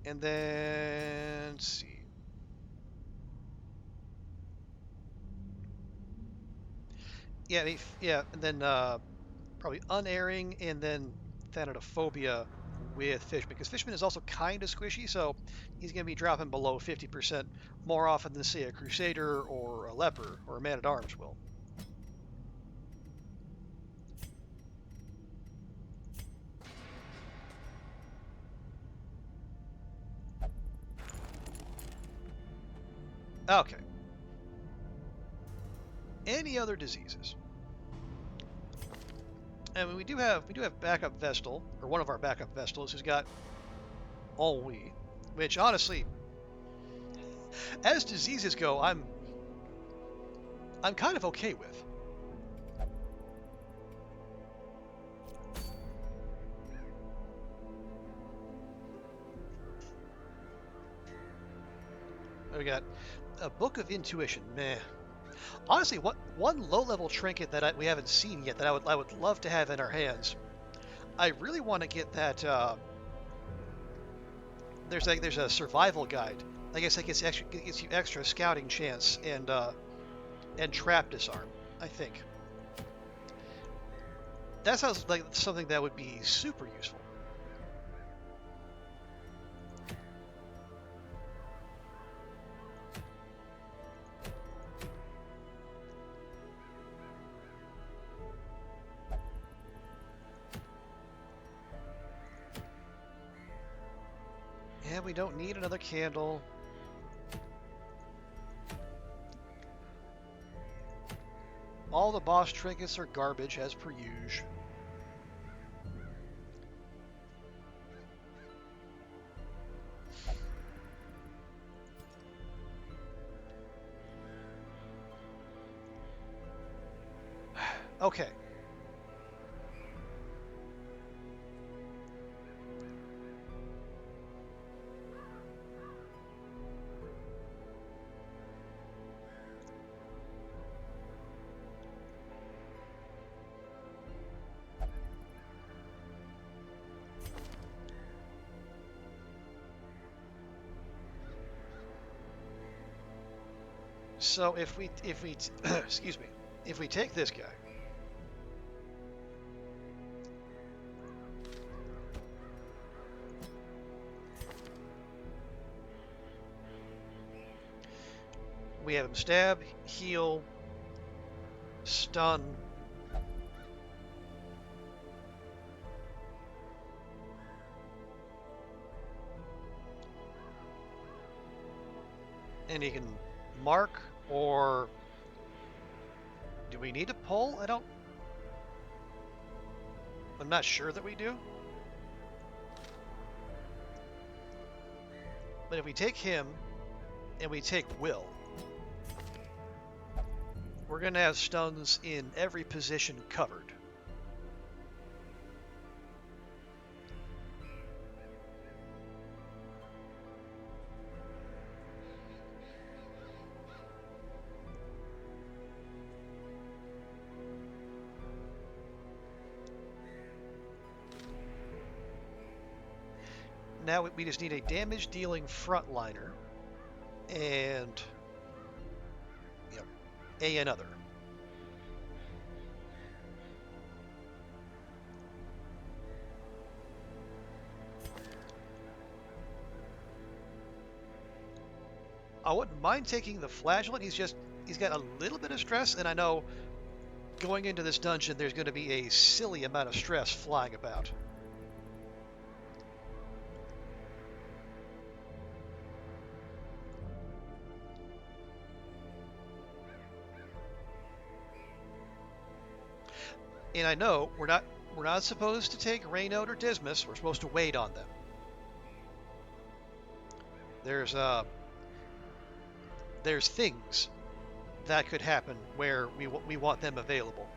And then let's see. Yeah, and then probably Unerring and then Thanatophobia with Fishman, because Fishman is also kind of squishy, so he's going to be dropping below 50% more often than, say, a Crusader or a Leper or a Man-at-Arms will. Okay. Any other diseases? I mean, we do have backup Vestal, or one of our backup Vestals, who's got ennui, which honestly, as diseases go, I'm kind of okay with. We got a Book of Intuition. Meh. Honestly, what one low-level trinket that we haven't seen yet that I would love to have in our hands. I really want to get that. There's a survival guide. I guess that gets you extra scouting chance and trap disarm. I think that sounds like something that would be super useful. And we don't need another candle. All the boss trinkets are garbage as per usual. Okay. So if we excuse me, if we take this guy, we have him stab, heal, stun. And he can mark, or do we need to pull? I'm not sure that we do. But if we take him and we take Will, we're going to have stuns in every position covered. Now we just need a damage-dealing frontliner and another. I wouldn't mind taking the flagellant. He's got a little bit of stress, and I know going into this dungeon there's going to be a silly amount of stress flying about. And I know we're not supposed to take Raynaud or Dismas. We're supposed to wait on them. There's things that could happen where we want them available.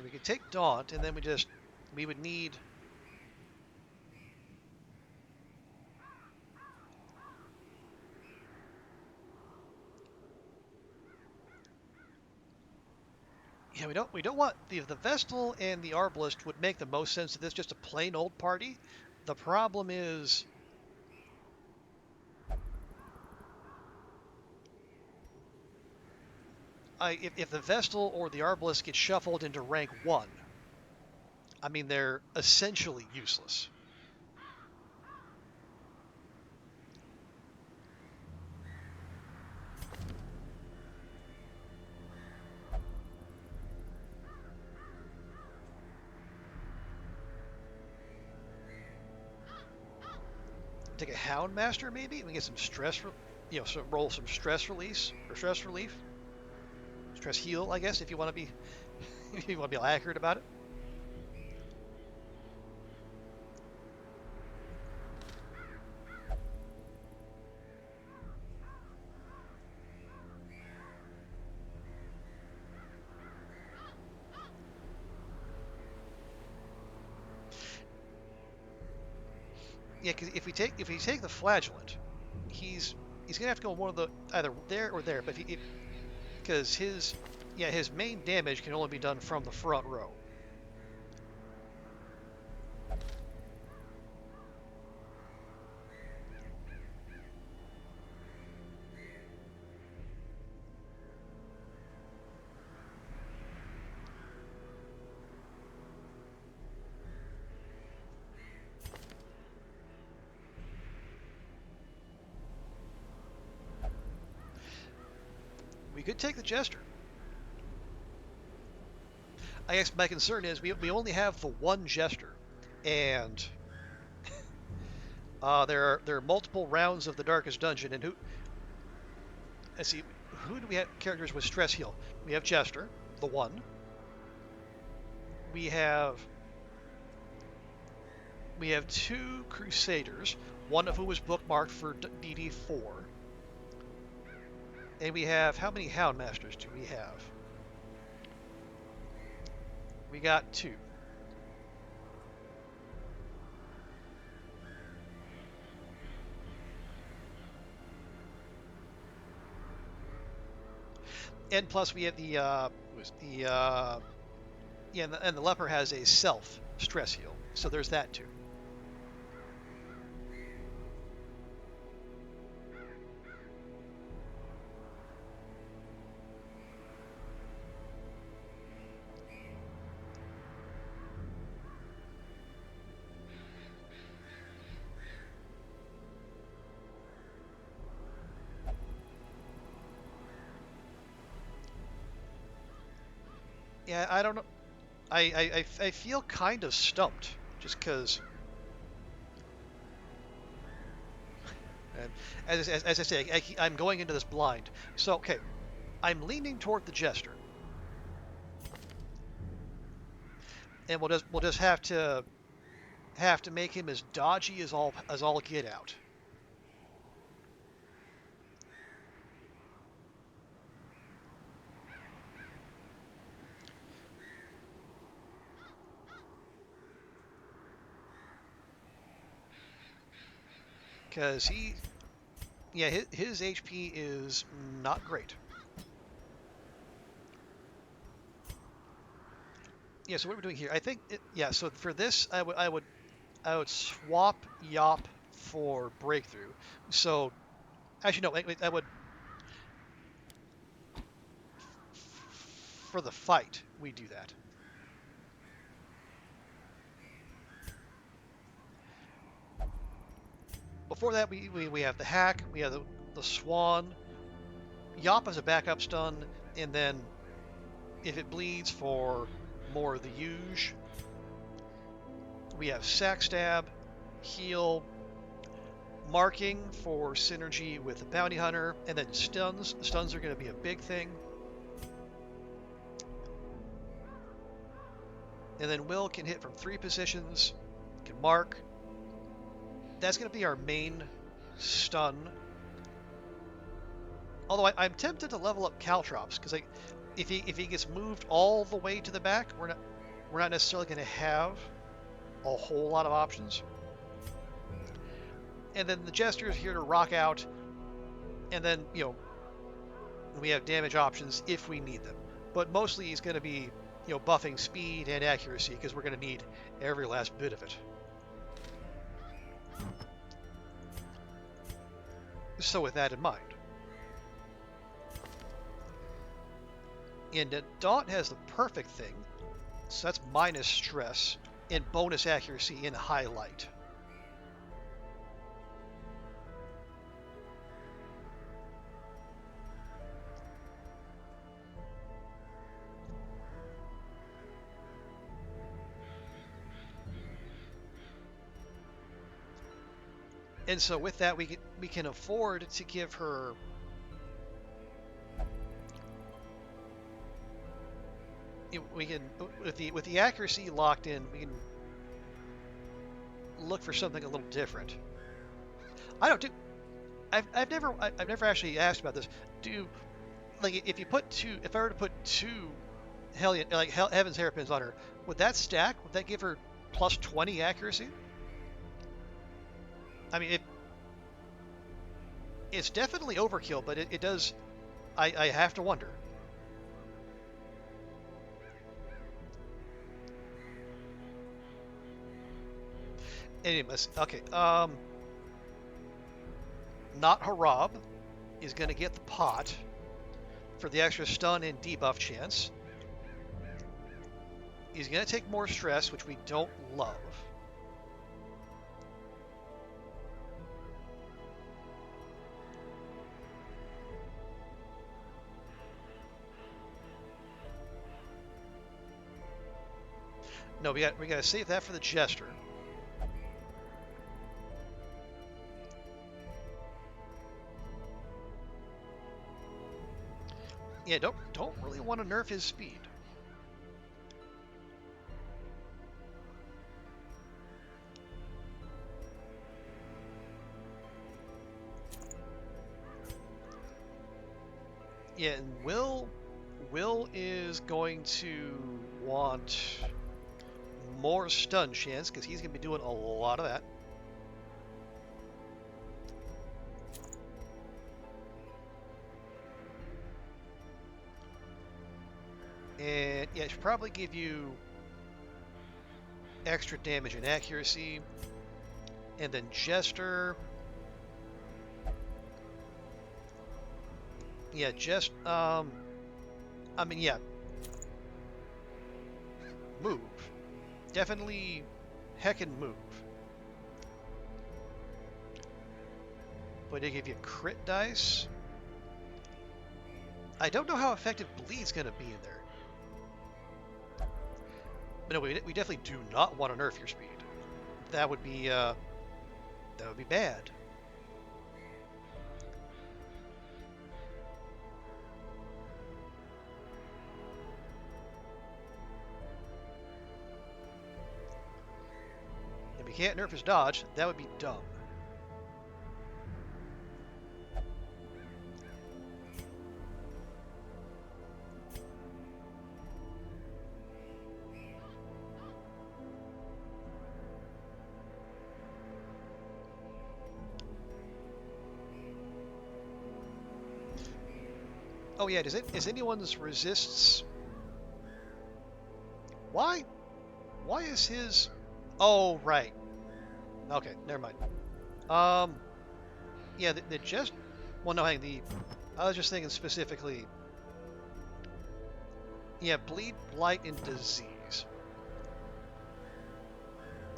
We could take Daunt, and then we would need. Yeah, we don't want the Vestal and the Arbalist would make the most sense of this, just a plain old party. The problem is if the Vestal or the Arbalest get shuffled into rank 1, I mean, they're essentially useless. Take a Hound Master, maybe? We get some stress, roll some stress release, or stress relief. Stress heal, I guess, if you want to be, if you want to be accurate about it. Yeah, because if we take the Flagellant, he's gonna have to go one of the either there or there. But because his main damage can only be done from the front row. We could take the Jester. I guess my concern is we only have the one Jester, and there are multiple rounds of the Darkest Dungeon, and let's see, who do we have characters with stress heal? We have Jester, the one. We have 2 Crusaders, one of whom was bookmarked for DD4. And we have, how many Hound Masters do we have? We got 2. And plus we have and the Leper has a self stress heal, so there's that too. Yeah, I don't know. I feel kind of stumped just because. As I say, I'm going into this blind. So okay, I'm leaning toward the Jester, and we'll just have to make him as dodgy as all get out. Because his HP is not great. Yeah, so what are we doing here? I think, so for this, I would swap Yop for Breakthrough. So, actually, no, I would, for the fight, we do that. Before that, we have the Hack, we have the Swan, Yop as a backup stun, and then if it bleeds for more of the Huge, we have Sack Stab, Heal, Marking for synergy with the Bounty Hunter, and then Stuns. Stuns are going to be a big thing. And then Will can hit from 3 positions, can mark. That's going to be our main stun. Although I'm tempted to level up Caltrops, because if he gets moved all the way to the back, we're not necessarily going to have a whole lot of options. And then the Jester is here to rock out, and then we have damage options if we need them. But mostly he's going to be buffing speed and accuracy, because we're going to need every last bit of it. So with that in mind, And Daunt has the perfect thing, so that's minus stress and bonus accuracy in highlight. And so with that, we can afford to give her we can with the accuracy locked in, we can look for something a little different. I don't do. I've never actually asked about this. Do like if you put two, if I were to put two Hellion like Heaven's Hairpins on her, would that stack? Would that give her plus 20 accuracy? I mean, it's definitely overkill, but it does. I have to wonder. Anyways, okay. Not Harab is going to get the pot for the extra stun and debuff chance. He's going to take more stress, which we don't love. No, we got to save that for the Jester. Yeah, don't really want to nerf his speed. Yeah, and Will is going to want more stun chance because he's going to be doing a lot of that. And yeah, it should probably give you extra damage and accuracy. And then Jester. Yeah, I mean, yeah. Move. Definitely heckin' move. But they give you crit dice. I don't know how effective Bleed's going to be in there. But no, we definitely do not want to nerf your speed. That would be bad. If we can't nerf his dodge, that would be dumb. Oh yeah, is anyone's resists? Why is his? Oh right. Okay, never mind. Yeah, the just. Well, no, hang the. I was just thinking specifically. Yeah, bleed, blight, and disease.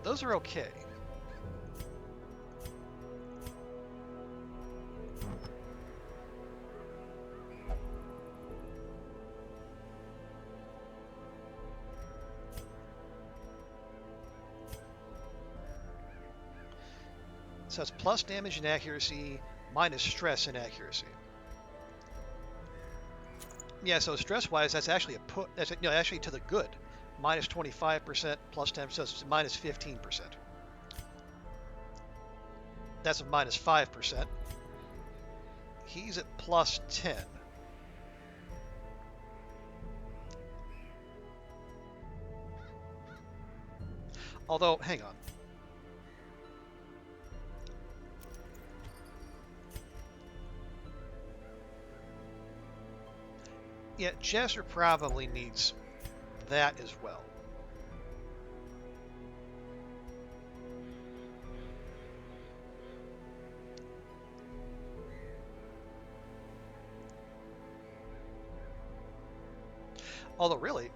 Those are okay. So it's plus damage and accuracy, minus stress and accuracy. Yeah, so stress-wise, that's actually a put. That's actually to the good. Minus 25%, plus 10%, so it's minus 15%. That's a minus 5%. He's at plus 10. Although, hang on. Yeah, Jester probably needs that as well. Although really,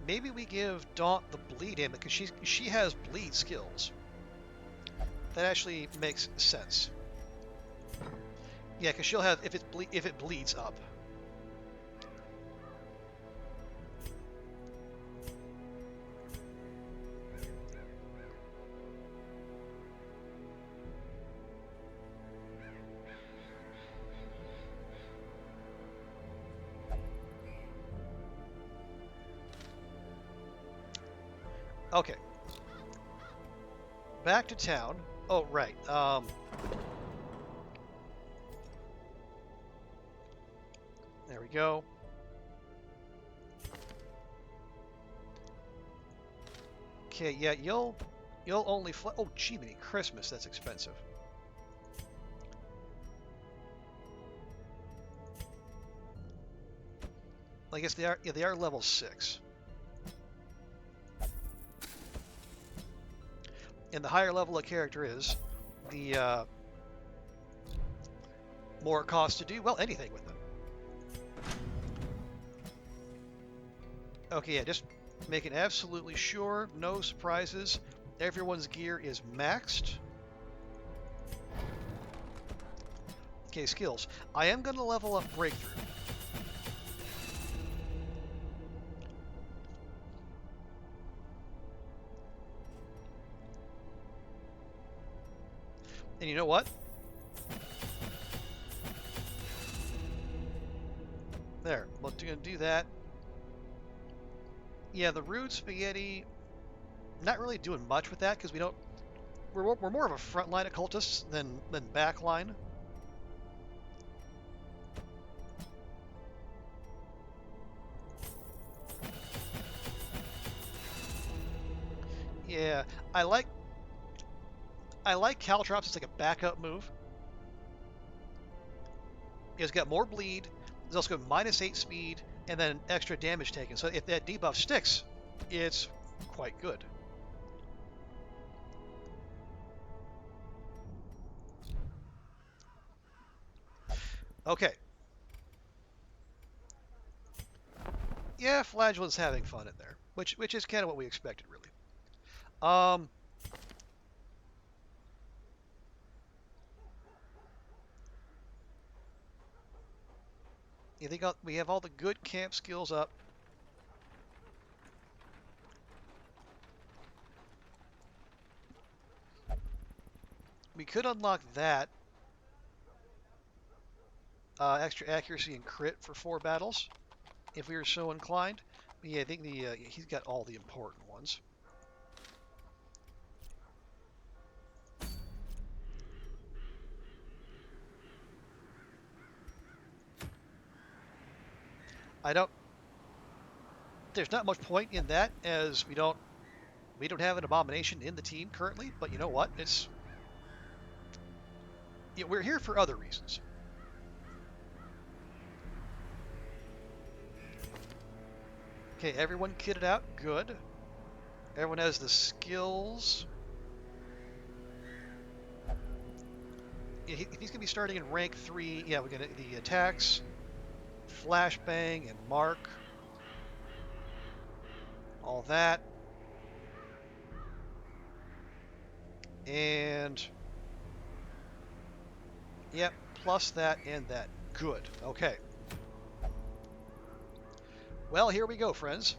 maybe we give Daunt the bleed in because she has bleed skills. That actually makes sense. Yeah, because she'll have if it bleeds up. Okay. Back to town. Oh, right. There we go. Okay, yeah, you'll only fly. Oh, gee, many Christmas. That's expensive. I guess they are. Yeah, they are level 6. And the higher level a character is, the more it costs to do, well, anything with them. Okay, yeah, just making absolutely sure, no surprises. Everyone's gear is maxed. Okay, skills. I am going to level up Breakthrough. And you know what? There, we're going to do that. Yeah, the Rude Spaghetti, not really doing much with that because we don't. We're more of a frontline occultist than backline. Yeah, I like Caltrops as like a backup move. It's got more bleed. It's also got -8 speed and then extra damage taken. So if that debuff sticks, it's quite good. Okay. Yeah, Flagellant's having fun in there, which is kind of what we expected, really. Yeah, we have all the good camp skills up. We could unlock that. Extra accuracy and crit for 4 battles, if we were so inclined. But yeah, I think he's got all the important ones. There's not much point in that as we don't have an abomination in the team currently. But you know what? We're here for other reasons. Okay, everyone kitted out. Good. Everyone has the skills. He's going to be starting in rank 3. Yeah, we're going to the attacks, flashbang, and mark. All that. And yep, plus that and that. Good. Okay. Well, here we go, friends.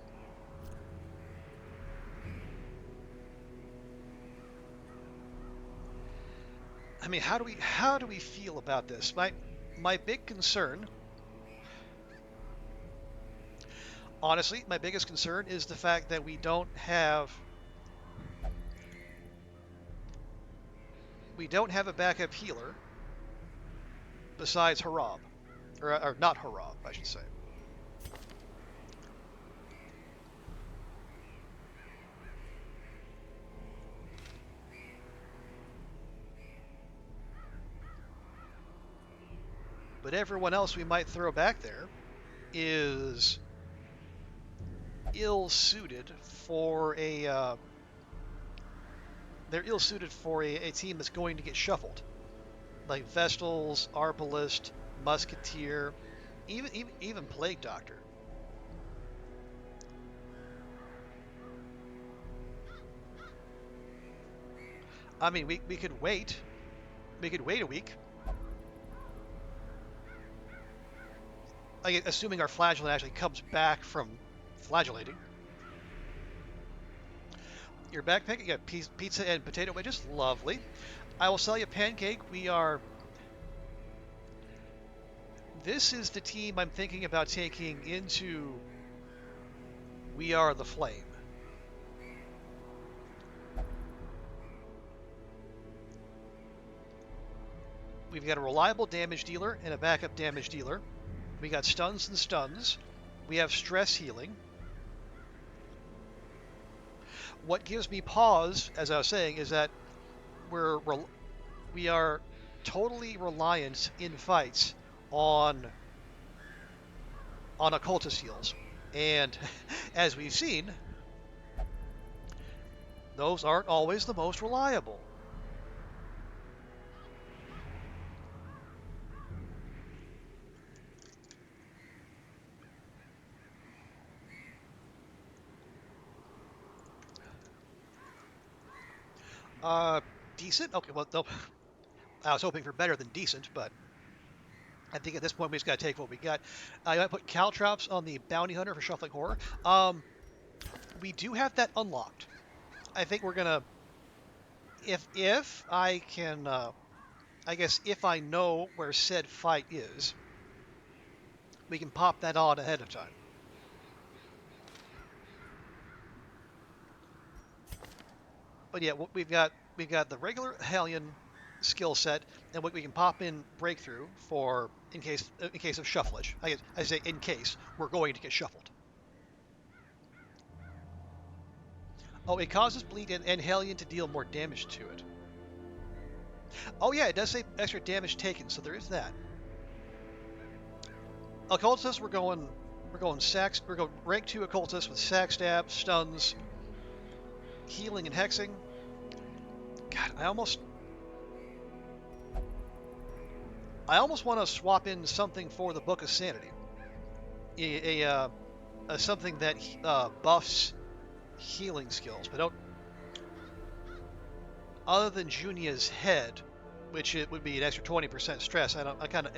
I mean, how do we feel about this? My big concern, honestly, my biggest concern is the fact that we don't have a backup healer besides Harab, or not Harab, I should say. But everyone else we might throw back there is ill-suited for a they're ill-suited for a team that's going to get shuffled, like Vestals, Arbalist, Musketeer, even Plague Doctor. I mean, we could wait. We could wait a week. Like, assuming our flagellant actually comes back from flagellating. Your backpack, you got pizza and potato wedges. Lovely. I will sell you a pancake. This is the team I'm thinking about taking into We Are the Flame. We've got a reliable damage dealer and a backup damage dealer. We got stuns and stuns. We have stress healing. What gives me pause, as I was saying, is that we are totally reliant in fights on occultist heals, and as we've seen, those aren't always the most reliable. Decent? Okay, well, no, I was hoping for better than decent, but I think at this point we just got to take what we got. I might put caltrops on the bounty hunter for shuffling horror. We do have that unlocked. I think we're gonna, if I can, I guess if I know where said fight is, we can pop that on ahead of time. But yeah, we've got the regular Hellion skill set, and we can pop in breakthrough for in case of shufflage. I say in case we're going to get shuffled. Oh, it causes bleed and Hellion to deal more damage to it. Oh yeah, it does say extra damage taken, so there is that. Occultist, we're going rank 2 occultist with sack stab, stuns, healing and hexing. God, I almost want to swap in something for the Book of Sanity. A something that buffs healing skills, but don't. Other than Junia's head, which it would be an extra 20% stress, I kind of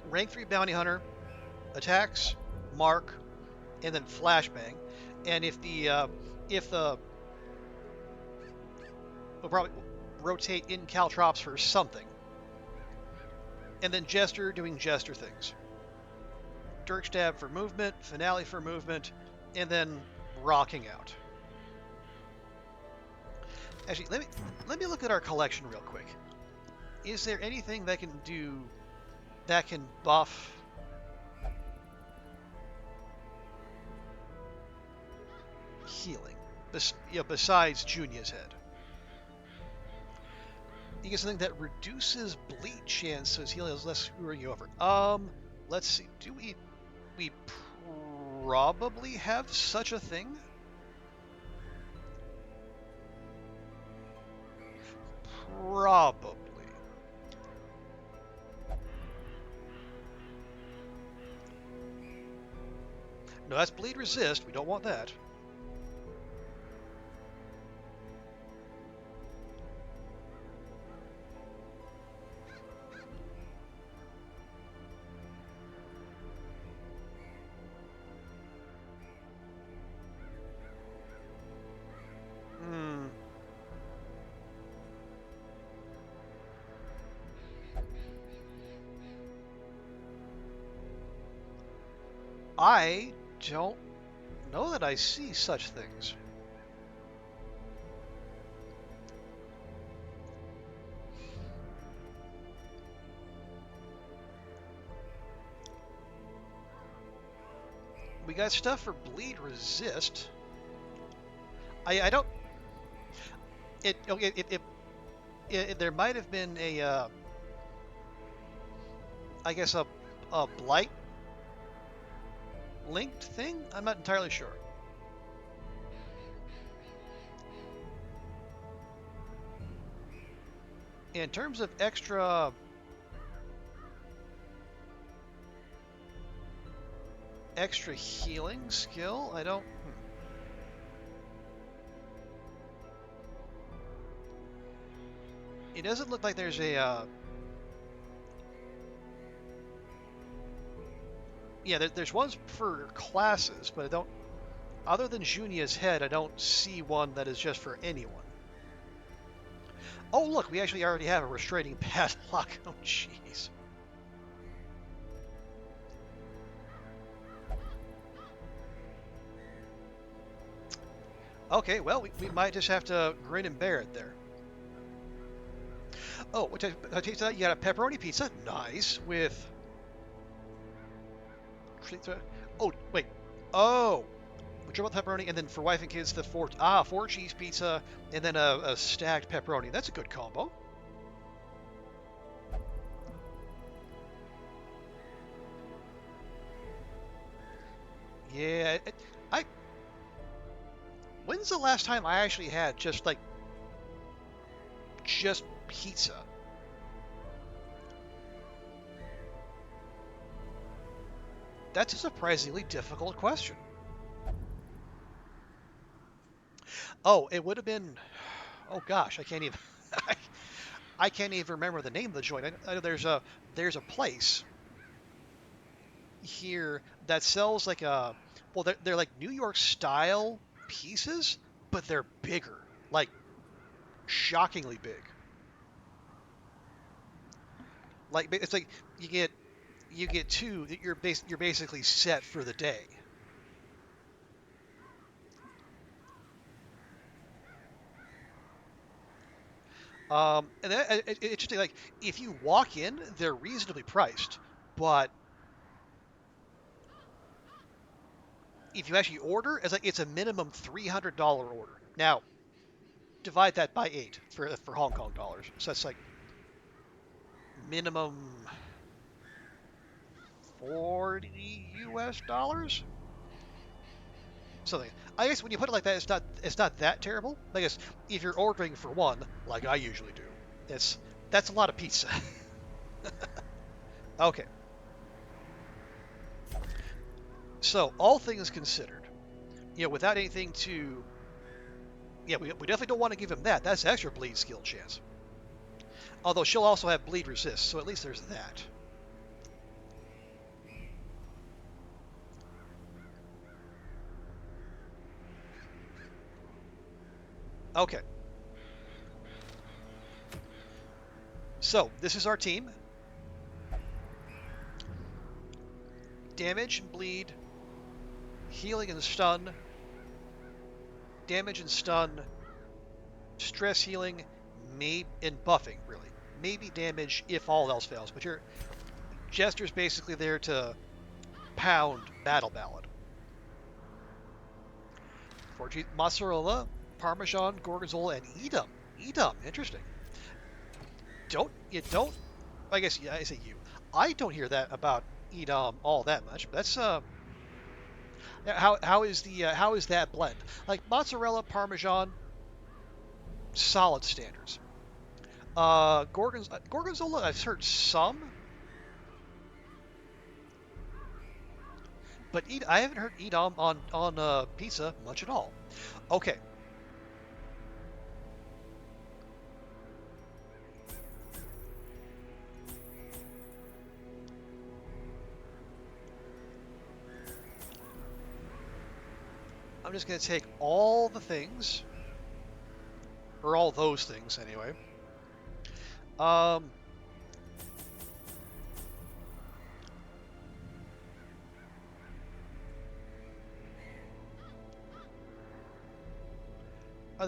Rank 3 bounty hunter, attacks, mark, and then flashbang. And if the we'll probably rotate in caltrops for something. And then Jester doing Jester things. Dirk Stab for movement, Finale for movement, and then rocking out. Actually, let me look at our collection real quick. Is there anything that can buff healing, besides Junia's head? You get something that reduces bleed chance, so his healing is less screwing you over. Let's see. Do we probably have such a thing? Probably. No, that's bleed resist. We don't want that. I don't know that I see such things. We got stuff for bleed resist. I don't. There might have been a I guess a blight linked thing? I'm not entirely sure. In terms of extra healing skill, I don't. It doesn't look like there's a. Yeah, there's ones for classes, but I don't. Other than Junia's head, I don't see one that is just for anyone. Oh, look, we actually already have a restraining padlock. Oh, jeez. Okay, well, we might just have to grin and bear it there. Oh, what I taste that? You got a pepperoni pizza, nice, with. Oh, wait. Oh, we drove out the pepperoni, and then for wife and kids, the four cheese pizza, and then a stacked pepperoni. That's a good combo. Yeah, I. When's the last time I actually had just pizza? That's a surprisingly difficult question. Oh, it would have been. Oh gosh, I can't even. I can't even remember the name of the joint. I know there's a place here that sells like a. Well, they're like New York style pieces, but they're bigger, like shockingly big. Like it's like you get two. You're basically set for the day. And it's interesting. Like if you walk in, they're reasonably priced, but if you actually order, it's a minimum $300 order. Now divide that by 8 for Hong Kong dollars. So that's like minimum 40 US dollars. Something. I guess when you put it like that, it's not that terrible. I guess if you're ordering for one, like I usually do, that's a lot of pizza. Okay. So all things considered, without anything to, yeah, we definitely don't want to give him that. That's extra bleed skill chance. Although she'll also have bleed resist, so at least there's that. Okay. So this is our team. Damage and bleed, healing and stun, damage and stun, stress healing, maybe and buffing really. Maybe damage if all else fails. But your Jester's basically there to pound Battle Ballad. For mozzarella, Parmesan, Gorgonzola, and Edam. Edam, interesting. Don't. I guess yeah, I say you. I don't hear that about Edam all that much. But that's how is that blend? Like mozzarella, Parmesan, solid standards. Gorgonzola, I've heard some, but I haven't heard Edam on pizza much at all. Okay. I'm just going to take all the things, or all those things anyway. Um,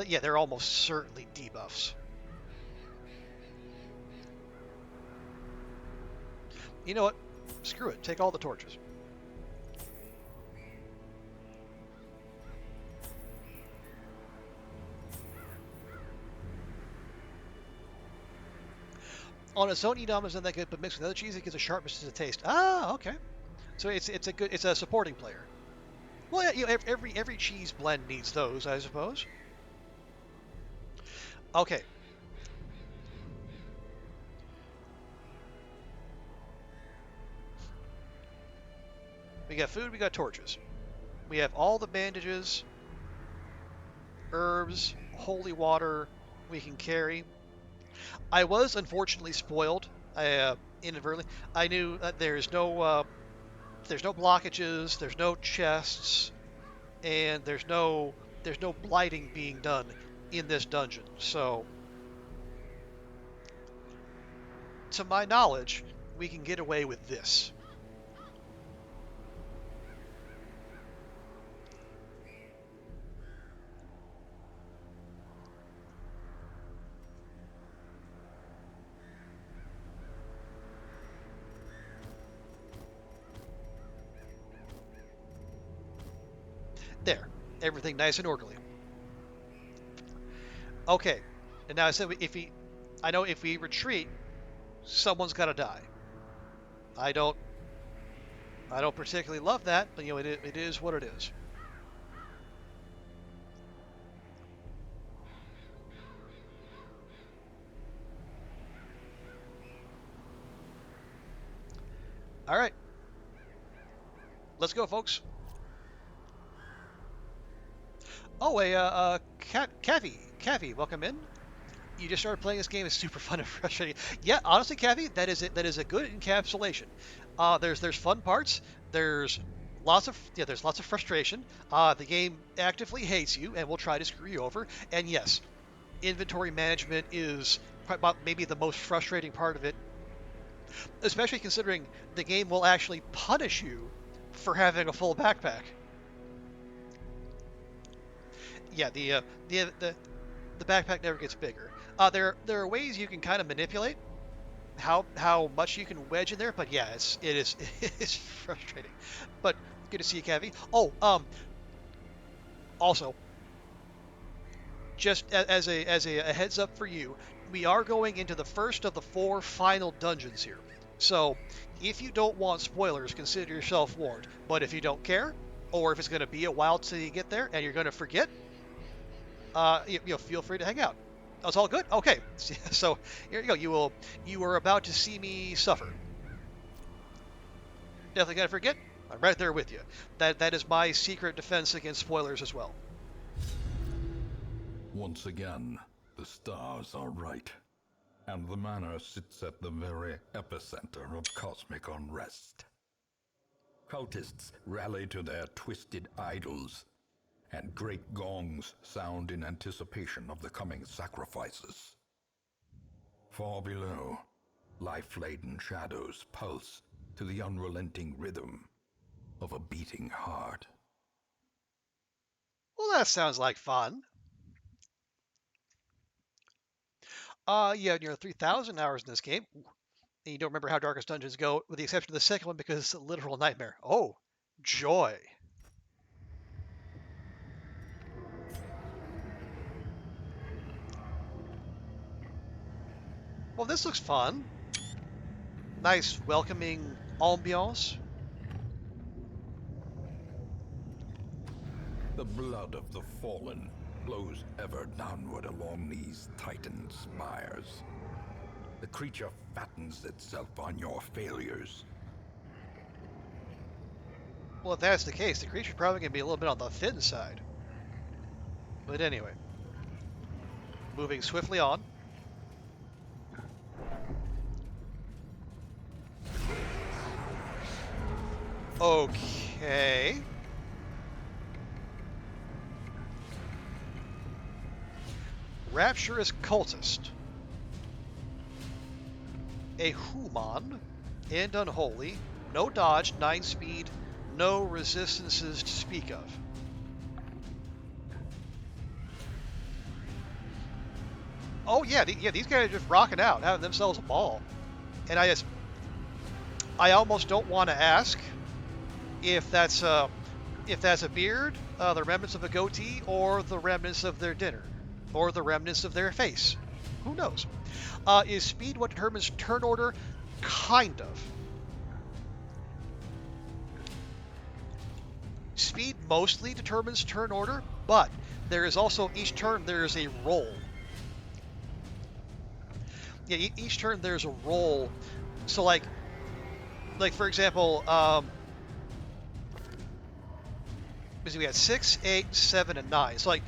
yeah, they're almost certainly debuffs. You know what? Screw it. Take all the torches. On its own, Edam isn't that good, but mixed with other cheese, it gives a sharpness to the taste. Ah, okay. So it's a supporting player. Well, yeah, every cheese blend needs those, I suppose. Okay. We got food, we got torches. We have all the bandages, herbs, holy water we can carry. I was unfortunately spoiled. Inadvertently, I knew that there's no blockages, there's no chests, and there's no blighting being done in this dungeon. So, to my knowledge, we can get away with this. There, everything nice and orderly. Okay, and now I said I know if we retreat, someone's got to die. I don't, I don't particularly love that, but it is what it is. All right, let's go, folks. Oh, Cavi, welcome in. You just started playing this game. It's super fun and frustrating. Yeah, honestly, Cavi, that is it. That is a good encapsulation. There's fun parts. There's lots of frustration. The game actively hates you and will try to screw you over. And yes, inventory management is maybe the most frustrating part of it, especially considering the game will actually punish you for having a full backpack. Yeah, the backpack never gets bigger. There are ways you can kind of manipulate how much you can wedge in there, but yeah, it is frustrating. But good to see you, Cavi. Oh, also, just as a heads up for you, we are going into the first of the 4 final dungeons here. So if you don't want spoilers, consider yourself warned. But if you don't care, or if it's going to be a while till you get there and you're going to forget, feel free to hang out. Oh, it's all good. Okay, so here you go. You are about to see me suffer. Definitely gonna forget. I'm right there with you. That is my secret defense against spoilers as well. Once again, the stars are right, and the manor sits at the very epicenter of cosmic unrest. Cultists rally to their twisted idols, and great gongs sound in anticipation of the coming sacrifices. Far below, life-laden shadows pulse to the unrelenting rhythm of a beating heart. Well, that sounds like fun. Yeah, 3,000 hours in this game. Ooh, and you don't remember how Darkest Dungeons go, with the exception of the second one because it's a literal nightmare. Oh, joy. Well, this looks fun. Nice, welcoming ambiance. The blood of the fallen flows ever downward along these titan spires. The creature fattens itself on your failures. Well, if that's the case, the creature's probably going to be a little bit on the thin side. But anyway, moving swiftly on. Okay. Rapturous Cultist. A human and unholy. No dodge, 9 speed, no resistances to speak of. Oh yeah, these guys are just rocking out, having themselves a ball. And I almost don't want to ask if that's a beard, the remnants of a goatee, or the remnants of their dinner, or the remnants of their face. Who knows? Is speed what determines turn order? Kind of. Speed mostly determines turn order, but there is also each turn there is a roll. Yeah, each turn there's a roll. So like for example, we had 6, 8, 7, and 9. So like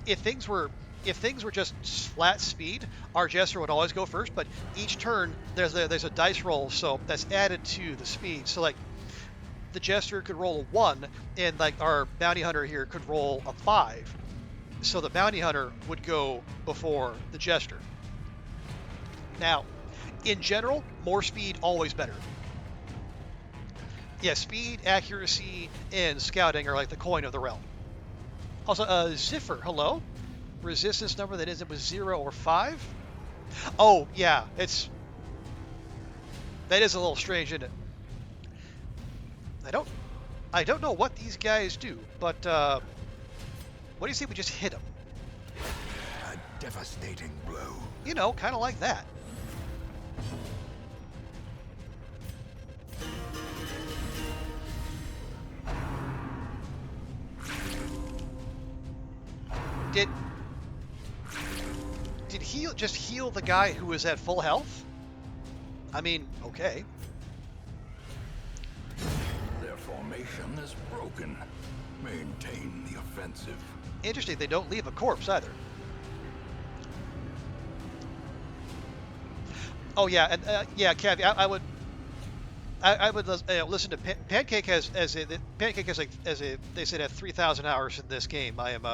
if things were if things were just flat speed, our Jester would always go first. But each turn there's a dice roll, so that's added to the speed. So like the Jester could roll a 1, and like our Bounty Hunter here could roll a 5. So the Bounty Hunter would go before the Jester. Now, in general, more speed always better. Yeah, speed, accuracy, and scouting are like the coin of the realm. Also, Ziffer, hello? Resistance number that ends up with 0 or 5? Oh, yeah, that is a little strange, isn't it? I don't know what these guys do, but what do you say we just hit them? A devastating blow. You know, kind of like that. Did he just heal the guy who was at full health? I mean, okay. Their formation is broken. Maintain the offensive. Interesting, they don't leave a corpse either. Oh yeah, and yeah, Cavi, I would listen to Pancake Pancake has like they said at 3,000 hours in this game. I am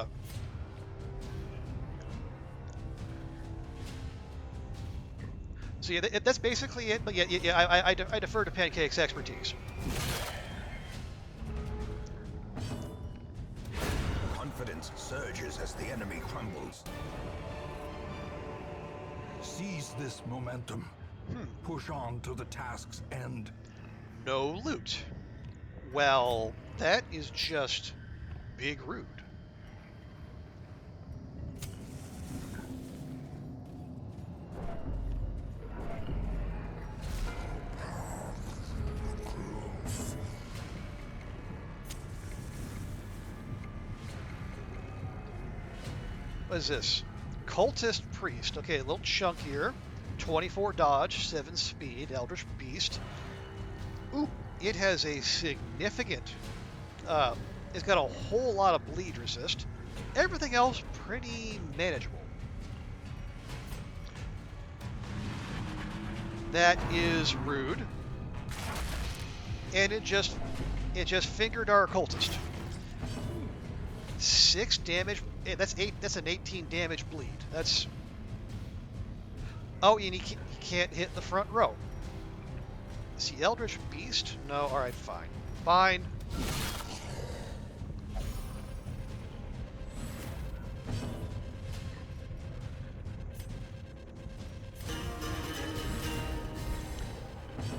so yeah, that's basically it. But yeah, I defer to Pancake's expertise. Confidence surges as the enemy crumbles. Seize this momentum. Push on to the task's end. No loot. Well, that is just big rude. What is this? Cultist Priest. Okay, a little chunkier. 24 dodge, 7 speed, Eldritch Beast. Ooh, it has a significant, it's got a whole lot of bleed resist. Everything else pretty manageable. That is rude. And it just fingered our cultist. 6 damage. That's an 18 damage bleed. That's. Oh, and he can't hit the front row. Is he Eldritch Beast? No. All right, fine. Fine.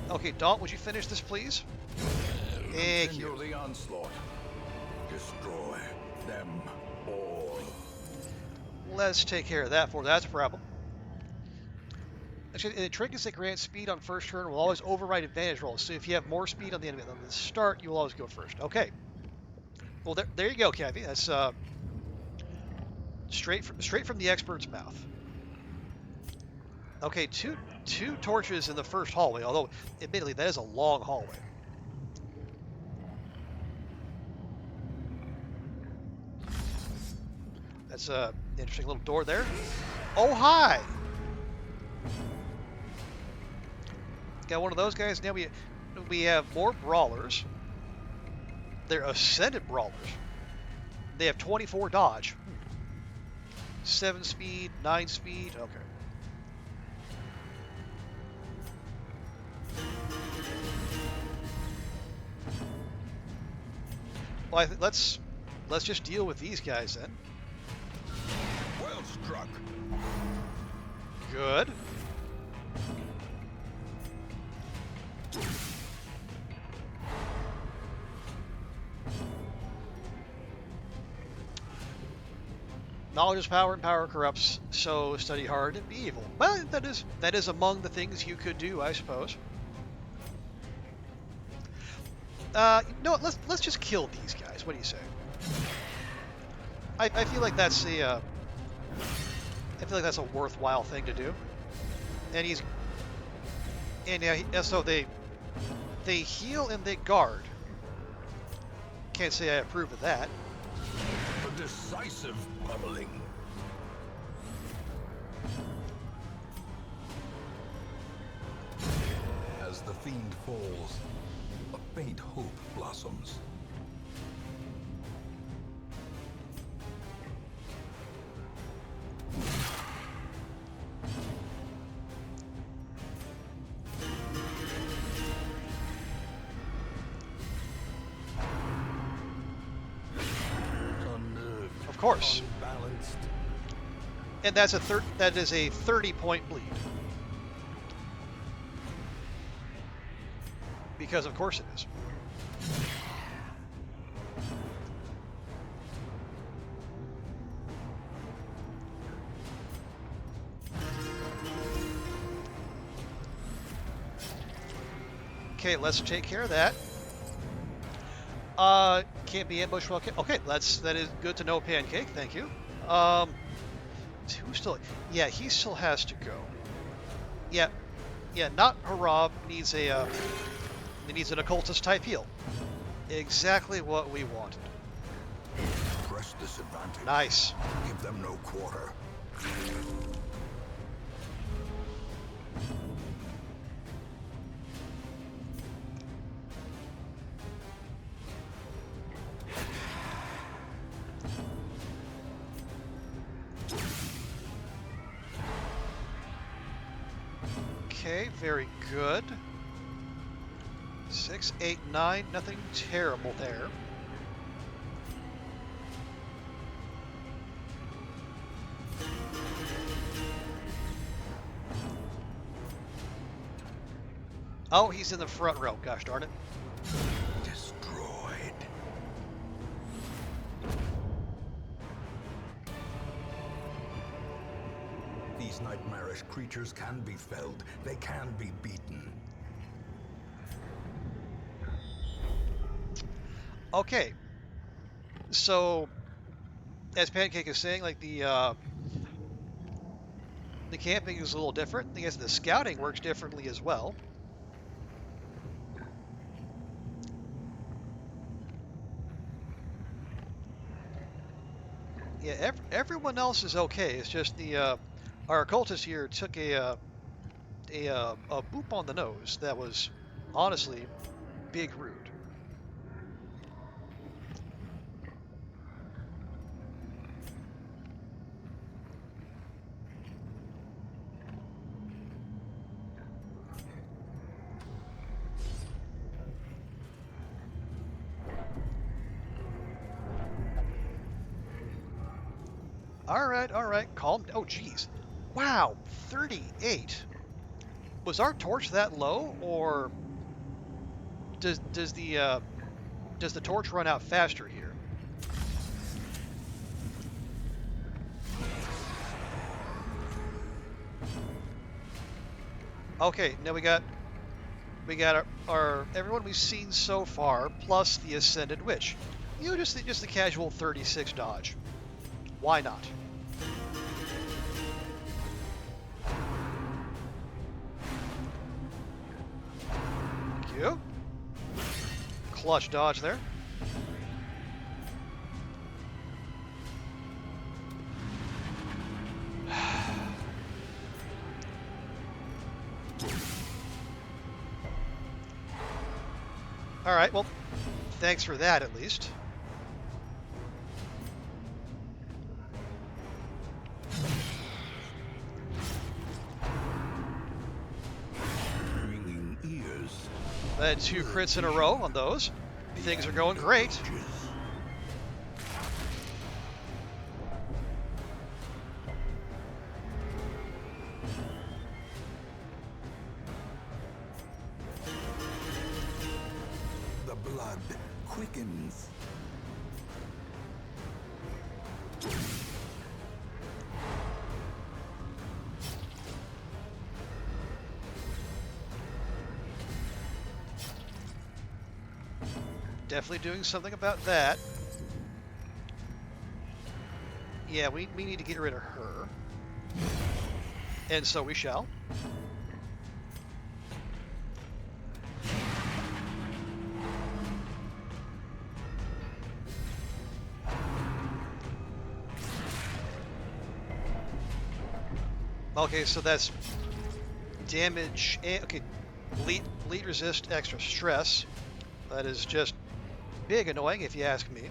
Okay, Dalton, would you finish this, please? Thank you. Continue the onslaught. Destroy them all. Let's take care of that for that's a problem. Actually, the trinkets that grant speed on first turn will always override advantage rolls. So if you have more speed on the enemy than the start, you will always go first. Okay. Well, there you go, Cavi. That's straight from the expert's mouth. Okay, two torches in the first hallway. Although, admittedly, that is a long hallway. That's a interesting little door there. Oh hi! Got one of those guys. Now we have more brawlers. They're ascended brawlers. They have 24 dodge, 7 speed, 9 speed. Okay. Well, let's just deal with these guys then. Well struck. Good. Knowledge is power and power corrupts, so study hard and be evil. Well, that is among the things you could do, I suppose. No, let's just kill these guys. What do you say? I feel like that's a worthwhile thing to do. And so they heal and they guard. Can't say I approve of that. A decisive pummeling. faint hope blossoms. Unnerved, Of course. unbalanced. And that's that is a 30-point bleed. Because of course it is. Okay, let's take care of that. Can't be ambushed well. Okay, that is good to know, Pancake. Thank you. Who still? Yeah, he still has to go. Yeah, not Harab needs a. He needs an occultist type heal. Exactly what we wanted. Press this advantage. Nice. Give them no quarter. Okay, very good. 6, 8, 9, nothing terrible there. Oh, he's in the front row. Gosh darn it. Destroyed. These nightmarish creatures can be felled. They can be beaten. Okay. So, as Pancake is saying, like the camping is a little different. I guess the scouting works differently as well. Yeah, everyone else is okay. It's just the our occultist here took a boop on the nose that was honestly big rude. All right, calm. Oh, geez, wow, 38. Was our torch that low, or does the torch run out faster here? Okay, now we got our everyone we've seen so far, plus the Ascended Witch. You know, just the casual 36 dodge. Why not? Thank you. Clutch dodge there. All right, well, thanks for that at least. Ringing ears. Had 2 crits in a row on those. Things are going great. The blood quickens. Definitely doing something about that. Yeah, we need to get rid of her. And so we shall. Okay, so that's damage. And, okay, bleed resist extra stress. That is just big annoying if you ask me.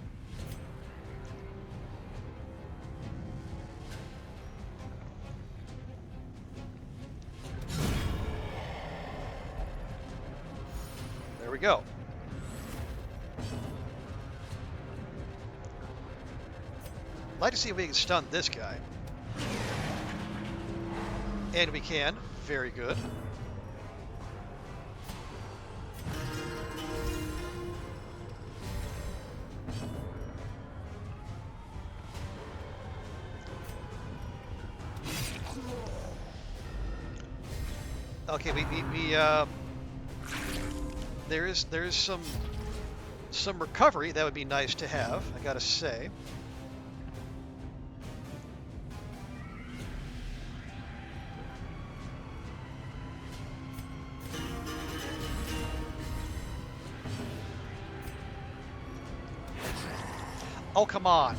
There we go. I'd like to see if we can stun this guy. And we can. Very good. Okay, there is some recovery that would be nice to have, I gotta say. Oh, come on.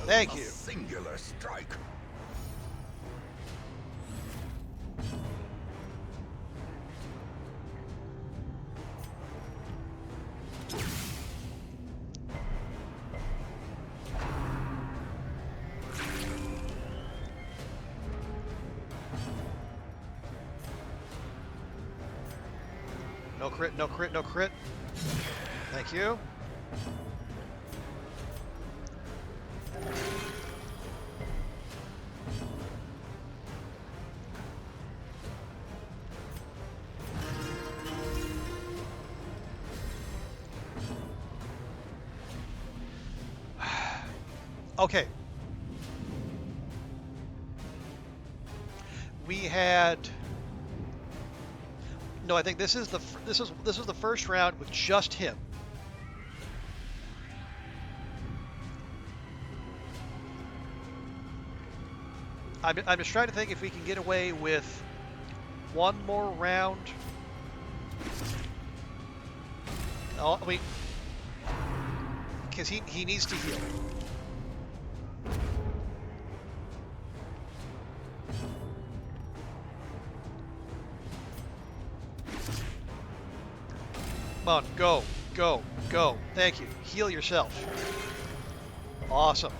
Thank you. Singular strike. No crit, no crit, no crit. Thank you. Okay. We had no. I think this is the first round with just him. I'm just trying to think if we can get away with one more round. Oh, I mean, because he needs to heal. Come on, go, go, go. Thank you. Heal yourself. Awesome.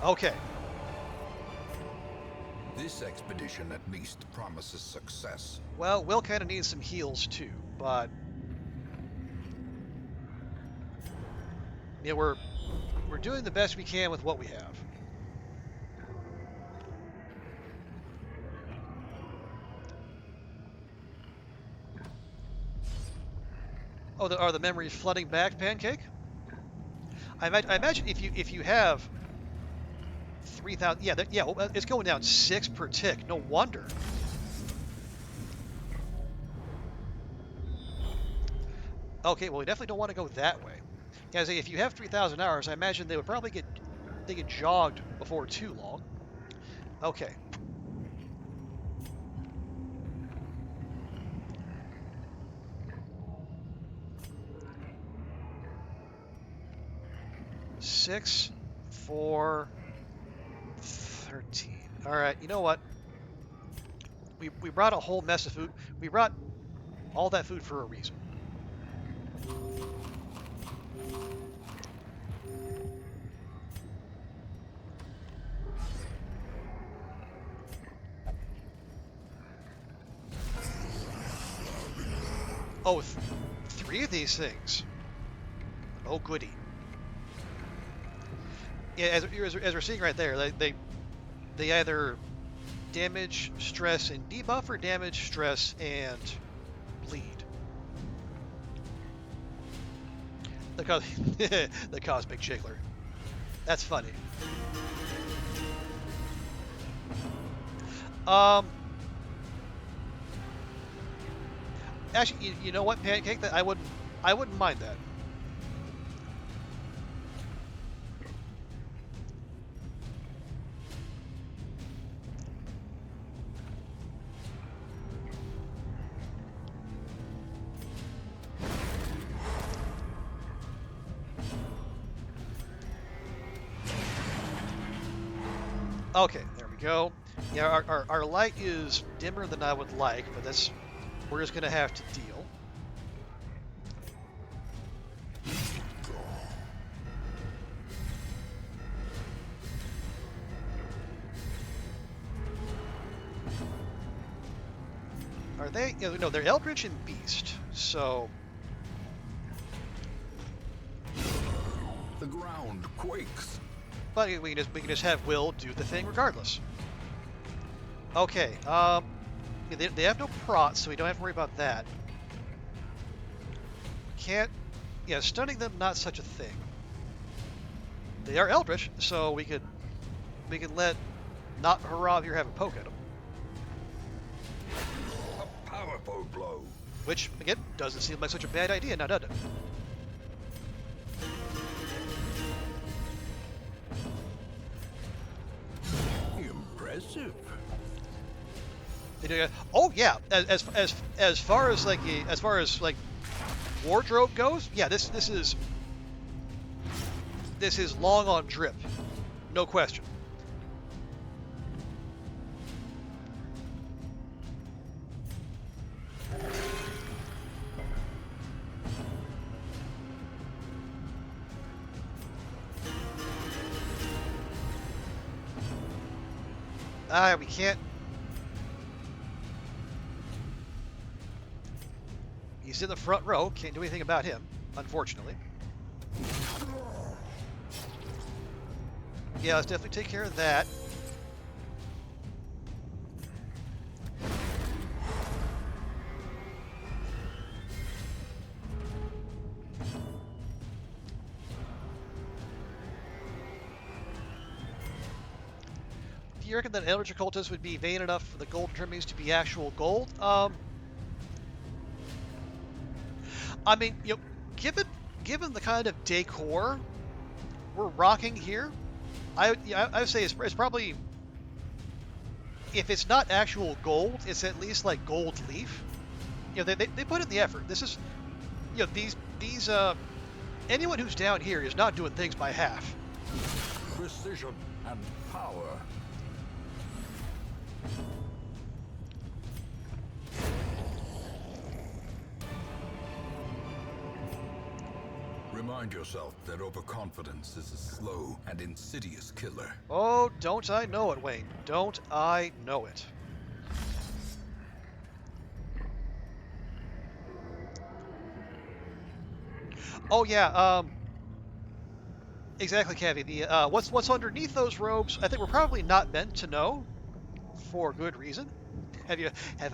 Okay. This expedition at least promises success. Well, Will kind of needs some heals too, but yeah, we're doing the best we can with what we have. Oh, are the memories flooding back, Pancake? I imagine if you have 3,000, yeah, well, it's going down 6 per tick. No wonder. Okay, well, we definitely don't want to go that way. Yeah, if you have 3,000 hours, I imagine they would probably get jogged before too long. Okay. Six, 4, 13. All right, you know what? We brought a whole mess of food. We brought all that food for a reason. Oh, 3 of these things. Oh, goody. Yeah, as we're seeing right there, they either damage, stress, and debuff, or damage, stress, and bleed. The cosmic jiggler. That's funny. Actually, you know what, Pancake? That I wouldn't mind that. Okay, there we go. Yeah, our light is dimmer than I would like, but that's we're just gonna have to deal. Are they? No, they're Eldritch and Beast. So The ground quakes. but we can just have Will do the thing regardless. Okay. Yeah, they have no prots, so we don't have to worry about that. Can't. Yeah, stunning them not such a thing. They are Eldritch, so we can let not Harav here have a poke at them. A powerful blow. Which again doesn't seem like such a bad idea, now does it? Impressive. Oh yeah, as far as like wardrobe goes, yeah, this is long on drip, no question. We can't. He's in the front row. Can't do anything about him, unfortunately. Yeah, let's definitely take care of that. Do you reckon that Eldritch Occultist would be vain enough for the gold trimmings to be actual gold? I mean, given the kind of decor we're rocking here, I would say it's probably, if it's not actual gold, it's at least like gold leaf. They put in the effort. This is, these anyone who's down here is not doing things by half. Precision and power. Remind yourself that overconfidence is a slow and insidious killer. Oh, don't I know it, Wayne? Don't I know it? Oh yeah, exactly, Cavi. The what's underneath those robes? I think we're probably not meant to know, for good reason. Have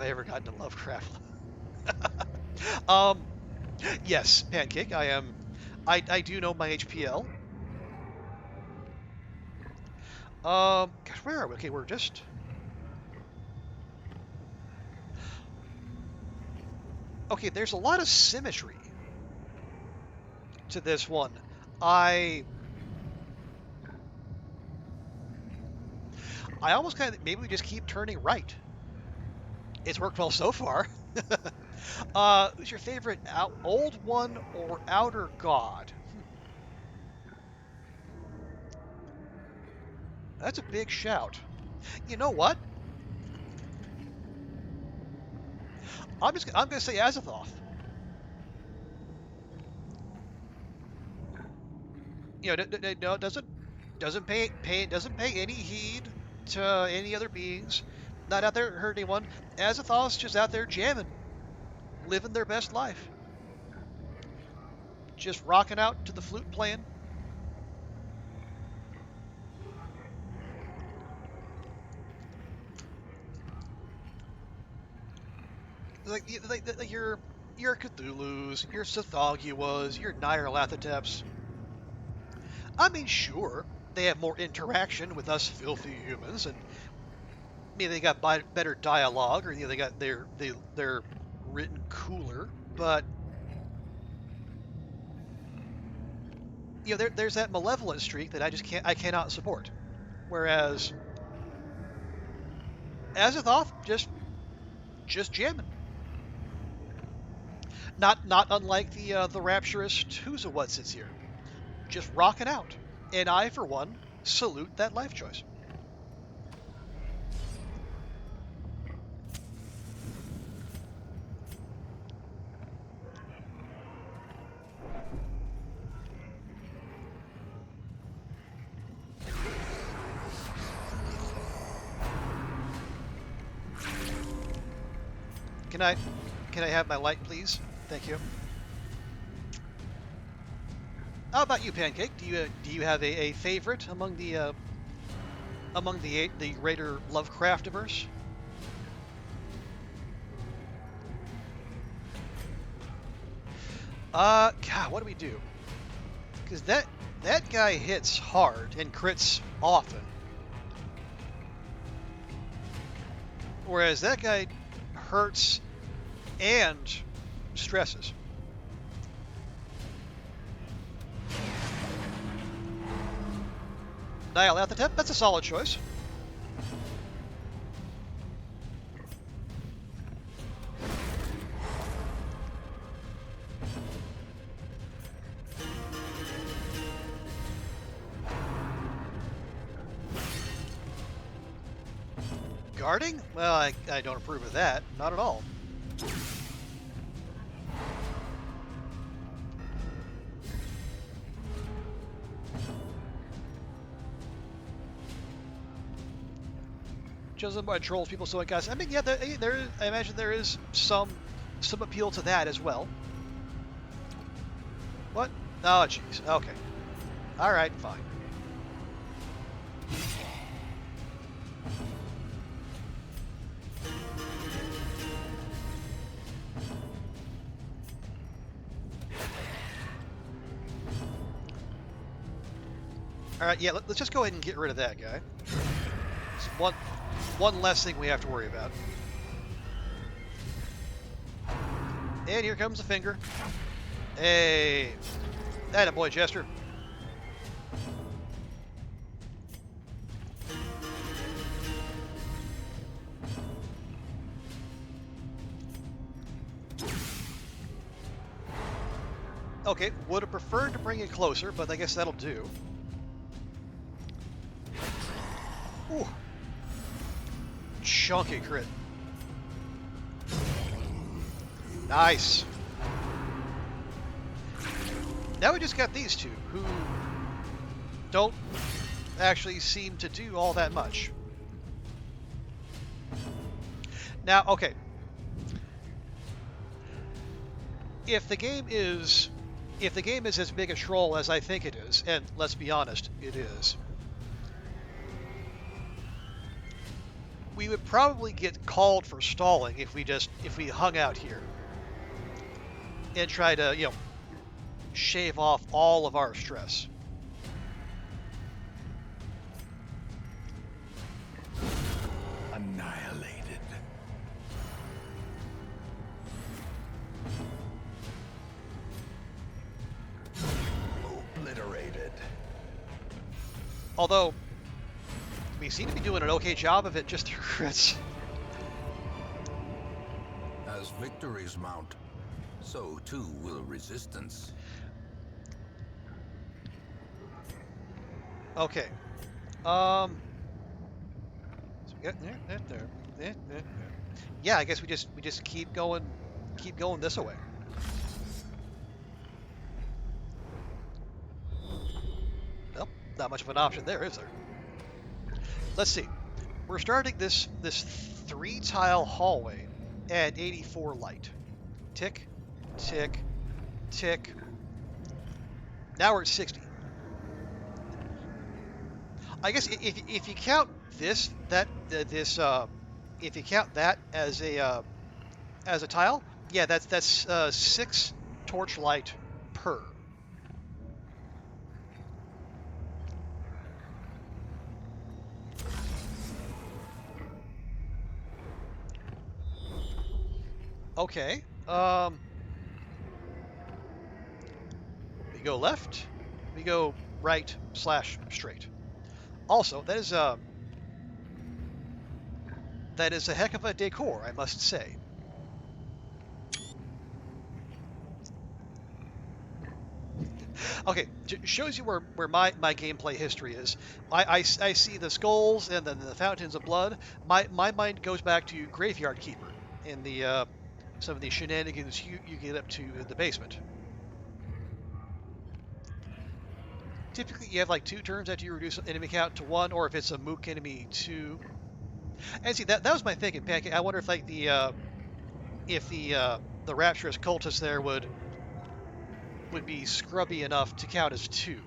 I ever gotten to Lovecraft? um, yes, Pancake. I am. I do know my HPL. Gosh, where are we? Okay, we're just. Okay, there's a lot of symmetry to this one. I almost kind of maybe we just keep turning right. It's worked well so far. Who's your favorite old one or outer god? That's a big shout. You know what? I'm gonna say Azathoth. No, doesn't pay any heed to any other beings. Not out there to hurt anyone. Azathoth's just out there jamming, living their best life, just rocking out to the flute playing. Like your Cthulhu's, your Sothoguas, your Nyarlathoteps. I mean, sure, they have more interaction with us filthy humans, and maybe they got better dialogue, or they got they're written cooler. But there's that malevolent streak that I cannot support. Whereas Azathoth just jamming. Not unlike the rapturous who's a what sits here, just rocking out. And I, for one, salute that life choice. can I have my light, please? Thank you. How about you, Pancake? Do you have a favorite among the Raider Lovecraftiverse? God, what do we do? Because that guy hits hard and crits often, whereas that guy hurts and stresses. Nyalathotep, that's a solid choice. Guarding? Well, I don't approve of that. Not at all. Chosen by trolls, people, so guys. I mean, yeah, I imagine there is some appeal to that as well. What? Oh, jeez. Okay. All right, fine. All right, yeah. Let's just go ahead and get rid of that guy. It's one less thing we have to worry about. And here comes the finger. Hey, that a boy, Jester. Okay, would have preferred to bring it closer, but I guess that'll do. Ooh. Chunky crit. Nice. Now we just got these two, who don't actually seem to do all that much. Now, okay. If the game is as big a troll as I think it is, and let's be honest, it is, we would probably get called for stalling if we hung out here and try to, shave off all of our stress. Annihilated. Obliterated. Although we seem to be doing an okay job of it just through crits. As victories mount, so too will resistance. Okay. So we got there. Yeah, I guess we just keep going this way. Well, not much of an option there, is there? Let's see. We're starting this 3-tile hallway at 84 light. Tick, tick, tick. Now we're at 60. I guess if you count if you count that as a tile, yeah, that's 6 torchlight per. Okay. We go left. We go right / straight. Also, that is a heck of a decor, I must say. Okay, shows you where my gameplay history is. I see the skulls and then the fountains of blood. My mind goes back to Graveyard Keeper in the some of the shenanigans you get up to in the basement. Typically, you have like 2 turns after you reduce enemy count to 1, or if it's a mook enemy, 2. And see, that was my thinking, Pancake. I wonder if like the if the rapturous cultist there would be scrubby enough to count as 2.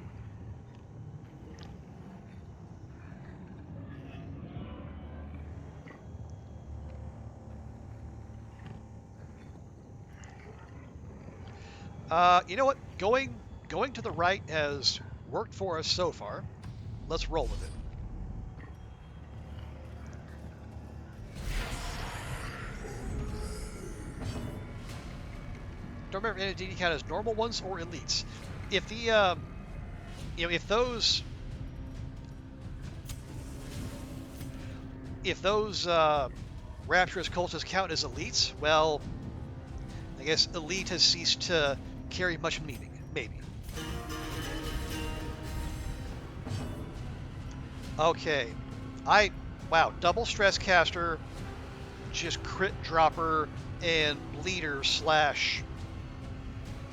You know what? Going to the right has worked for us so far. Let's roll with it. Don't remember if NOD count as normal ones or elites. If the if those rapturous cultists count as elites, well, I guess elite has ceased to carry much meaning. Maybe. Okay, wow, double stress caster, just crit dropper and leader slash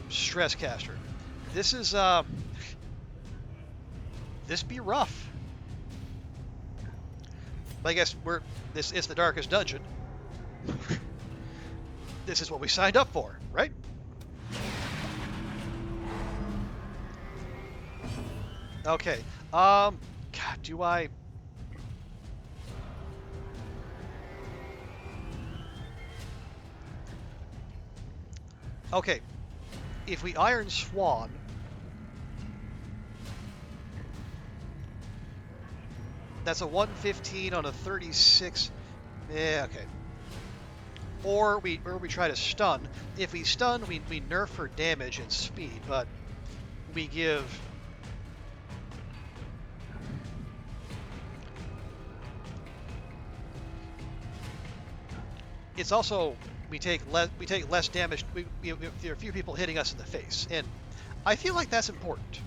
stress caster. This is this be rough. But I guess this is the darkest dungeon. This is what we signed up for, right? Okay. God, do I? Okay. If we Iron Swan, that's a 115 on a 36. Yeah, okay. Or we try to stun. If we stun, we nerf her damage and speed, but we give. It's also we take less damage. There are a few people hitting us in the face, and I feel like that's important.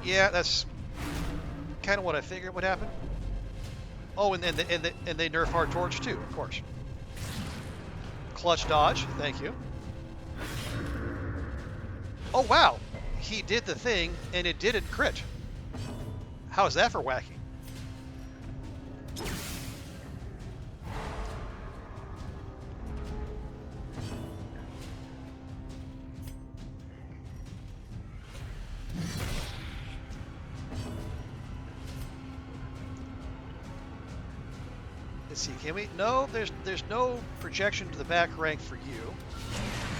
Yeah, that's kind of what I figured would happen. Oh, and they nerf hard torch too, of course. Clutch dodge, thank you. Oh wow, he did the thing and it didn't crit. How's that for wacky? Let's see, can we? No, there's no projection to the back rank for you.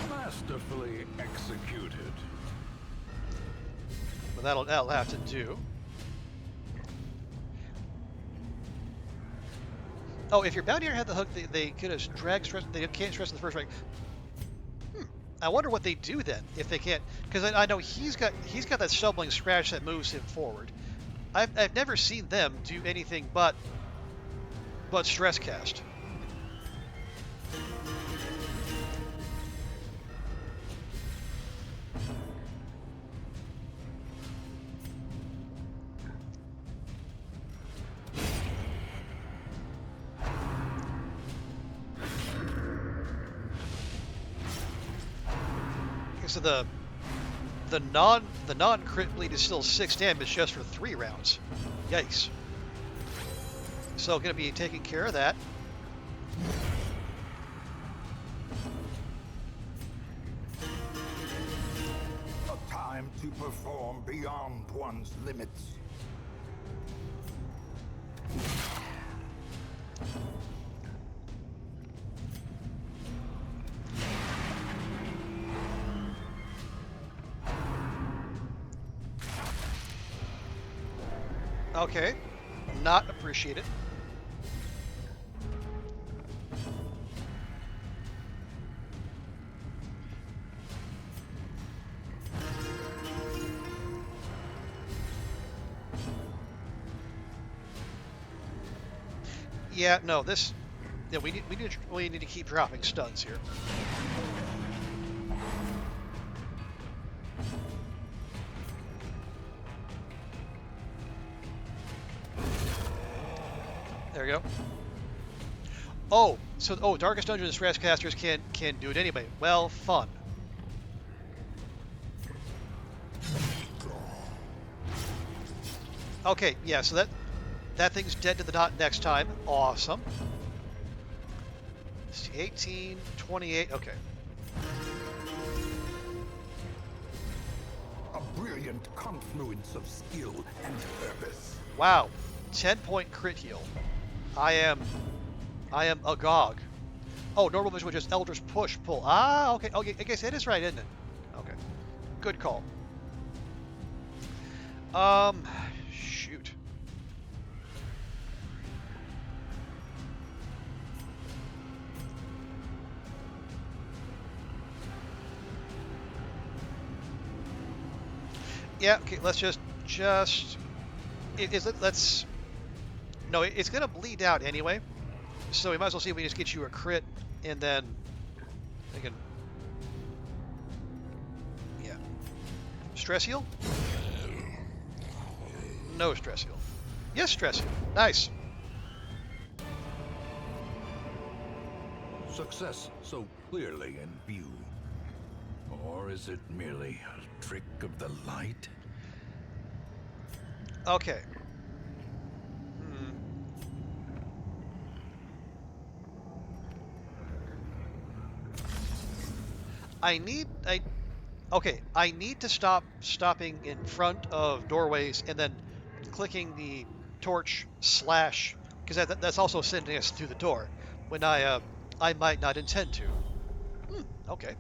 Masterfully executed. But that'll have to do. Oh, if your bounty hunter had the hook, they could have dragged stress. They can't stress in the first rank. I wonder what they do then if they can't, because I know he's got that stumbling scratch that moves him forward. I've never seen them do anything but stress cast. So the non crit bleed is still 6 damage just for 3 rounds. Yikes. So going to be taking care of that. A time to perform beyond one's limits. Okay. Not appreciated. Yeah, no, this. Yeah, we need to keep dropping stuns here. There we go. Oh, so Darkest Dungeon stress casters can do it anyway. Well, fun. Okay, yeah, so that thing's dead to the dot next time. Awesome. 18, 28, okay. A brilliant confluence of skill and purpose. Wow, 10-point crit heal. I am agog. Oh, normal vision with just Eldritch push pull. Ah, okay. Okay, I guess it is right, isn't it? Okay, good call. Shoot. Yeah. Okay. Let's just. Let's. No, it's gonna bleed out anyway. So we might as well see if we just get you a crit, and then we can. Yeah. Stress heal? No stress heal. Yes, stress heal. Nice. Success so clearly in view. Or is it merely a trick of the light? Okay. I need to stop stopping in front of doorways and then clicking the torch slash, because that's also sending us through the door when I might not intend to. Okay.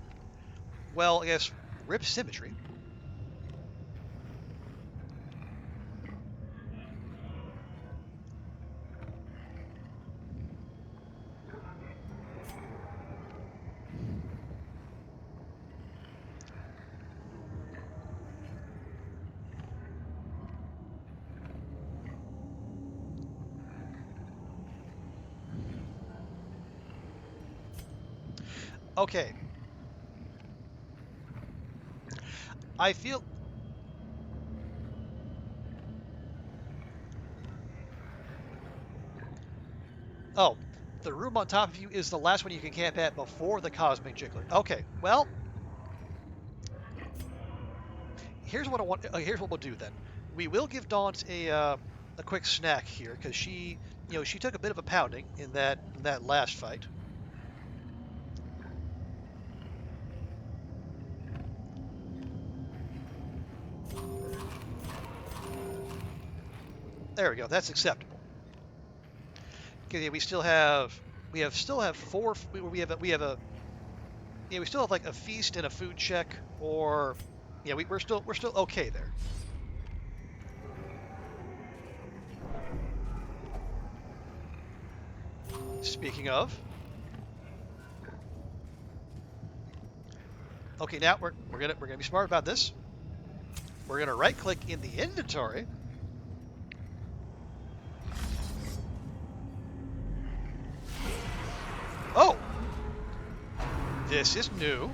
Well, I guess rip symmetry. Okay. I feel. Oh, the room on top of you is the last one you can camp at before the cosmic jiggler. Okay. Well, here's what I want. Here's what we'll do then. We will give Daunt a quick snack here because she took a bit of a pounding in that last fight. There we go. That's acceptable. Okay, yeah, we still have four. We still have like a feast and a food check, or yeah, we're still okay there. Speaking of, okay, now we're gonna be smart about this. We're gonna right click in the inventory. Oh, this is new.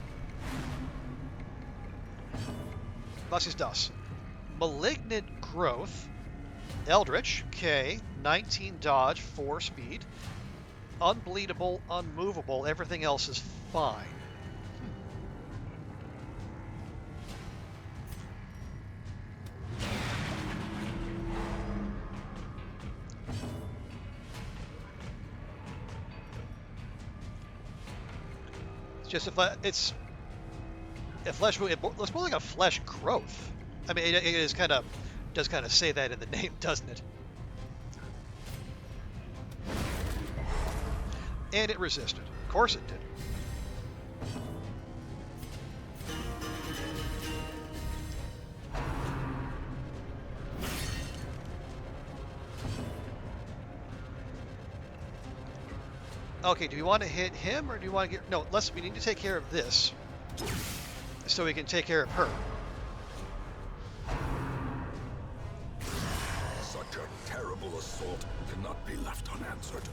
Was ist das? Malignant growth. Eldritch, K, 19 dodge, 4 speed. Unbleedable, unmovable. Everything else is fine. It's just it's flesh. It's more like a flesh growth. I mean, it is does kind of say that in the name, doesn't it? And it resisted. Of course it did. Okay, do we want to hit him or do we want to get... No, we need to take care of this so we can take care of her. Such a terrible assault cannot be left unanswered.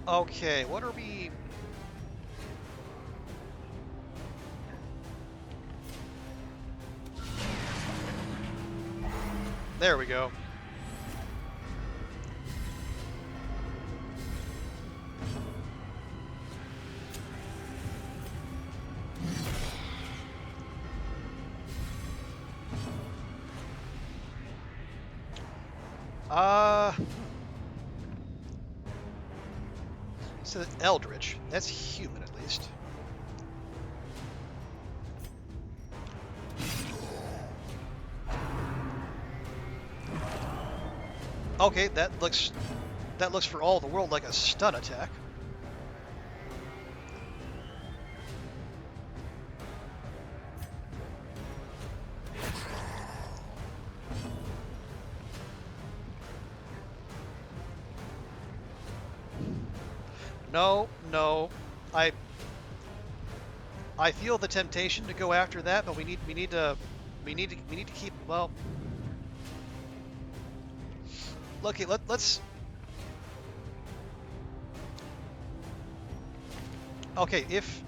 Okay, what are we... There we go. Uh, so Eldritch. That's human at least. Okay, that looks for all the world like a stun attack. No, no. I feel the temptation to go after that, but we need to keep, well, look, let's okay, if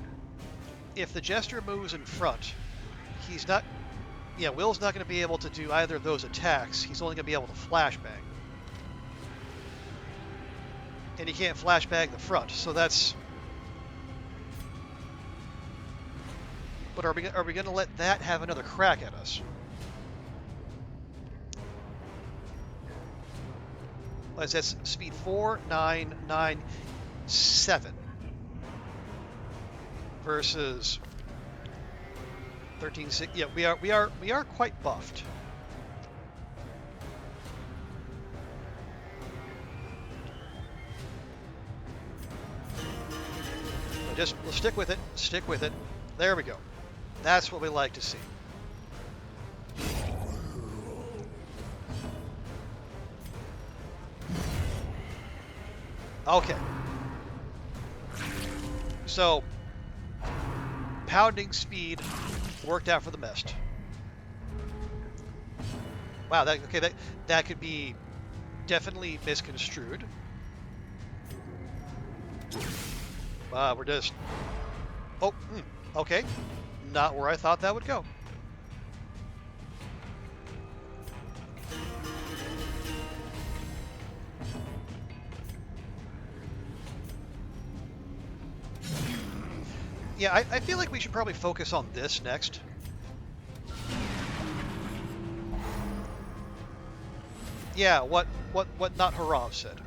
the Jester moves in front, he's not, yeah, Will's not going to be able to do either of those attacks. He's only going to be able to flashbang. And he can't flashbang the front, so that's... But are we going to let that have another crack at us? Well, it says speed 4, 9, 9, 7 versus 13, 6. Yeah, we are quite buffed. But just we'll stick with it. Stick with it. There we go. That's what we like to see. Okay. So, pounding speed worked out for the Mist. Wow, that could be definitely misconstrued. We're just... Oh, okay. Not where I thought that would go. Yeah, I feel like we should probably focus on this next. Yeah, what not Harav said.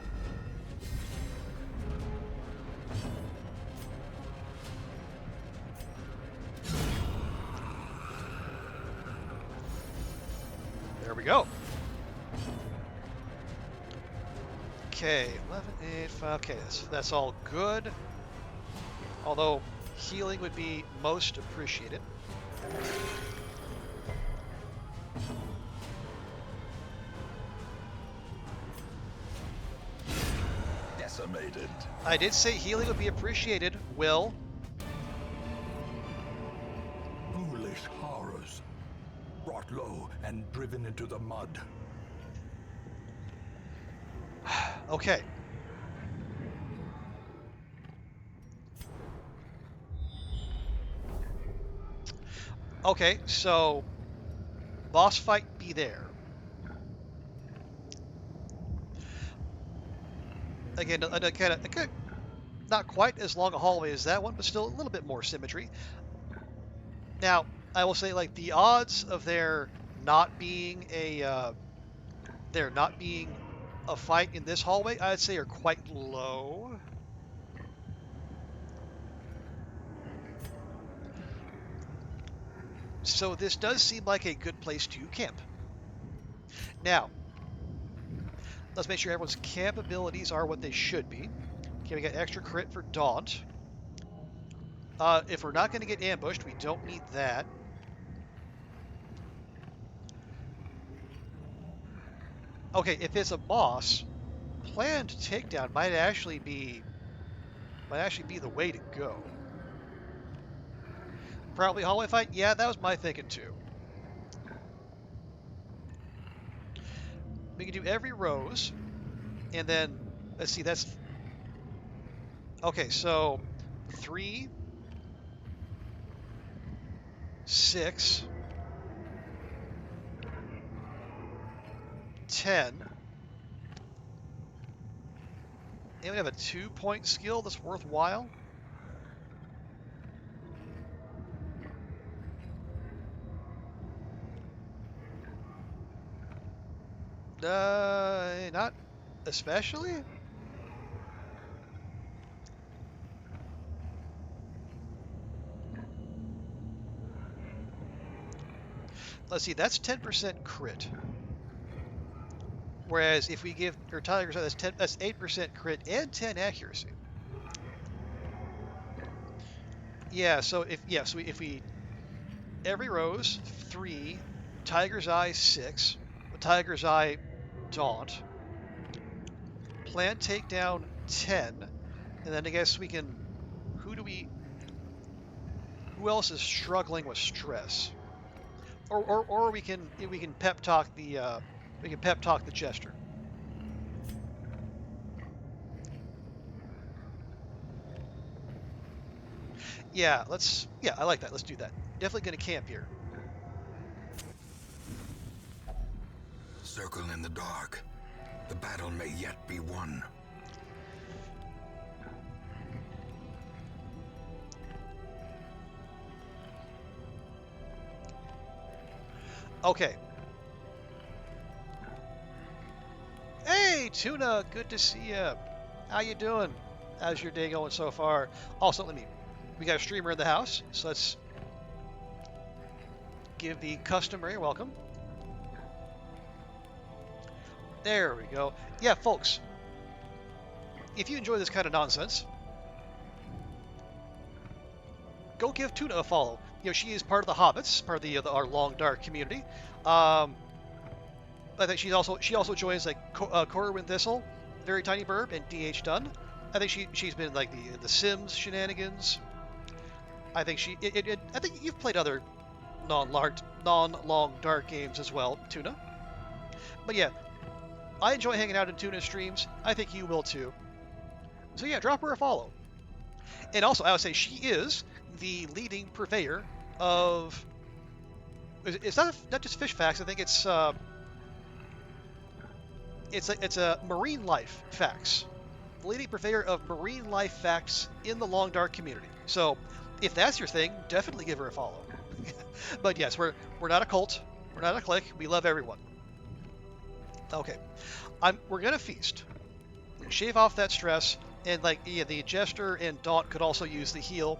There we go. Okay, 11, 8, 5. Okay, that's all good. Although healing would be most appreciated. Decimated. I did say healing would be appreciated, Will. Ghoulish horrors, brought low and driven into the mud. Okay. Okay, so boss fight be there. Again, kind of not quite as long a hallway as that one, but still a little bit more symmetry. Now, I will say, like, the odds of there not being a fight in this hallway, I'd say, are quite low. So this does seem like a good place to camp. Now, let's make sure everyone's camp abilities are what they should be. Okay, we got extra crit for Daunt. If we're not going to get ambushed, we don't need that. Okay, if it's a boss, planned takedown might actually be the way to go. Probably hallway fight? Yeah, that was my thinking too. We can do every rose, and then, let's see, that's... Okay, so 3, 6, 10. And we have a 2-point skill that's worthwhile. Not especially. Let's see, that's 10% crit. Whereas if we give her Tiger's Eye, that's 8% crit and 10 accuracy. Yeah, so if we every rose 3, Tiger's Eye 6, Tiger's Eye Daunt, Plant Takedown 10, and then I guess we can who else is struggling with stress? Or we can pep talk the Jester. Yeah, I like that. Let's do that. Definitely gonna camp here. Circle in the dark. The battle may yet be won. Okay. Hey, Tuna, good to see you. How you doing? How's your day going so far? Also, we got a streamer in the house, so let's give the customary welcome. There we go. Yeah, folks, if you enjoy this kind of nonsense, go give Tuna a follow. You know, she is part of the Hobbits, part of our Long Dark community. I think she also joins like Corwin Thistle, Very Tiny Burb, and DH Dunn. I think she's been like the Sims shenanigans. I think I think you've played other non-long dark games as well, Tuna. But yeah, I enjoy hanging out in Tuna's streams. I think you will too. So yeah, drop her a follow. And also, I would say she is the leading purveyor of. It's not just fish facts. I think it's a marine life facts. The leading purveyor of marine life facts in the Long Dark community. So, if that's your thing, definitely give her a follow. But yes, we're not a cult. We're not a clique. We love everyone. Okay, we're gonna feast. Shave off that stress, and the Jester and Daunt could also use the heal.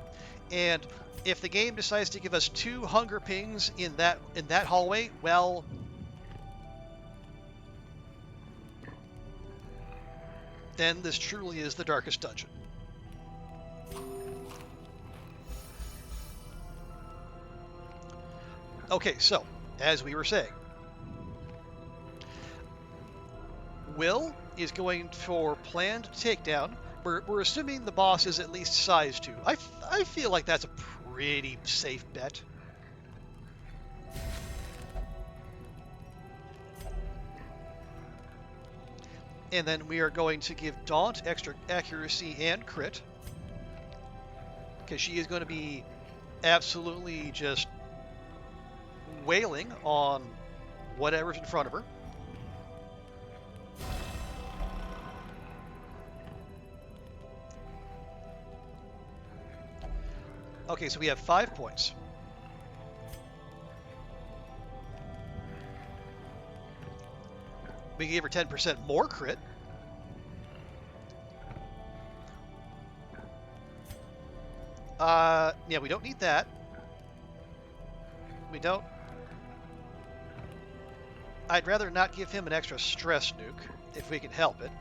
And if the game decides to give us 2 hunger pings in that hallway, well, then this truly is the darkest dungeon. Okay, so as we were saying, Will is going for planned takedown. We're assuming the boss is at least size 2. I feel like that's a pretty safe bet. And then we are going to give Daunt extra accuracy and crit, because she is going to be absolutely just wailing on whatever's in front of her. Okay, so we have 5 points. We gave her 10% more crit. Yeah, we don't need that. We don't. I'd rather not give him an extra stress nuke, if we can help it.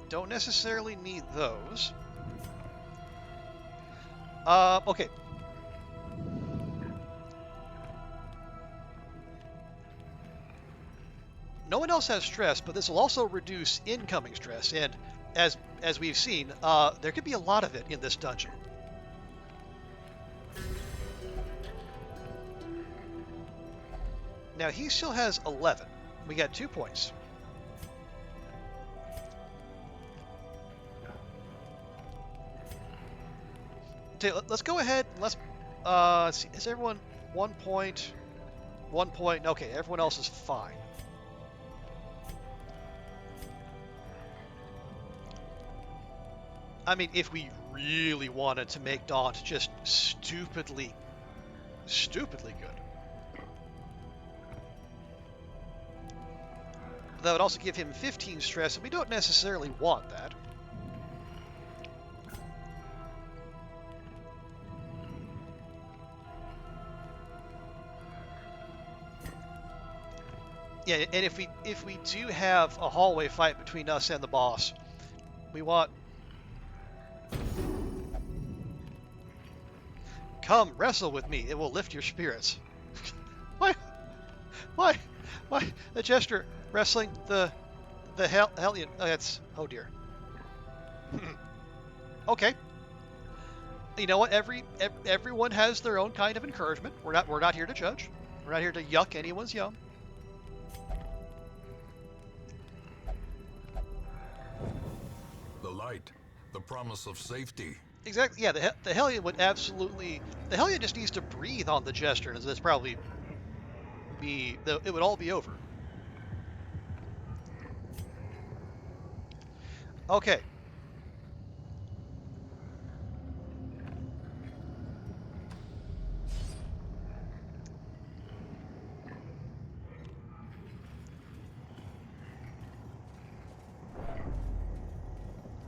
Don't necessarily need those. Okay. No one else has stress, but this will also reduce incoming stress, and as we've seen, there could be a lot of it in this dungeon. Now he still has 11. We got 2 points. Okay, let's go ahead. Let's see. Is everyone 1 point? 1 point. Okay, everyone else is fine. I mean, if we really wanted to make Daunt just stupidly good. That would also give him 15 stress, and we don't necessarily want that. Yeah, and if we do have a hallway fight between us and the boss, we want... Come, wrestle with me. It will lift your spirits. Why? Why? Why? The jester wrestling the hellion. Oh, that's... Oh, dear. Okay. You know what? Everyone has their own kind of encouragement. We're not here to judge. We're not here to yuck anyone's yum. The light, the promise of safety. Exactly. Yeah, the hellion would absolutely... The hellion just needs to breathe on the jester, and that's probably be... It would all be over. Okay.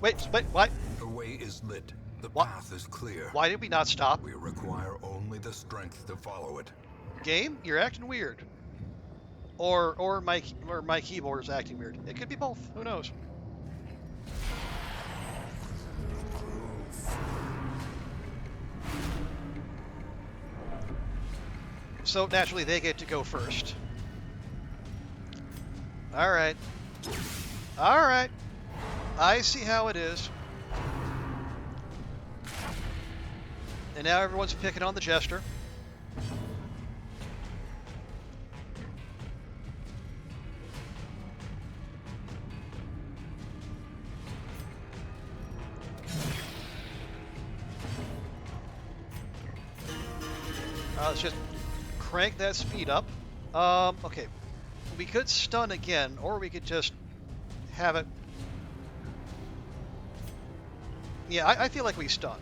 Wait, why? The way is lit. The What? path is clear. Why did we not stop? We require only the strength to follow it. Game, you're acting weird. Or my keyboard is acting weird. It could be both. Who knows? So naturally they get to go first. All right. All right. I see how it is. And now everyone's picking on the jester. Let's just crank that speed up. Okay. We could stun again, or we could just have it... Yeah, I feel like we stun.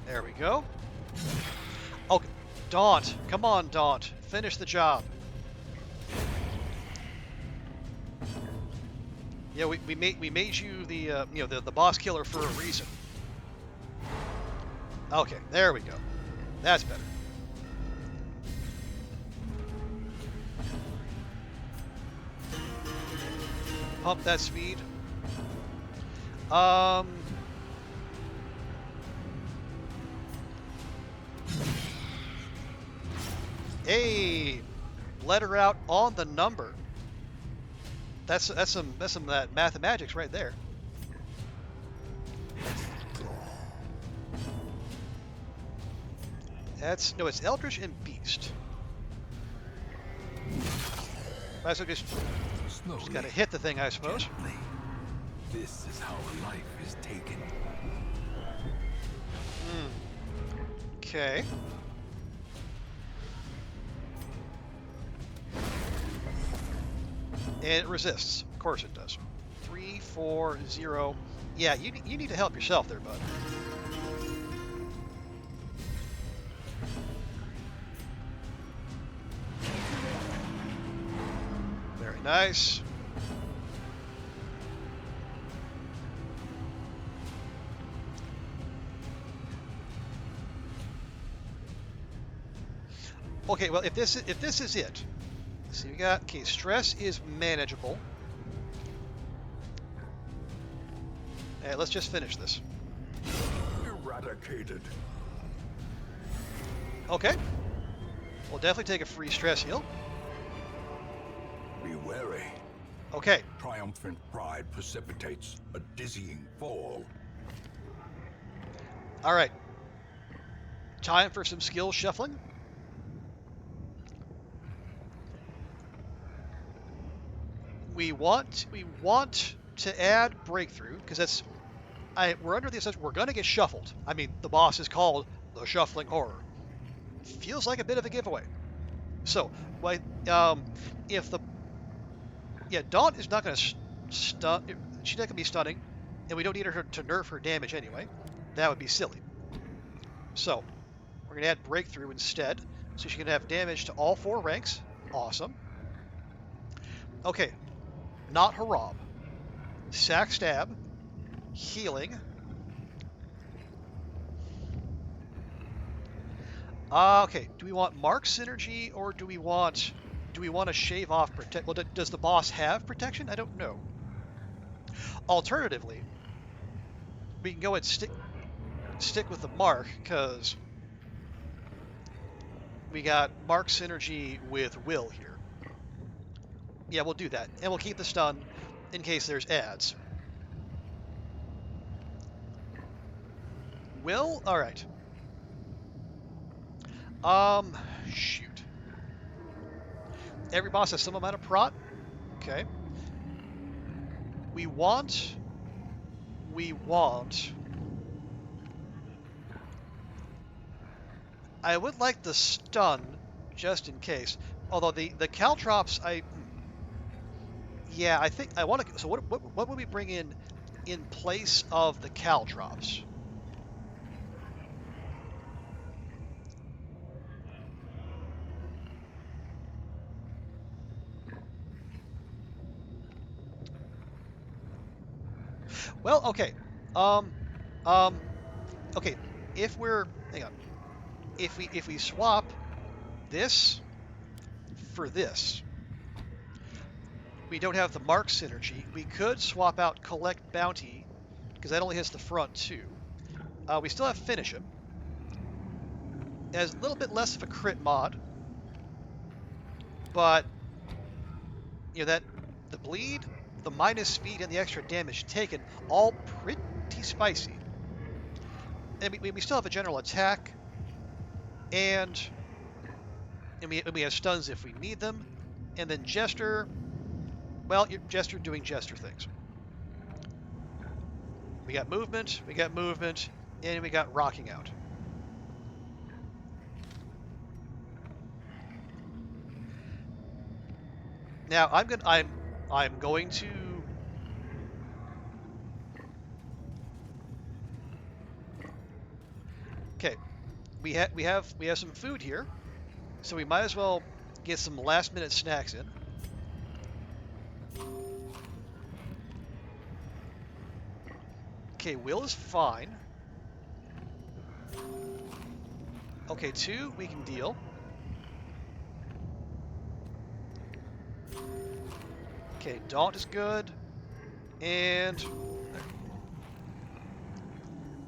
There we go. Okay, Daunt. Come on, Daunt. Finish the job. Yeah, we made you the the boss killer for a reason. Okay, there we go. That's better. Pump that speed. Hey, let her out on the number. That's some that mathematics right there. It's Eldritch and Beast. Might as well just gotta hit the thing, I suppose. Gently. This is how life is taken. Okay. And it resists. Of course it does. 3, 4, 0. Yeah, you need to help yourself there, bud. Very nice. Okay, well, if this is it. So we got, okay, stress is manageable. Hey, let's just finish this. Eradicated. Okay. We'll definitely take a free stress heal. Be wary. Okay. Triumphant pride precipitates a dizzying fall. All right. Time for some skill shuffling. We want to add breakthrough because that's we're under the assumption we're going to get shuffled. I mean, the boss is called the Shuffling Horror. Feels like a bit of a giveaway. So, if the Daunt is not going to stun, she's not going to be stunning. and we don't need her to nerf her damage anyway. That would be silly. So we're going to add breakthrough instead, so she can have damage to all 4 ranks. Awesome. Okay, not Harab. Sack stab, healing. Okay, do we want mark synergy or do we want to shave off protect? Well, does the boss have protection? I don't know. Alternatively, we can go and stick with the mark because we got mark synergy with will here. Yeah, we'll do that, and we'll keep the stun in case there's ads. Will? All right. Shoot. Every boss has some amount of prot. Okay. We want. I would like the stun, just in case. Although the caltrops, yeah, I think I want to. So what would we bring in place of the caltrops? Well, okay. Um, okay. If we're hang on, if we swap this for this, we don't have the mark synergy. We could swap out collect bounty because that only hits the front too. We still have finish him. It has a little bit less of a crit mod, but you know that the bleed, the minus speed, and the extra damage taken, all pretty spicy. And we still have a general attack, and we have stuns if we need them, and then Jester. Well, Jester doing Jester things. We got movement, and we got rocking out. Now I'm going to. Okay, we have some food here, so we might as well get some last minute snacks in. Okay, will is fine. Okay, 2 we can deal. Okay, daunt is good, and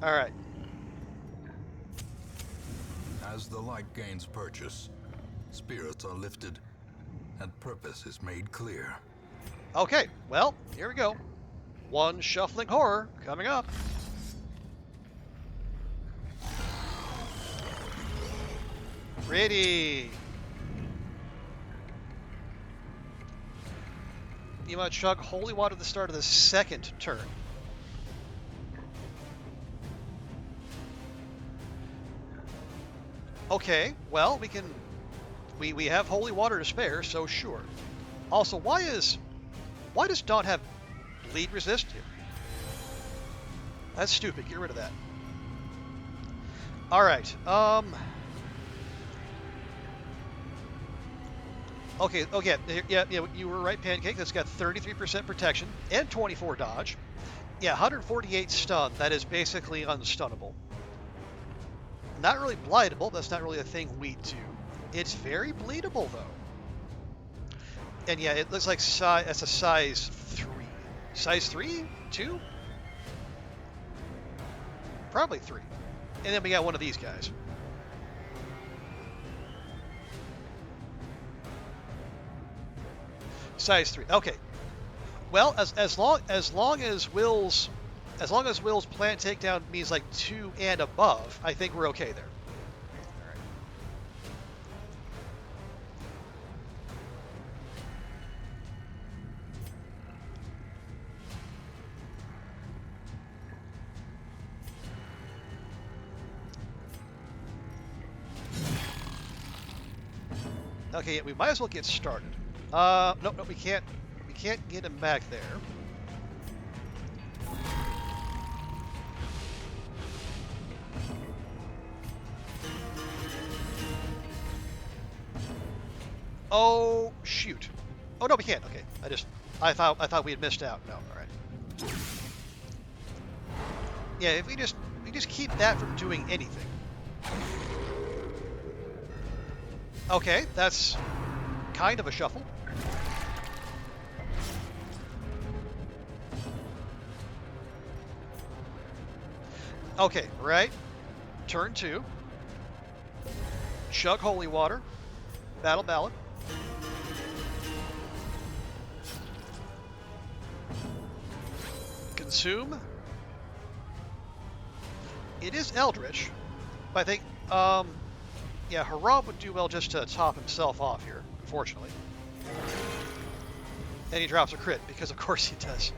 all right. As the light gains purchase, spirits are lifted, and purpose is made clear. Okay, well, here we go. One shuffling horror coming up. Ready. You want to chug holy water at the start of the second turn. Okay, well, we have holy water to spare, so sure. Also, why does Daunt have bleed resist here? That's stupid. Get rid of that. All right. Okay. Yeah. You were right, Pancake. That's got 33% protection and 24 dodge. Yeah, 148 stun. That is basically unstunnable. Not really blightable. That's not really a thing we do. It's very bleedable though. And yeah, it looks like that's a size 3. Size 3? 2? Probably 3. And then we got one of these guys. Size 3. Okay. Well, as long as Will's plant takedown means like 2 and above, I think we're okay there. Okay, yeah, we might as well get started. No, we can't get him back there. Oh shoot! Oh no, we can't. Okay, I thought we had missed out. No, all right. Yeah, if we just keep that from doing anything. Okay, that's kind of a shuffle. Okay, right. Turn 2. Chug holy water. Battle ballad. Consume. It is Eldritch, but I think, yeah, Harab would do well just to top himself off here, unfortunately. And he drops a crit, because of course he does.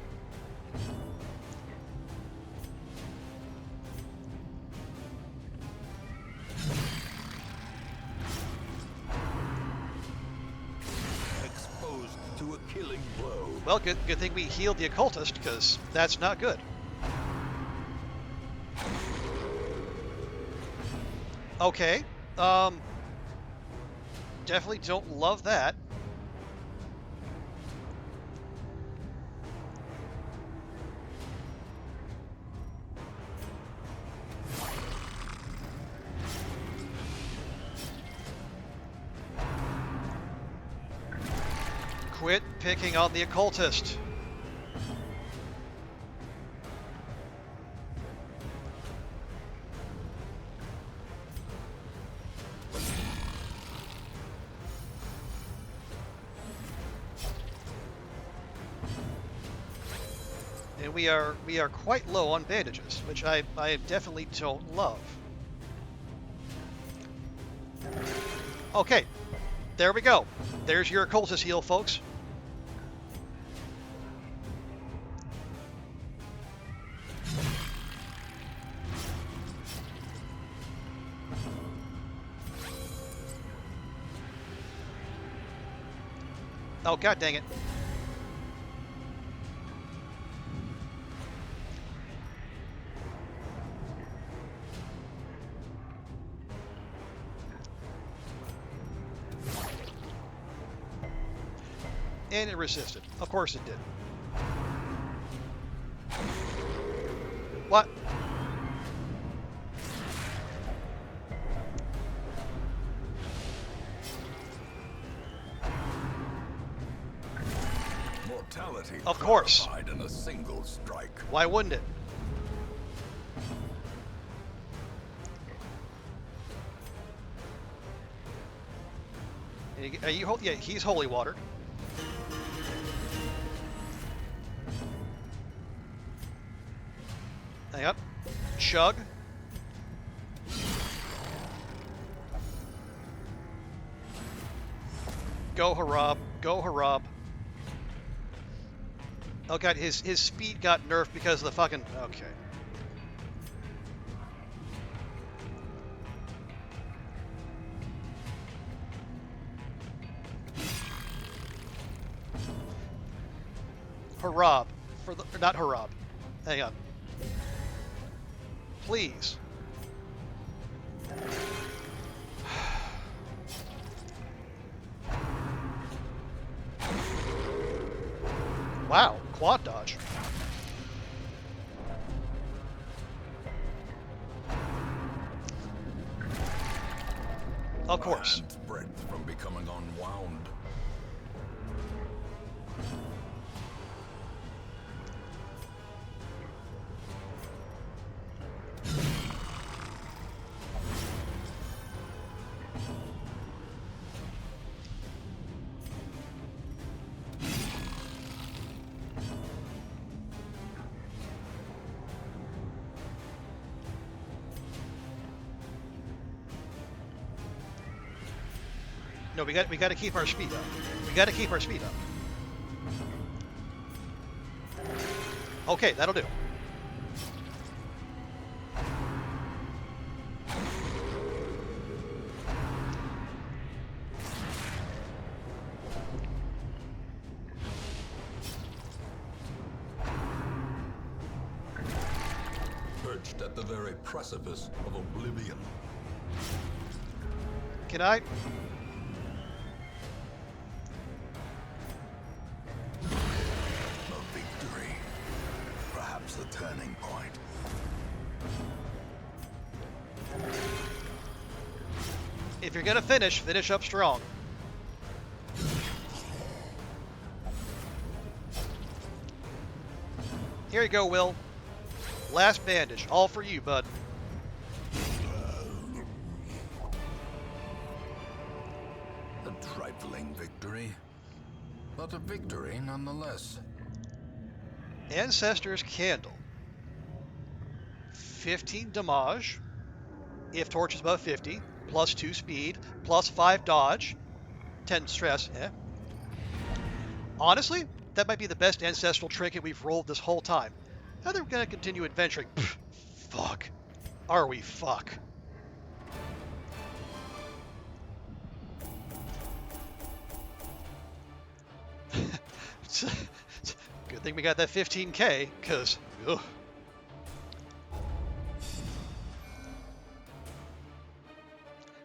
Exposed to a killing blow. Well, good thing we healed the occultist, because that's not good. Okay, definitely don't love that. Quit picking on the occultist. And we are quite low on bandages, which I definitely don't love. Okay, there we go. There's your occultist heal, folks. Oh, god dang it. And it resisted. Of course it did. What? Mortality. Of course. In a single strike. Why wouldn't it? Yeah, he's holy watered. Hang up. Chug. Go Harab. Go Harab. Oh god, his speed got nerfed because of the fucking... Okay. Harab. Not Harab. Hang on. Please. Wow, quad dodge. Of course. Hand's breadth from becoming unwound. No, we got to keep our speed up. We got to keep our speed up. Okay, that'll do. Perched at the very precipice of oblivion. Can I? If you're gonna finish up strong. Here you go, Will. Last bandage, all for you, bud. A trifling victory, but a victory nonetheless. Ancestor's Candle. 15 damage, if torch is above 50, plus 2 speed, plus 5 dodge, 10 stress, Honestly, that might be the best ancestral trinket we've rolled this whole time. Now they're gonna continue adventuring. Pfft, fuck. Are we fuck? Good thing we got that 15k, because,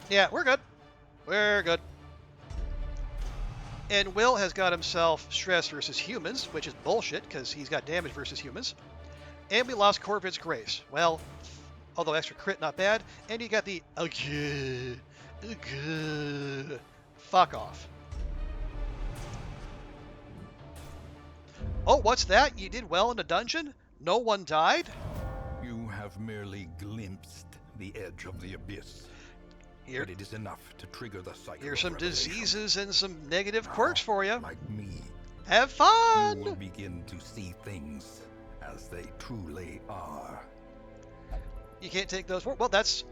yeah, we're good. We're good. And Will has got himself stress versus humans, which is bullshit, because he's got damage versus humans. And we lost Corvid's Grace. Well, although extra crit, not bad. And you got the fuck off. Oh, what's that? You did well in a dungeon? No one died? You have merely glimpsed the edge of the abyss. Here, But it is enough to trigger the cycle. here's of some revelation. diseases and some negative quirks for you. Like me, Have you will fun! begin to see things as they truly are. You can't take those. Well, that's...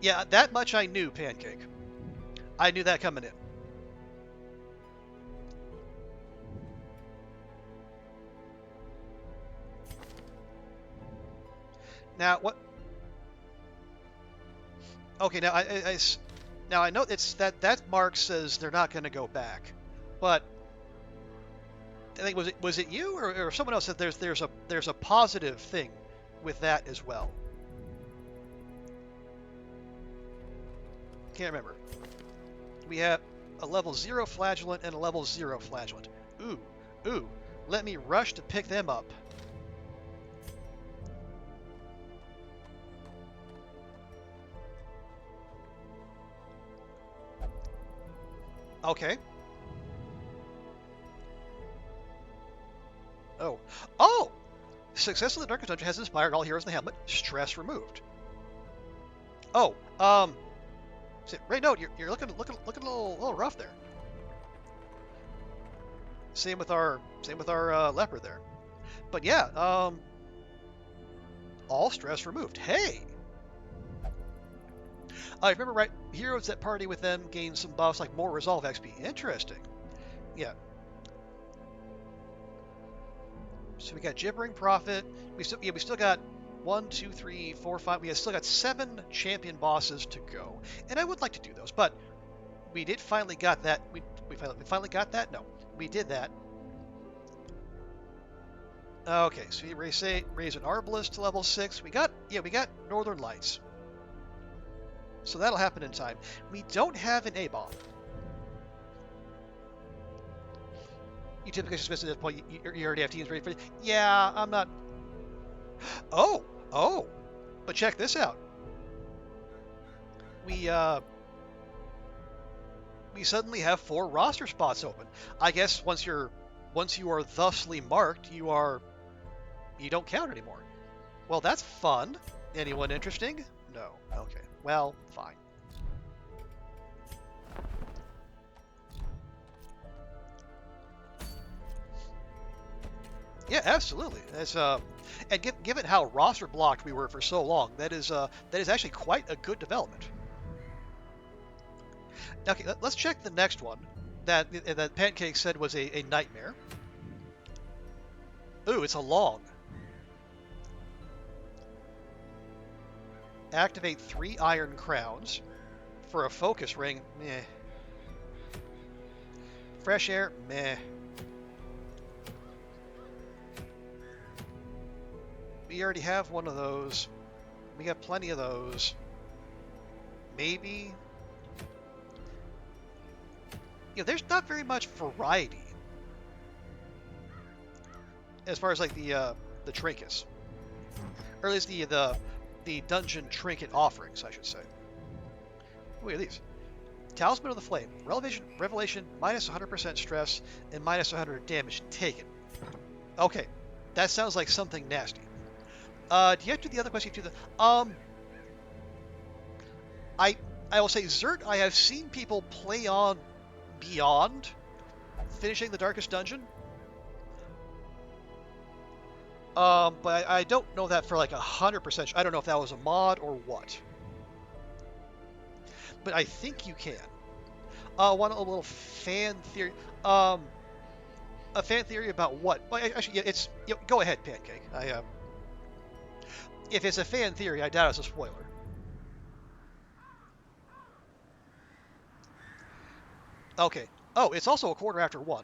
Yeah, that much I knew, Pancake. I knew that coming in. Now, what... Okay, now now I know it's that mark says they're not going to go back, but I think was it you or someone else said there's a positive thing with that as well. Can't remember. We have a level 0 flagellant and a level 0 flagellant. Ooh, let me rush to pick them up. Okay. Oh! Success in the Darkest Dungeon has inspired all heroes in the Hamlet. Stress removed. Oh, Ray, no, you're looking a little rough there. Same with our leper there. But yeah, all stress removed. Hey. I remember right, heroes that party with them gain some buffs like more resolve XP. Interesting. Yeah. So we got Gibbering Prophet. We still got 1, 2, 3, 4, 5. We have still got 7 champion bosses to go, and I would like to do those, but we did finally got that. We finally got that. No, we did that. Okay, so we raise an Arbalest to level 6. We got Northern Lights. So that'll happen in time. We don't have an A-bomb. You typically dismiss it at this point. You already have teams ready for it. Yeah, I'm not. Oh. But check this out. We suddenly have 4 roster spots open. I guess once you are thusly marked, you don't count anymore. Well, that's fun. Anyone interesting? No. Okay. Well, fine. Yeah, absolutely. That's and given how roster blocked we were for so long, that is actually quite a good development. Now, okay, let's check the next one that Pancake said was a nightmare. Ooh, it's a long. Activate 3 iron crowns for a focus ring. Meh. Fresh air. Meh. We already have one of those. We got plenty of those. Maybe. Yeah, there's not very much variety as far as like the trinkets, or at least the dungeon trinket offerings, I should say. Look at these. Talisman of the Flame. Revelation minus 100% stress and minus 100 damage taken. Okay, that sounds like something nasty. Do you have to do the other question? I I will say Zert. I have seen people play on beyond finishing the Darkest Dungeon. But I don't know that for like 100%. I don't know if that was a mod or what. But I think you can. Want a little fan theory? A fan theory about what? Well, actually, yeah, it's. Go ahead, Pancake. If it's a fan theory, I doubt it's a spoiler. Okay. Oh, it's also a quarter after 1.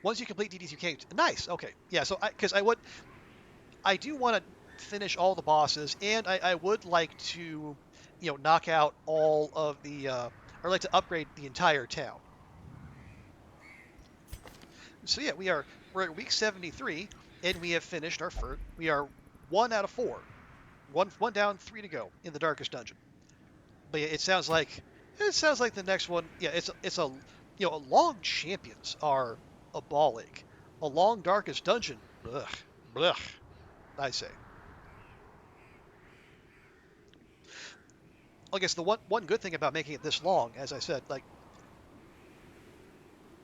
Once you complete DDs, you can't. Nice. Okay. Yeah. So, because I do want to finish all the bosses, and I would like to, knock out all of the, or like to upgrade the entire town. So yeah, we're at week 73, and we have finished our first. We are 1 out of 4, one down, 3 to go in the Darkest Dungeon. But yeah, it sounds like the next one. Yeah, it's a long champions are a ball ache. A long Darkest Dungeon. Ugh, blech, I say. I guess the one good thing about making it this long, as I said, like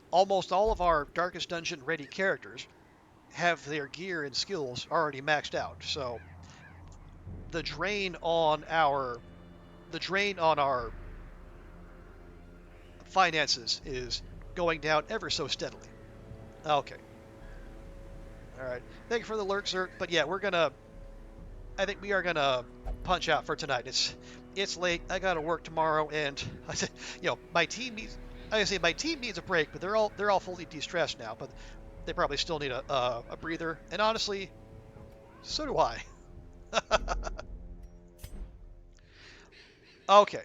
almost all of our Darkest Dungeon ready characters have their gear and skills already maxed out. So the drain on our finances is going down ever so steadily. Okay. All right. Thank you for the alert, Zert. But yeah, I think we are gonna punch out for tonight. It's late. I gotta work tomorrow, and I said, my team needs. I say my team needs a break, but they're all fully de-stressed now. But they probably still need a breather. And honestly, so do I. Okay.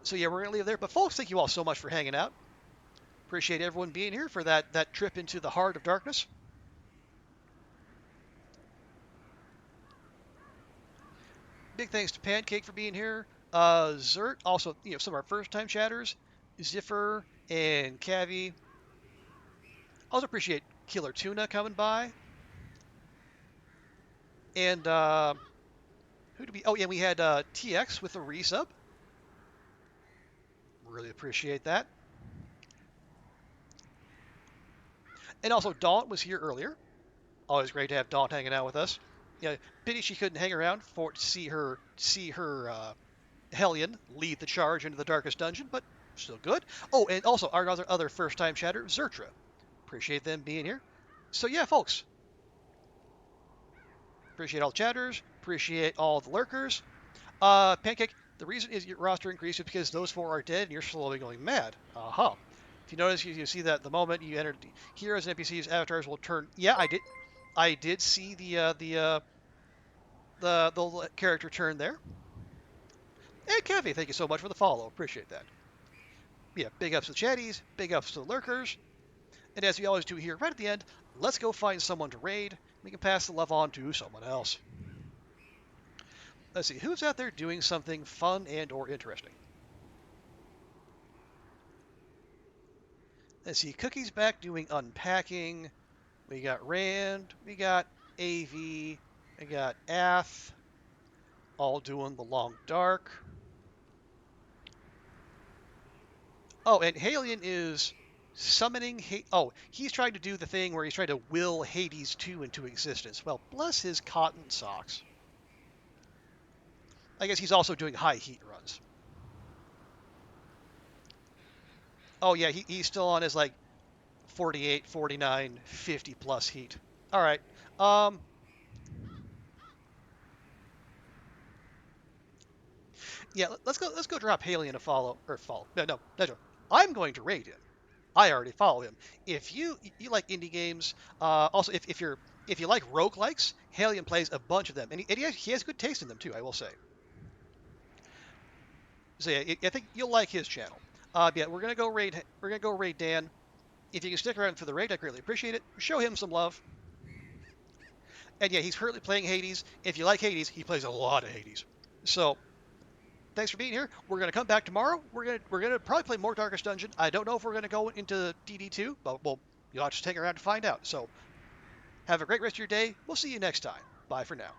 So yeah, we're gonna leave there. But folks, thank you all so much for hanging out. Appreciate everyone being here for that trip into the heart of darkness. Big thanks to Pancake for being here. Zert, also, some of our first-time chatters, Ziffer and Cavi. Also appreciate Killer Tuna coming by. And who do we? Oh yeah, we had TX with a resub. Really appreciate that. And also Daunt was here earlier. Always great to have Daunt hanging out with us. Yeah, pity she couldn't hang around to see her Hellion lead the charge into the Darkest Dungeon, but still good. Oh, and also our other first-time chatter, Zertra. Appreciate them being here. So yeah, folks. Appreciate all the chatters. Appreciate all the lurkers. Pancake, the reason is your roster increased is because those 4 are dead and you're slowly going mad. Aha. If you notice, you see that the moment you enter heroes and NPCs, avatars will turn. Yeah, I did see the character turn there. And Cavi, thank you so much for the follow. Appreciate that. Yeah, big ups to the chatties, big ups to the lurkers. And as we always do here, right at the end, let's go find someone to raid. We can pass the love on to someone else. Let's see, who's out there doing something fun and or interesting? Let's see, Cookie's back doing unpacking. We got Rand, we got AV, we got Ath, all doing the long dark. Oh, and Halion is summoning. He's trying to do the thing where he's trying to will Hades 2 into existence. Well, bless his cotton socks. I guess he's also doing high heat runs. Oh, yeah, he's still on his, 48, 49, 50 plus heat. All right. Yeah, let's go drop Halion a follow. No. I'm going to raid him. I already follow him. If you like indie games, also if you like roguelikes, Halion plays a bunch of them, and he has good taste in them too, I will say. So yeah, I think you'll like his channel. Yeah, we're gonna go raid Dan. If you can stick around for the raid, I greatly appreciate it. Show him some love. And yeah, he's currently playing Hades. If you like Hades, he plays a lot of Hades. So thanks for being here. We're gonna come back tomorrow. We're gonna probably play more Darkest Dungeon. I don't know if we're gonna go into DD2, but you'll have to take around to find out. So have a great rest of your day. We'll see you next time. Bye for now.